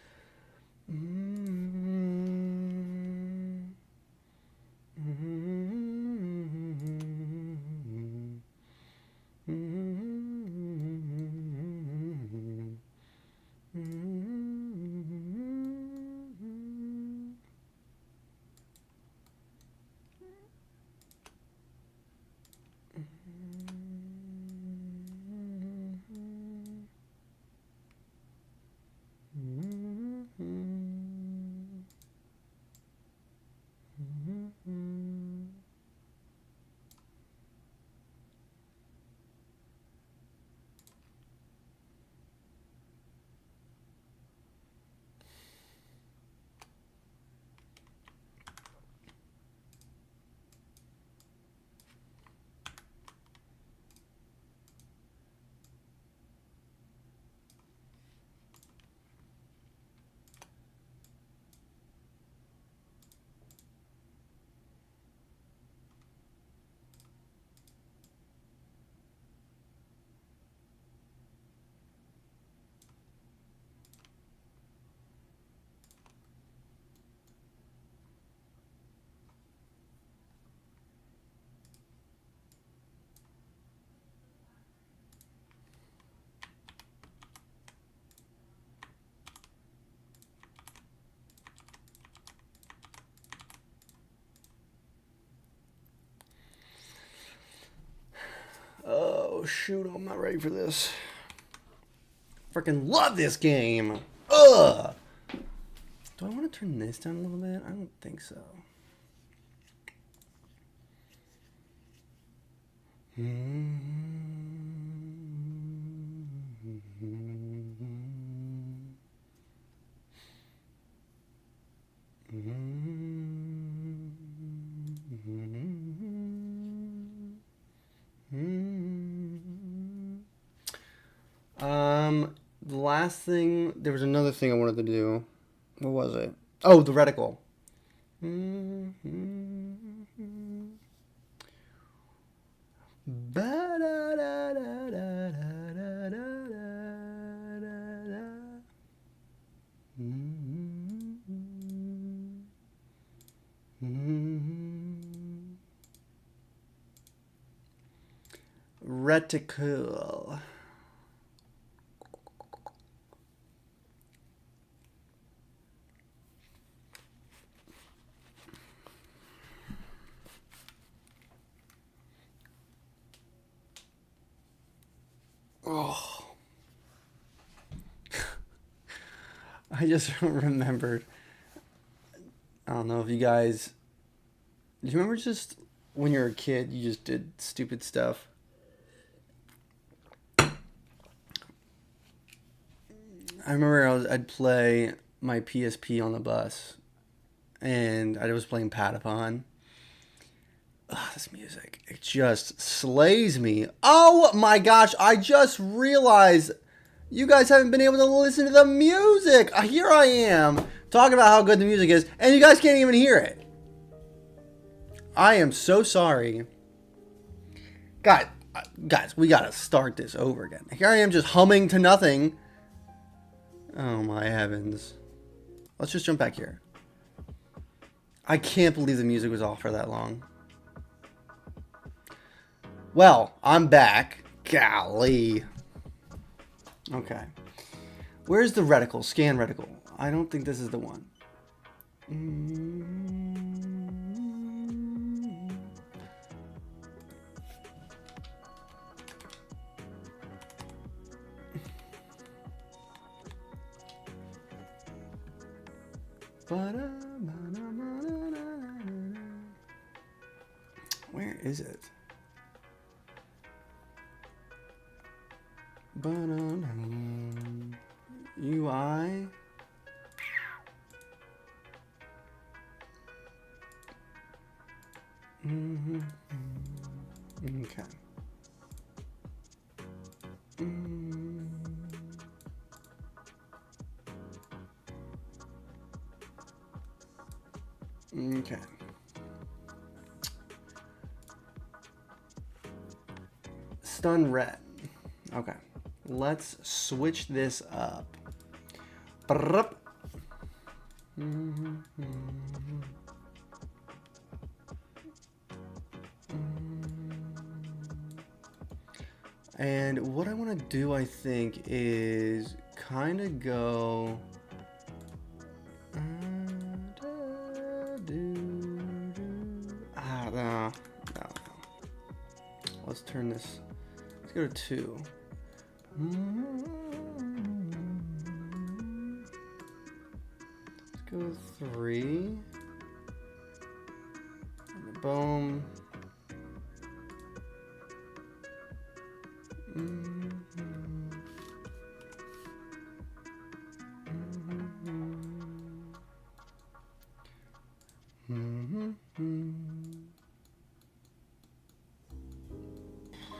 shoot, I'm not ready for this. Freaking love this game. Ugh. Do I want to turn this down a little bit? I don't think so. The last thing, there was another thing I wanted to do. What was it? Oh, the reticle. Reticle. Oh. I just remembered. I don't know if you guys. Do you remember just when you were a kid, you just did stupid stuff? I remember I'd play my PSP on the bus, and I was playing Patapon. Ugh, this music, it just slays me. Oh my gosh, I just realized you guys haven't been able to listen to the music. Here I am, talking about how good the music is, and you guys can't even hear it. I am so sorry. Guys, we gotta start this over again. Here I am just humming to nothing. Oh my heavens. Let's just jump back here. I can't believe the music was off for that long. Well, I'm back. Golly. Okay. Where's the reticle? Scan reticle. I don't think this is the one. Where is it? UI. Okay. Okay. Stun red. Okay. Let's switch this up. And what I want to do, I think, is kind of go... no. Let's turn this... Let's go to 2. Let's go with 3. Boom.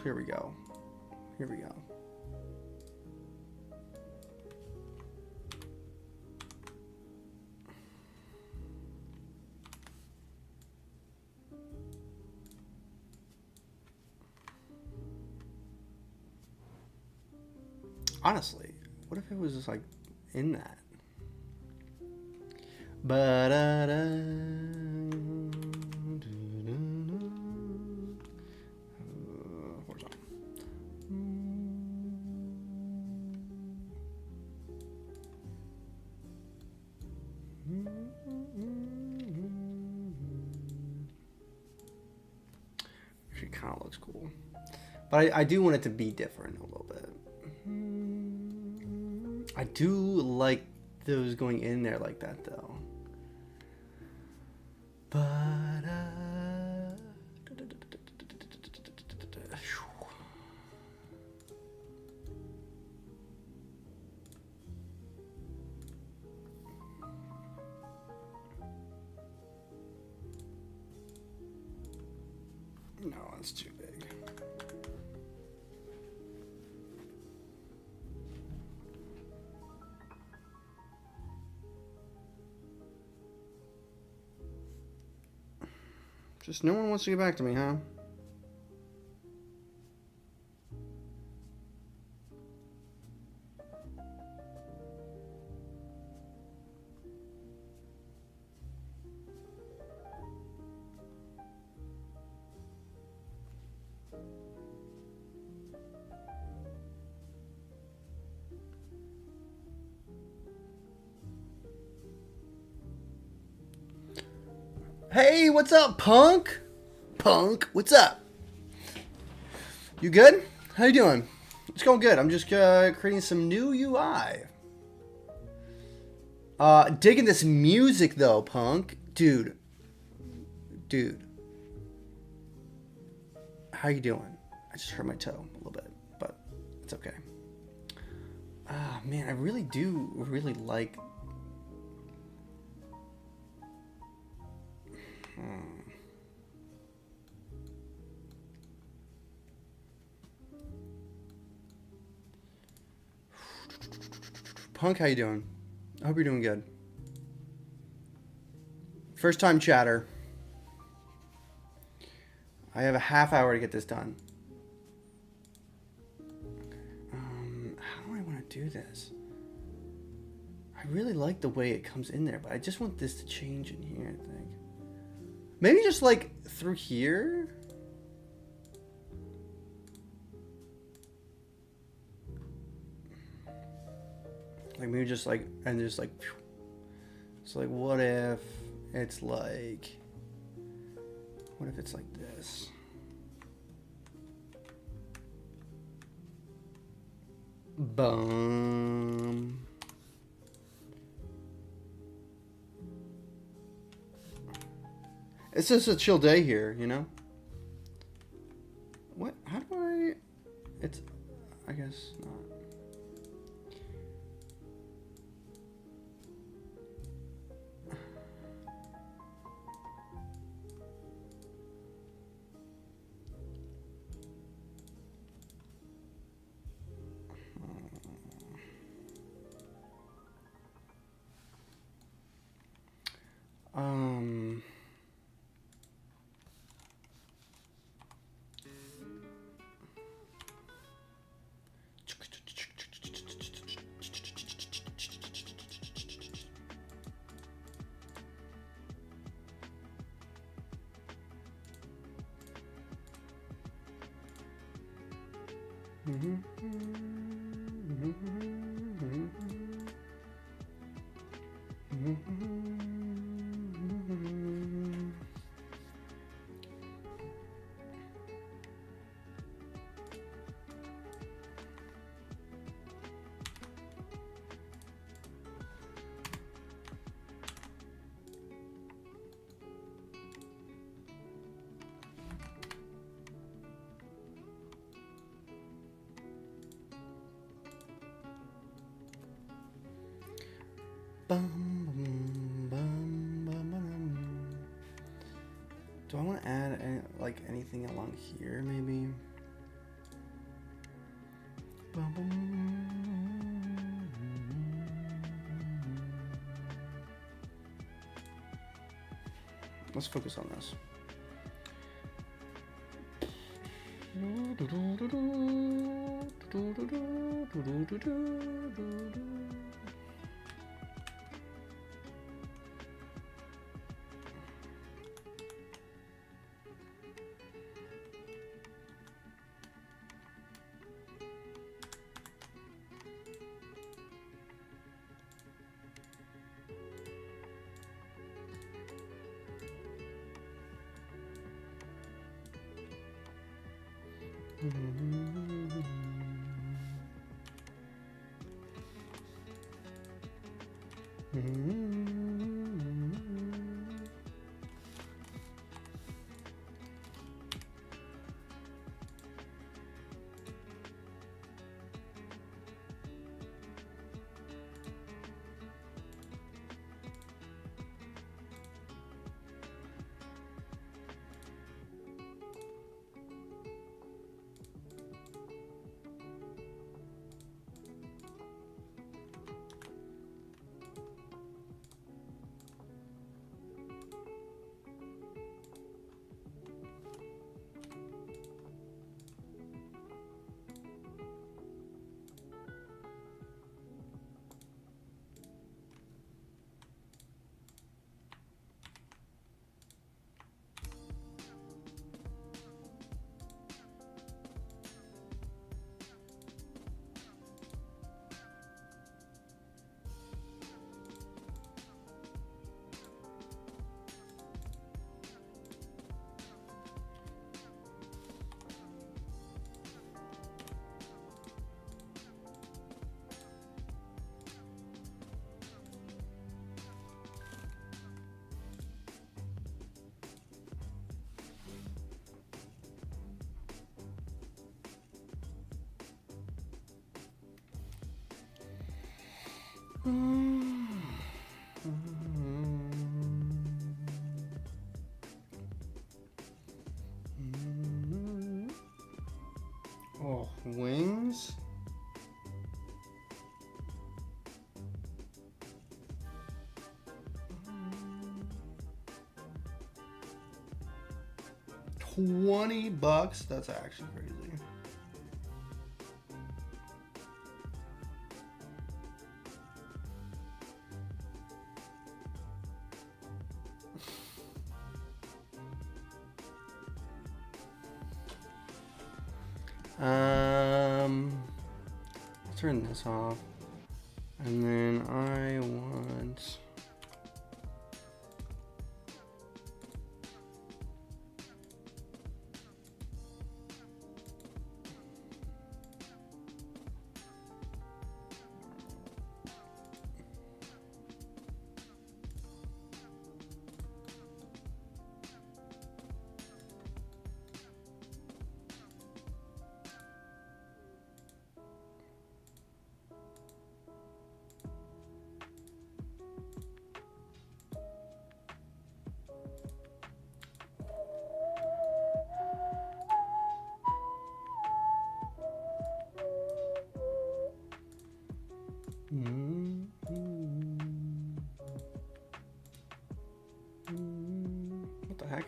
Here we go. Here we go. Honestly, what if it was just like in that? Actually kind of looks cool. But I do want it to be different a little bit. I do like those going in there like that, though. But, no, it's too big. Just no one wants to get back to me, huh? Hey, what's up, punk? Punk, what's up? You good? How you doing? It's going good. I'm just creating some new UI. Digging this music though, punk. Dude. How you doing? I just hurt my toe a little bit, but it's okay. Ah, man, I really do like... Punk, how you doing? I hope you're doing good. First time chatter. I have a half hour to get this done. How do I want to do this? I really like the way it comes in there, but I just want this to change in here, I think. Maybe just like through here? Like maybe just like, and just like, phew. It's like, what if it's like, what if it's like this? Boom. It's just a chill day here, you know? What? How do I... It's... I guess not. Do I want to add any, like anything along here, maybe? Let's focus on this. Oh, wings. $20. That's actually crazy. I'll turn this off, and then I want. What the heck?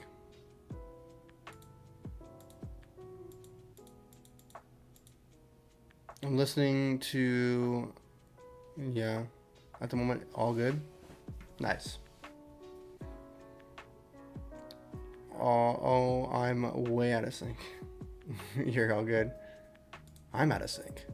I'm listening to, yeah, at the moment, all good. Nice. Oh, I'm way out of sync. You're all good. I'm out of sync.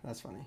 That's funny.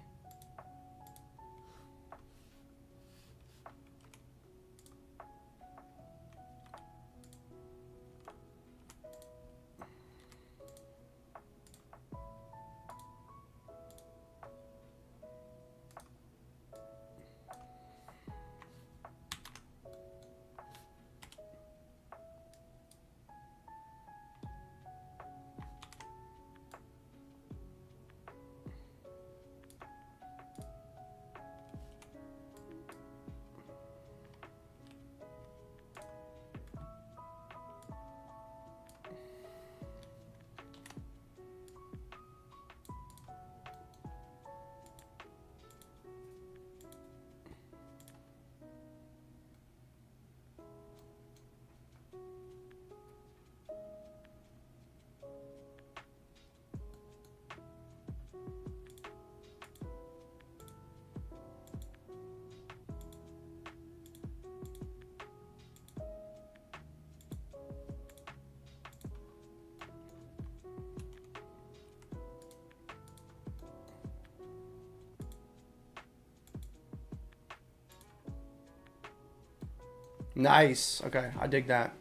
Nice. Okay, I dig that.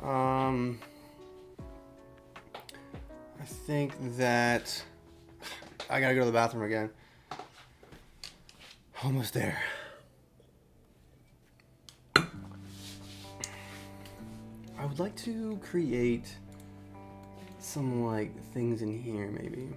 I think that I gotta go to the bathroom again. Almost there. I would like to create some like things in here maybe.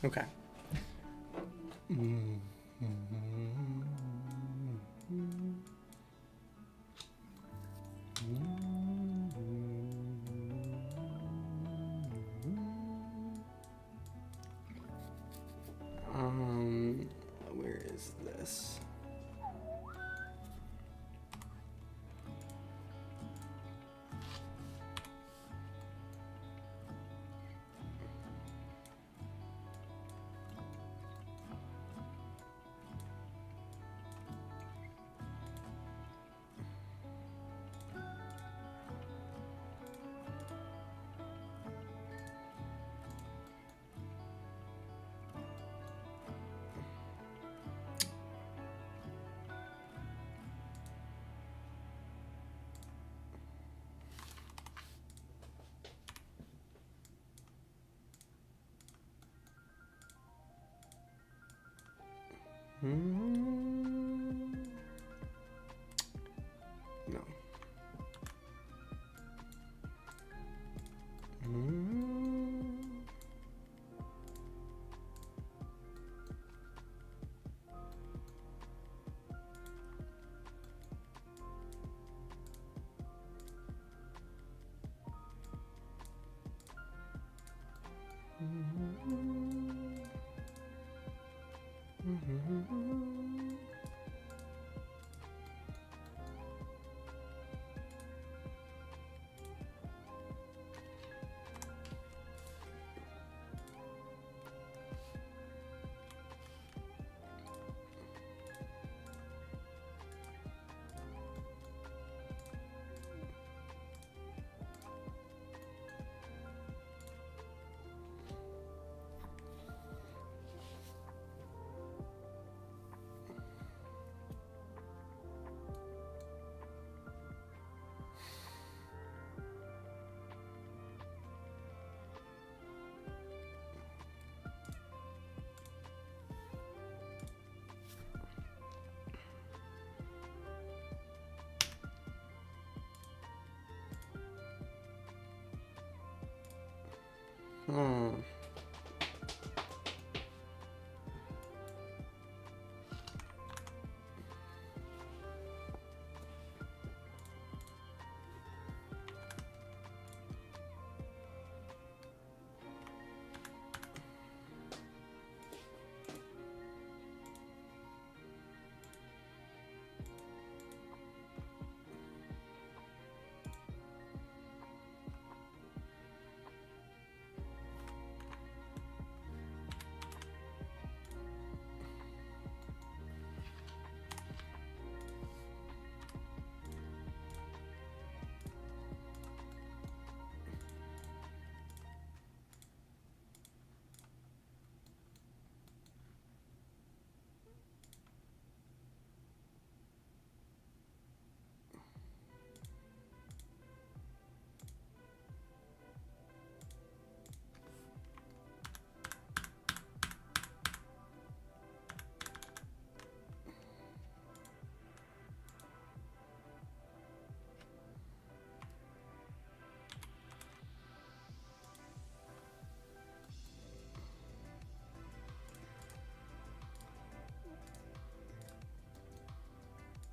Okay. Where is this? No.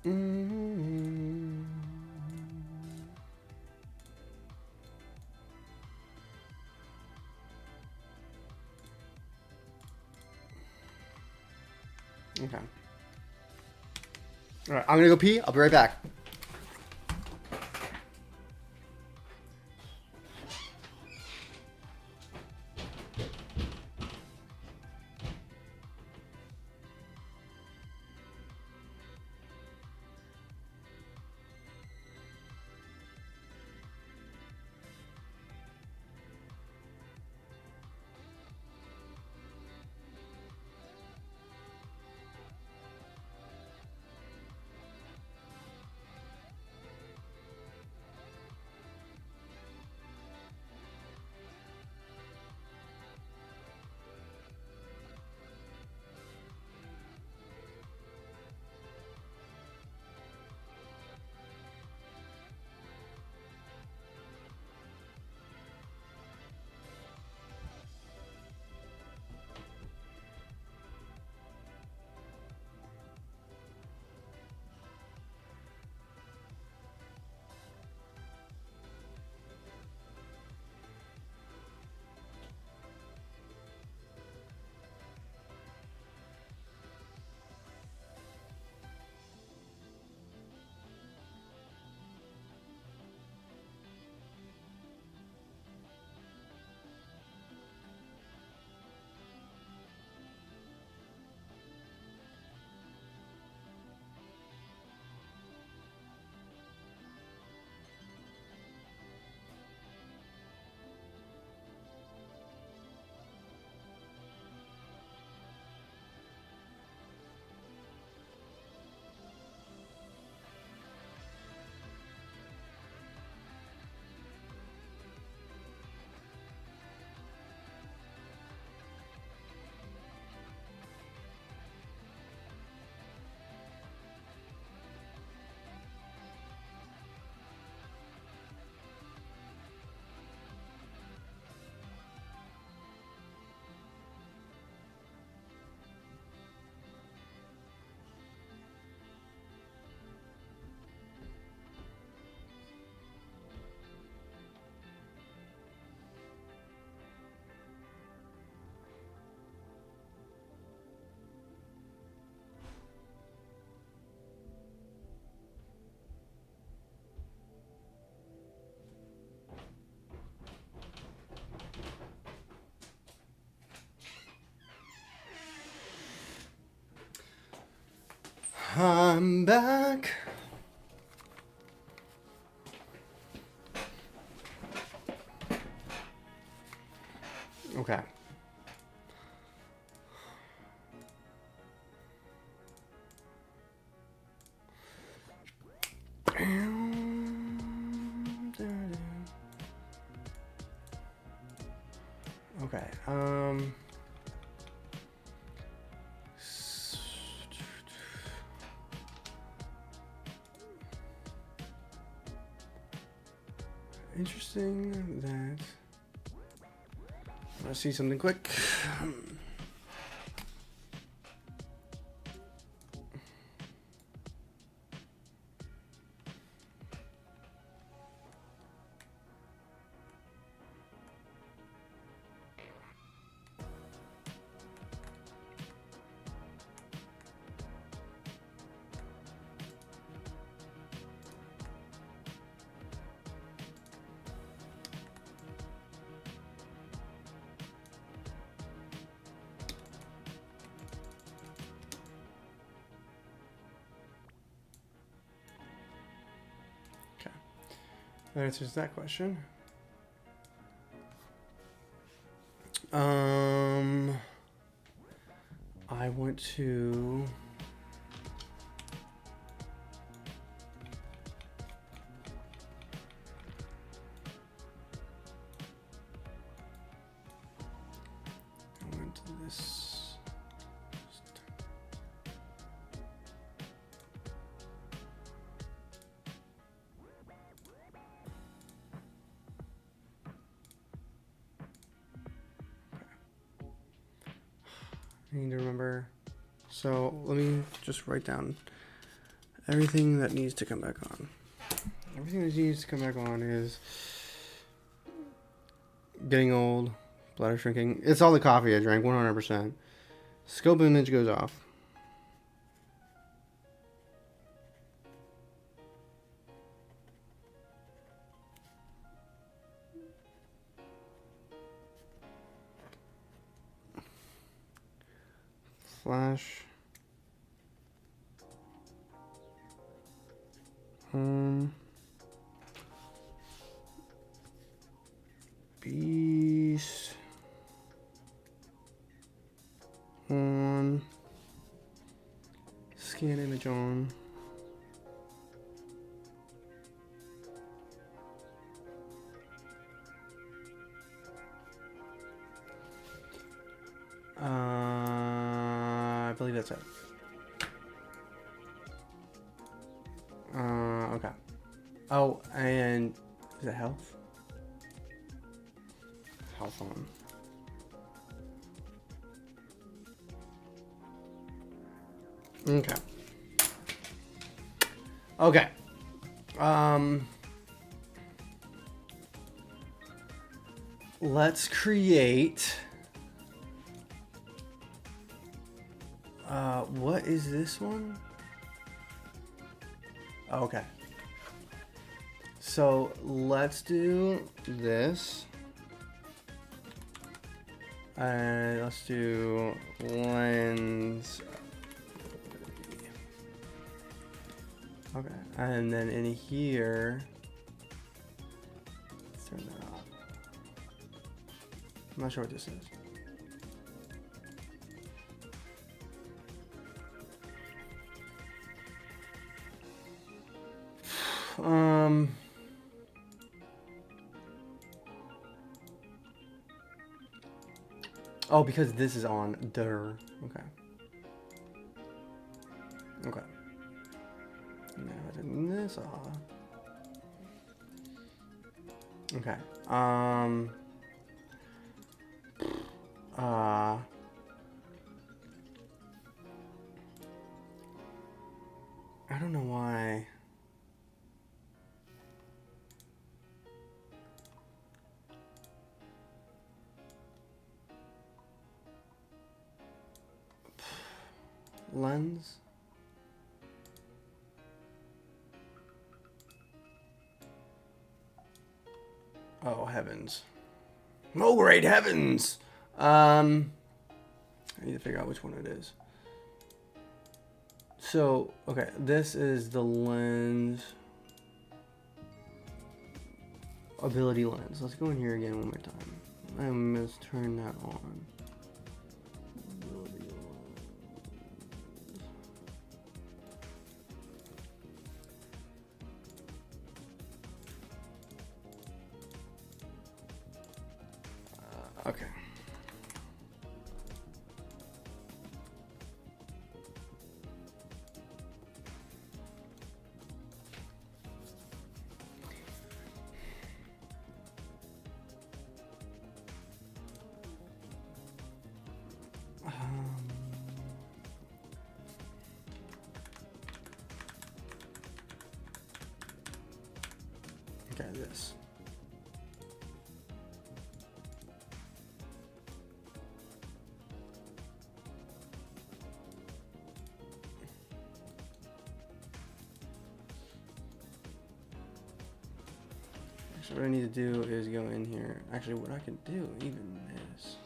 Mm-hmm. Okay. All right, I'm gonna go pee. I'll be right back. I'm back. Okay. Okay. Interesting that. I see something quick. That answers that question. I want to. I went to this. I need to remember. So let me just write down Everything that needs to come back on. Everything that needs to come back on is getting old, bladder shrinking. It's all the coffee I drank, 100%. Scope image goes off. Flash. Beast. On. Scan image on. I believe that's it. Okay. Oh, and is it health? Health on. Okay. Okay. Let's create. What is this one? Okay. So let's do this. And let's do lens. Okay. And then in here, let's turn that off. I'm not sure what this is. Oh, because this is on. Okay. Okay. Now turn this off. Okay. I don't know why. Lens. Oh, heavens. Oh, great heavens! I need to figure out which one it is. So, okay, this is the lens. Ability lens. Let's go in here again one more time. I must turn that on. Okay. Okay, this. So what I need to do is go in here. Actually, what I can do even is.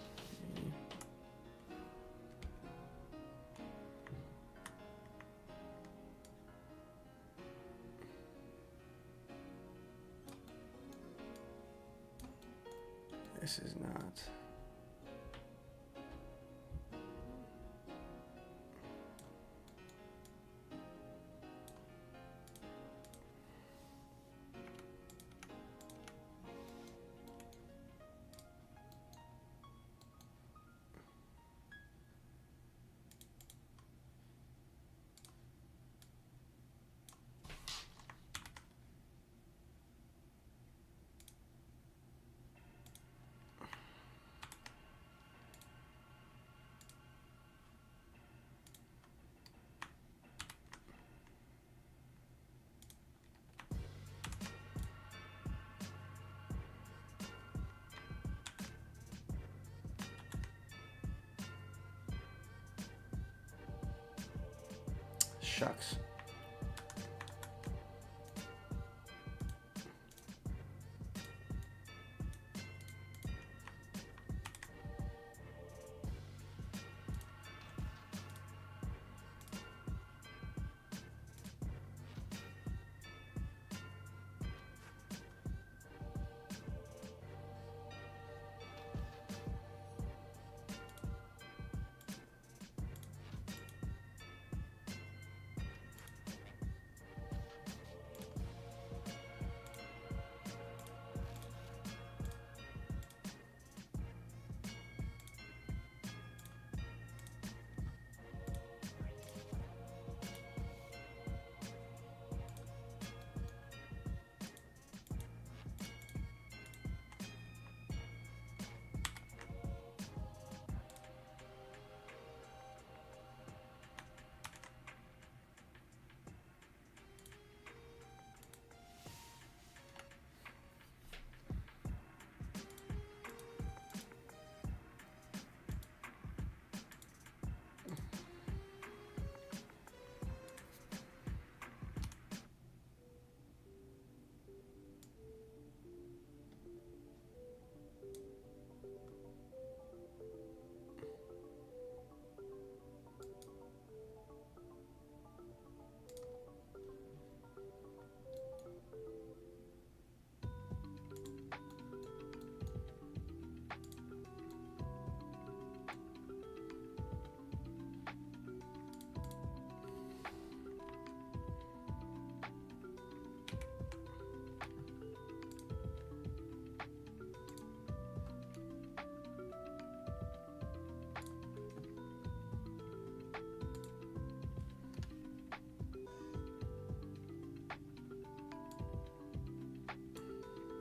This is not. shucks.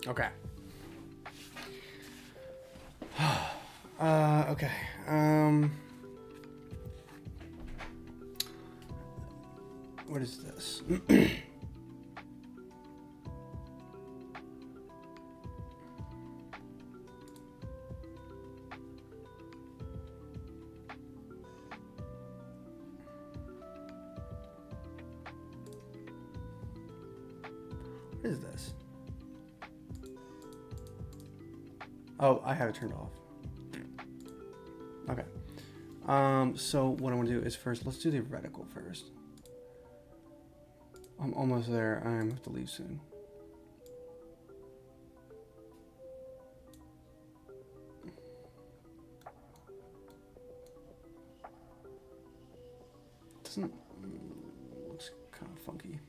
Okay. Okay. What is this? What is this? Oh, I have it turned off. Okay. So what I want to do is first, let's do the reticle first. I'm almost there. I have to leave soon. Doesn't looks kind of funky.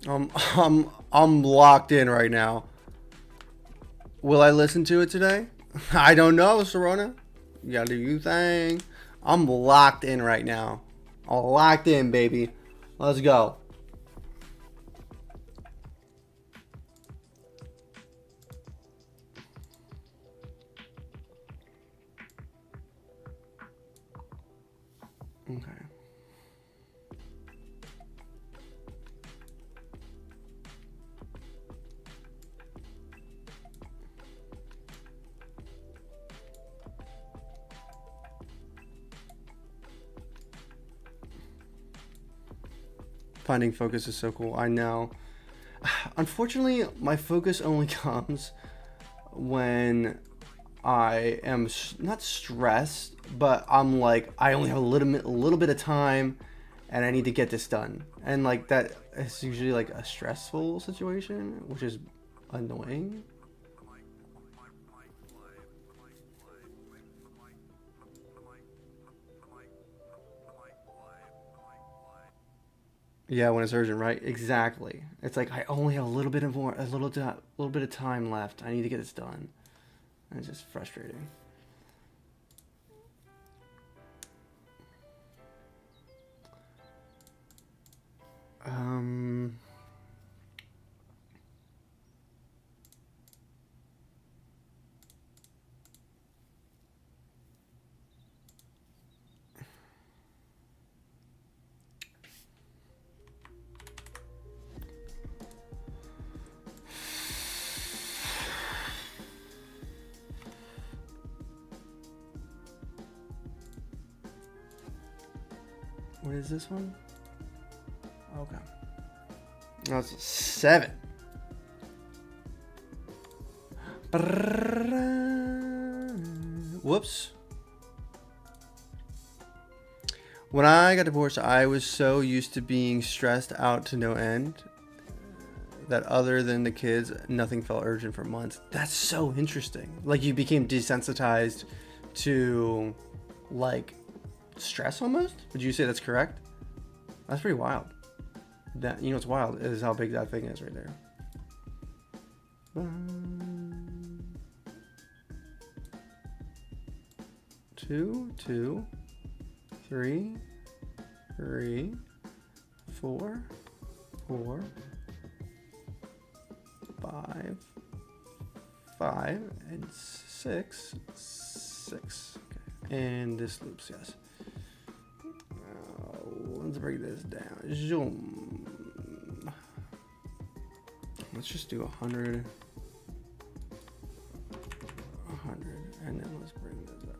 I'm locked in right now. Will I listen to it today? I don't know, Serona. You gotta do your thing. I'm locked in right now. I'm locked in, baby. Let's go. Okay. Finding focus is so cool. I know. Unfortunately, my focus only comes when I am not stressed, but I'm like, I only have a little bit of time and I need to get this done. And like that is usually like a stressful situation, which is annoying. Yeah, when it's urgent, right? Exactly. It's like I only have a little bit of time left. I need to get this done. And it's just frustrating. What is this one? Okay. That's 7. Whoops. When I got divorced, I was so used to being stressed out to no end that other than the kids, nothing felt urgent for months. That's so interesting. Like you became desensitized to like stress almost? Would you say that's correct? That's pretty wild. That, you know what's wild is how big that thing is right there. 2, 2, 3, 3, 4, 4, 5, 5, and 6, 6. Okay. And this loops, yes. Let's break this down. Zoom. Let's just do 100, 100, and then let's bring this up.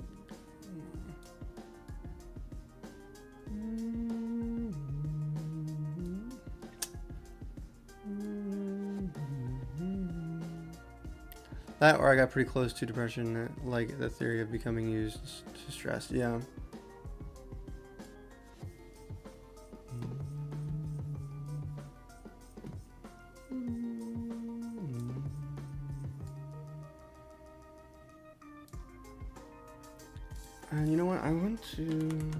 That, or I got pretty close to depression, like the theory of becoming used to stress. Yeah. And you know what? I want to.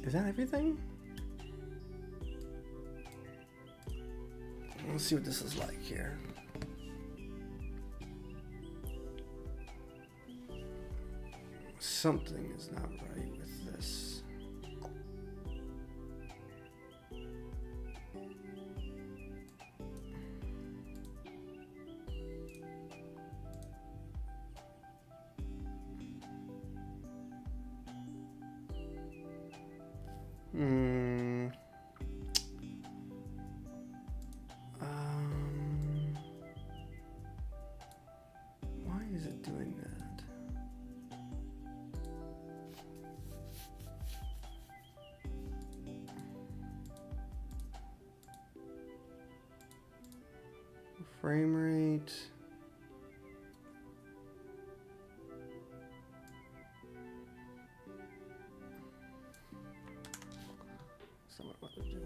Is that everything? Let's see what this is like here. Something is not right with this. Why is it doing that? Frame rate. That's not what I wanted to do.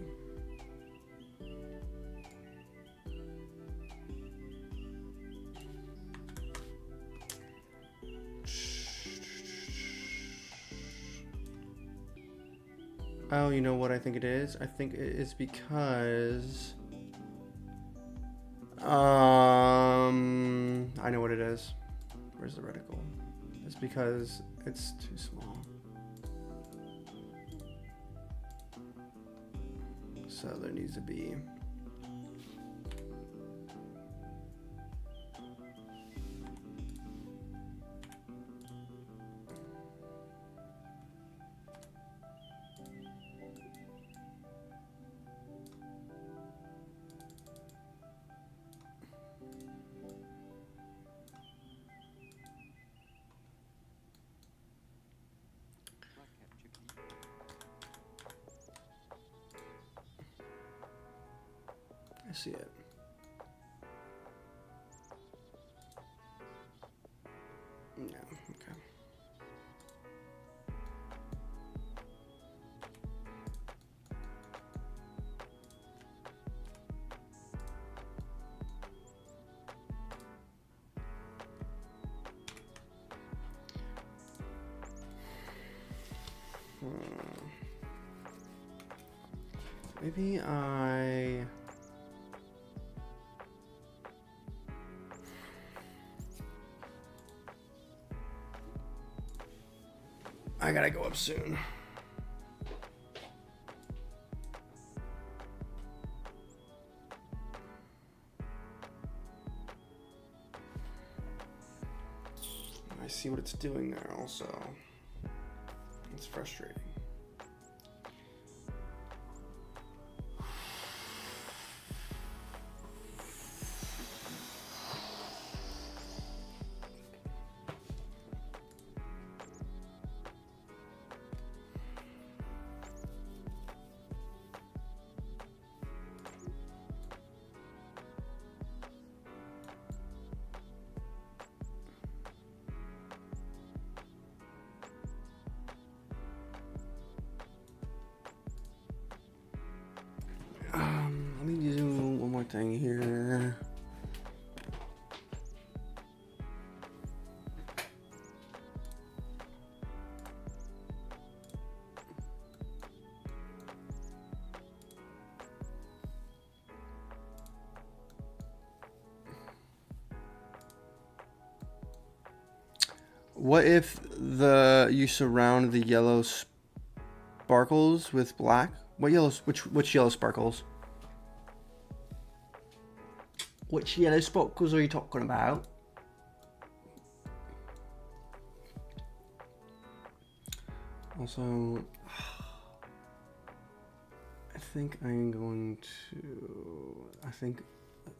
Oh, you know what I think it is? I think it is because I know what it is. Where's the reticle? It's because it's too small. So there needs to be I see it. Yeah, okay. Maybe I gotta go up soon. I see what it's doing there also. It's frustrating. Let me do one more thing here. What if you surround the yellow sparkles with black? Which yellow sparkles? Which yellow sparkles are you talking about? Also, I think I'm going to. I think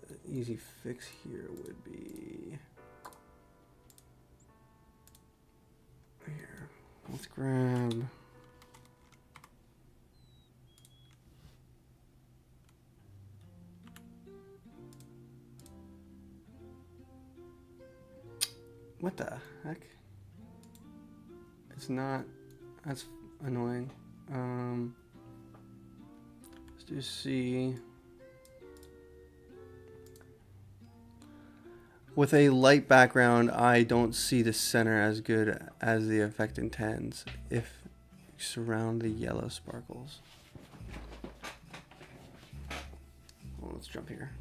an easy fix here would be here. Let's grab. What the heck? It's not. That's annoying. Let's do C. With a light background, I don't see the center as good as the effect intends if you surround the yellow sparkles. Well, let's jump here.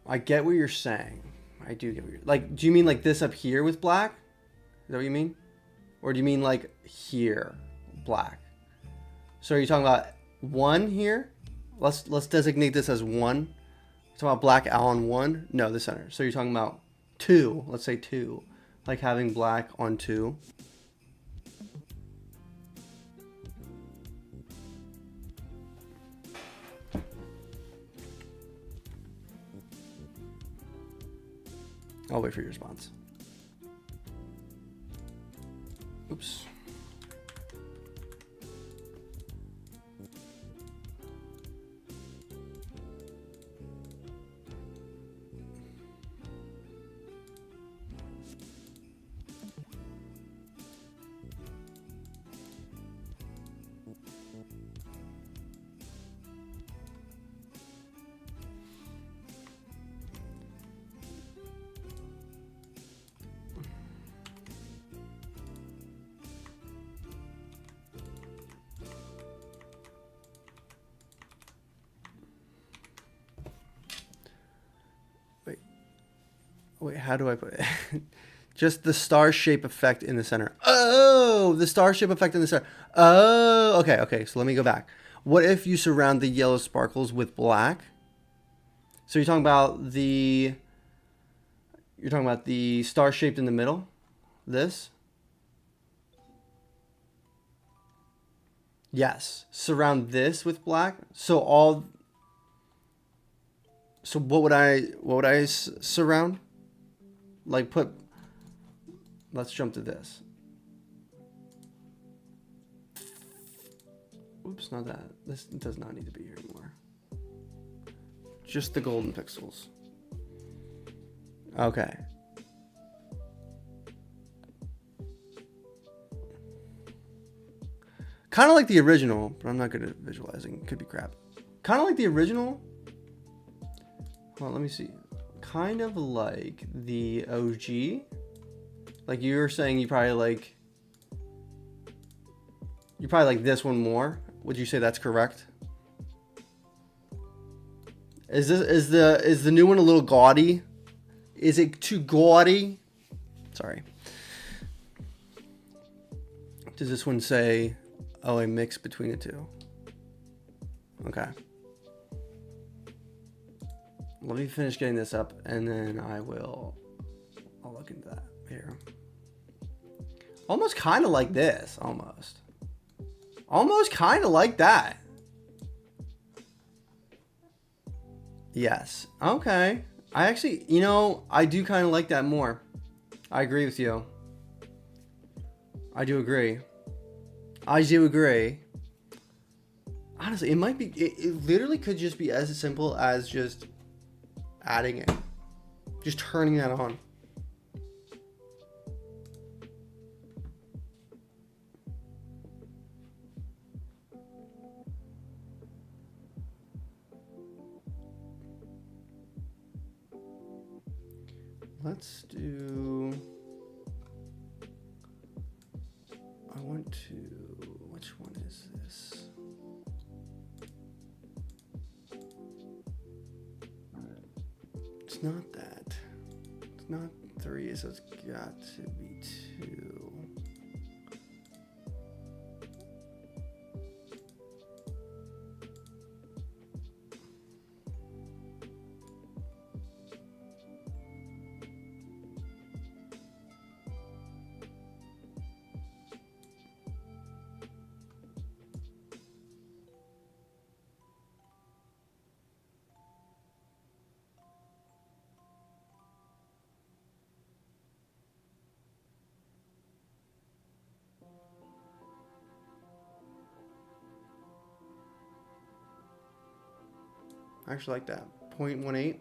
I get what you're saying. I do get what you're like. Do you mean like this up here with black? Is that what you mean? Or do you mean like here, black? So are you talking about 1 here? Let's designate this as 1. Talking about black on 1? No, the center. So you're talking about 2. Let's say 2. Like having black on 2. I'll wait for your response. Oops. Wait, how do I put it? Just the star shape effect in the center. Oh, the star shape effect in the center. Oh, okay, okay. So let me go back. What if you surround the yellow sparkles with black? So you're talking about the star shaped in the middle? This? Yes. Surround this with black. So what would I surround? Like let's jump to this. Oops, not that. This does not need to be here anymore. Just the golden pixels. Okay. Kind of like the original, but I'm not good at visualizing. Could be crap. Kind of like the original. Well, let me see. Kind of like the OG. Like you were saying, you probably like this one more. Would you say that's correct? Is the new one a little gaudy? Is it too gaudy? Sorry. Does this one say, oh, a mix between the two? Okay. Let me finish getting this up, and then I'll look into that here. Almost kind of like this, almost. Almost kind of like that. Yes. Okay. I actually, I do kind of like that more. I agree with you. I do agree. Honestly, it literally could just be as simple as just adding it. Just turning that on. Let's do... which one is this? It's not that. It's not 3, so it's got to be 2. I actually like that. 0.18.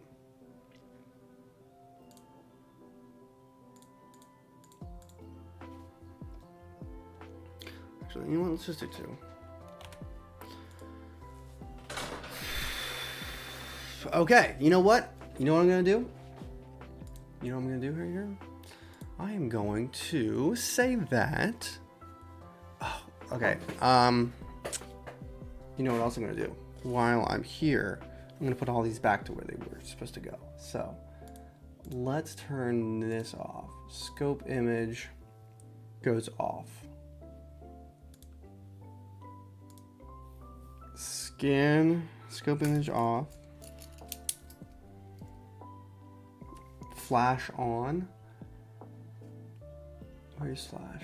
Actually, you know what? Let's just do 2. Okay, you know what? You know what I'm going to do? You know what I'm going to do right here? I am going to say that... Oh, okay. You know what else I'm going to do? While I'm here, I'm going to put all these back to where they were supposed to go. So, let's turn this off. Scope image goes off. Scan, scope image off. Flash on. Where's flash?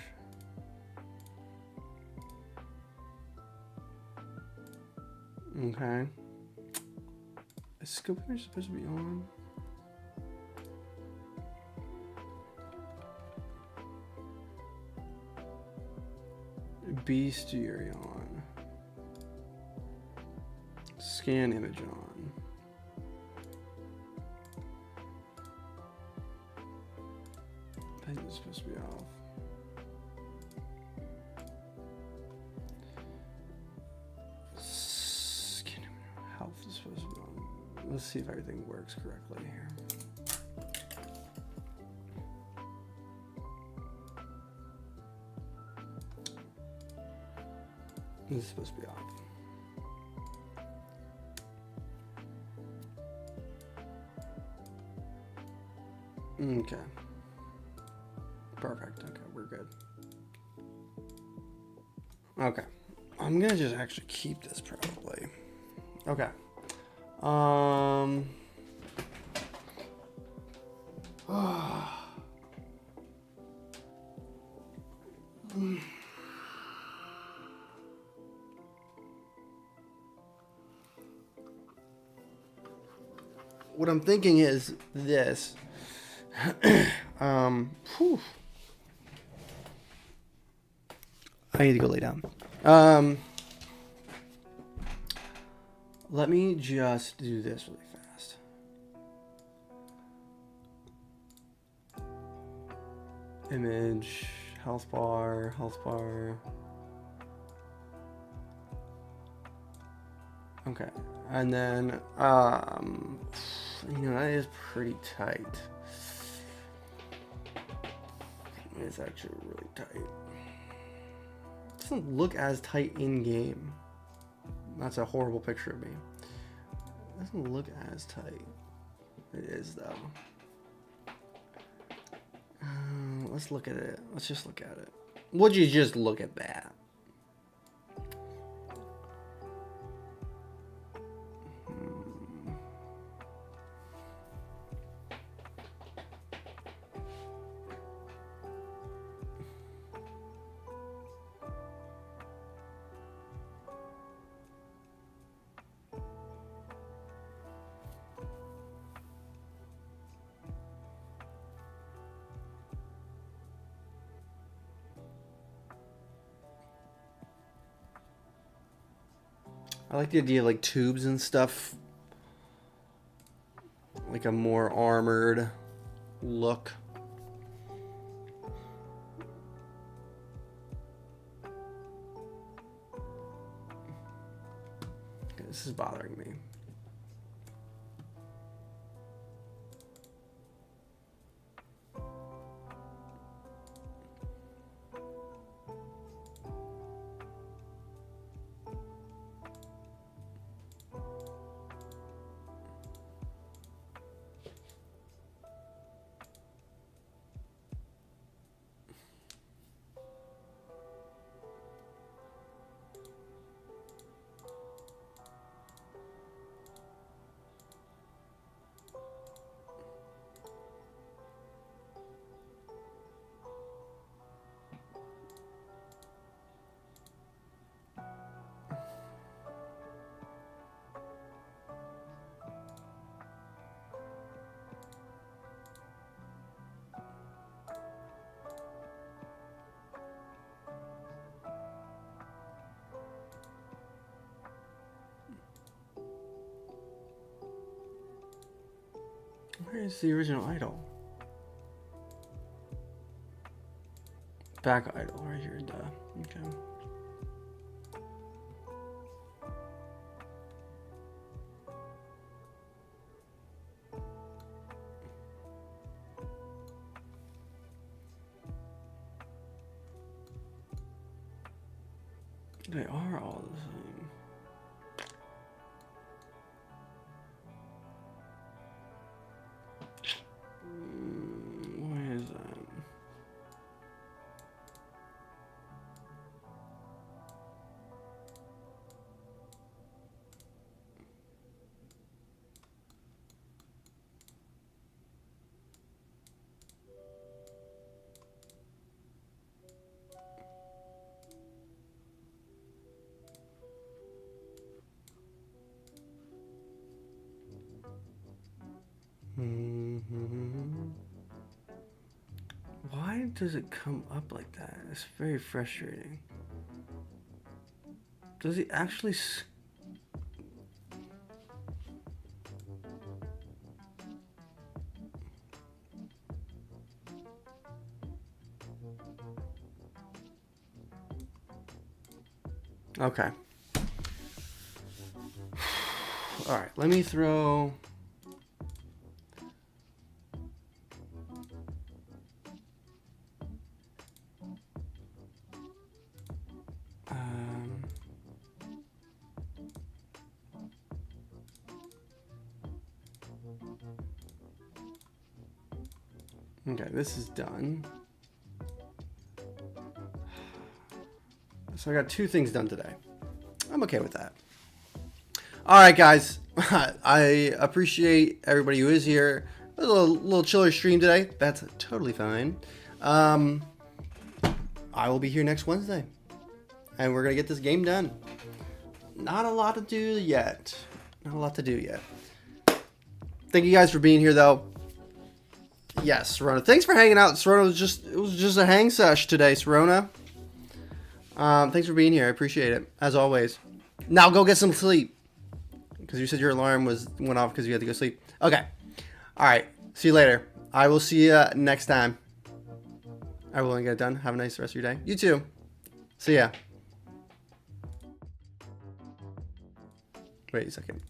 Okay. Is scope image supposed to be on? B stereo on. Scan image on. I think it's supposed to be off. Scan image health is supposed to be on. Let's see if everything works correctly here. This is supposed to be off. Okay. Perfect. Okay, we're good. Okay. I'm gonna just actually keep this probably. Okay. What I'm thinking is this. Whew. I need to go lay down. Let me just do this really fast. Image, health bar, health bar. Okay, and then, you know, that is pretty tight. It's actually really tight. It doesn't look as tight in game. That's a horrible picture of me. It doesn't look as tight. It is though. Let's look at it. Let's just look at it. Would you just look at that? I like the idea of like tubes and stuff. Like a more armored look. Okay, this is bothering me. Where is the original idol? Back idol, right here, duh. Okay. They are all the same. Why is that? Why does it come up like that? It's very frustrating. Does he actually... Okay. All right, let me throw... Okay, this is done. So I got 2 things done today. I'm okay with that. All right, guys. I appreciate everybody who is here. A little chiller stream today. That's totally fine. I will be here next Wednesday. And we're going to get this game done. Not a lot to do yet. Not a lot to do yet. Thank you guys for being here, though. Yes, Serona. Thanks for hanging out. Serona it was just a hang sesh today, Serona. Thanks for being here. I appreciate it, as always. Now go get some sleep. Because you said your alarm went off because you had to go sleep. Okay. All right. See you later. I will see you next time. I will get it done. Have a nice rest of your day. You too. See ya. Wait a second.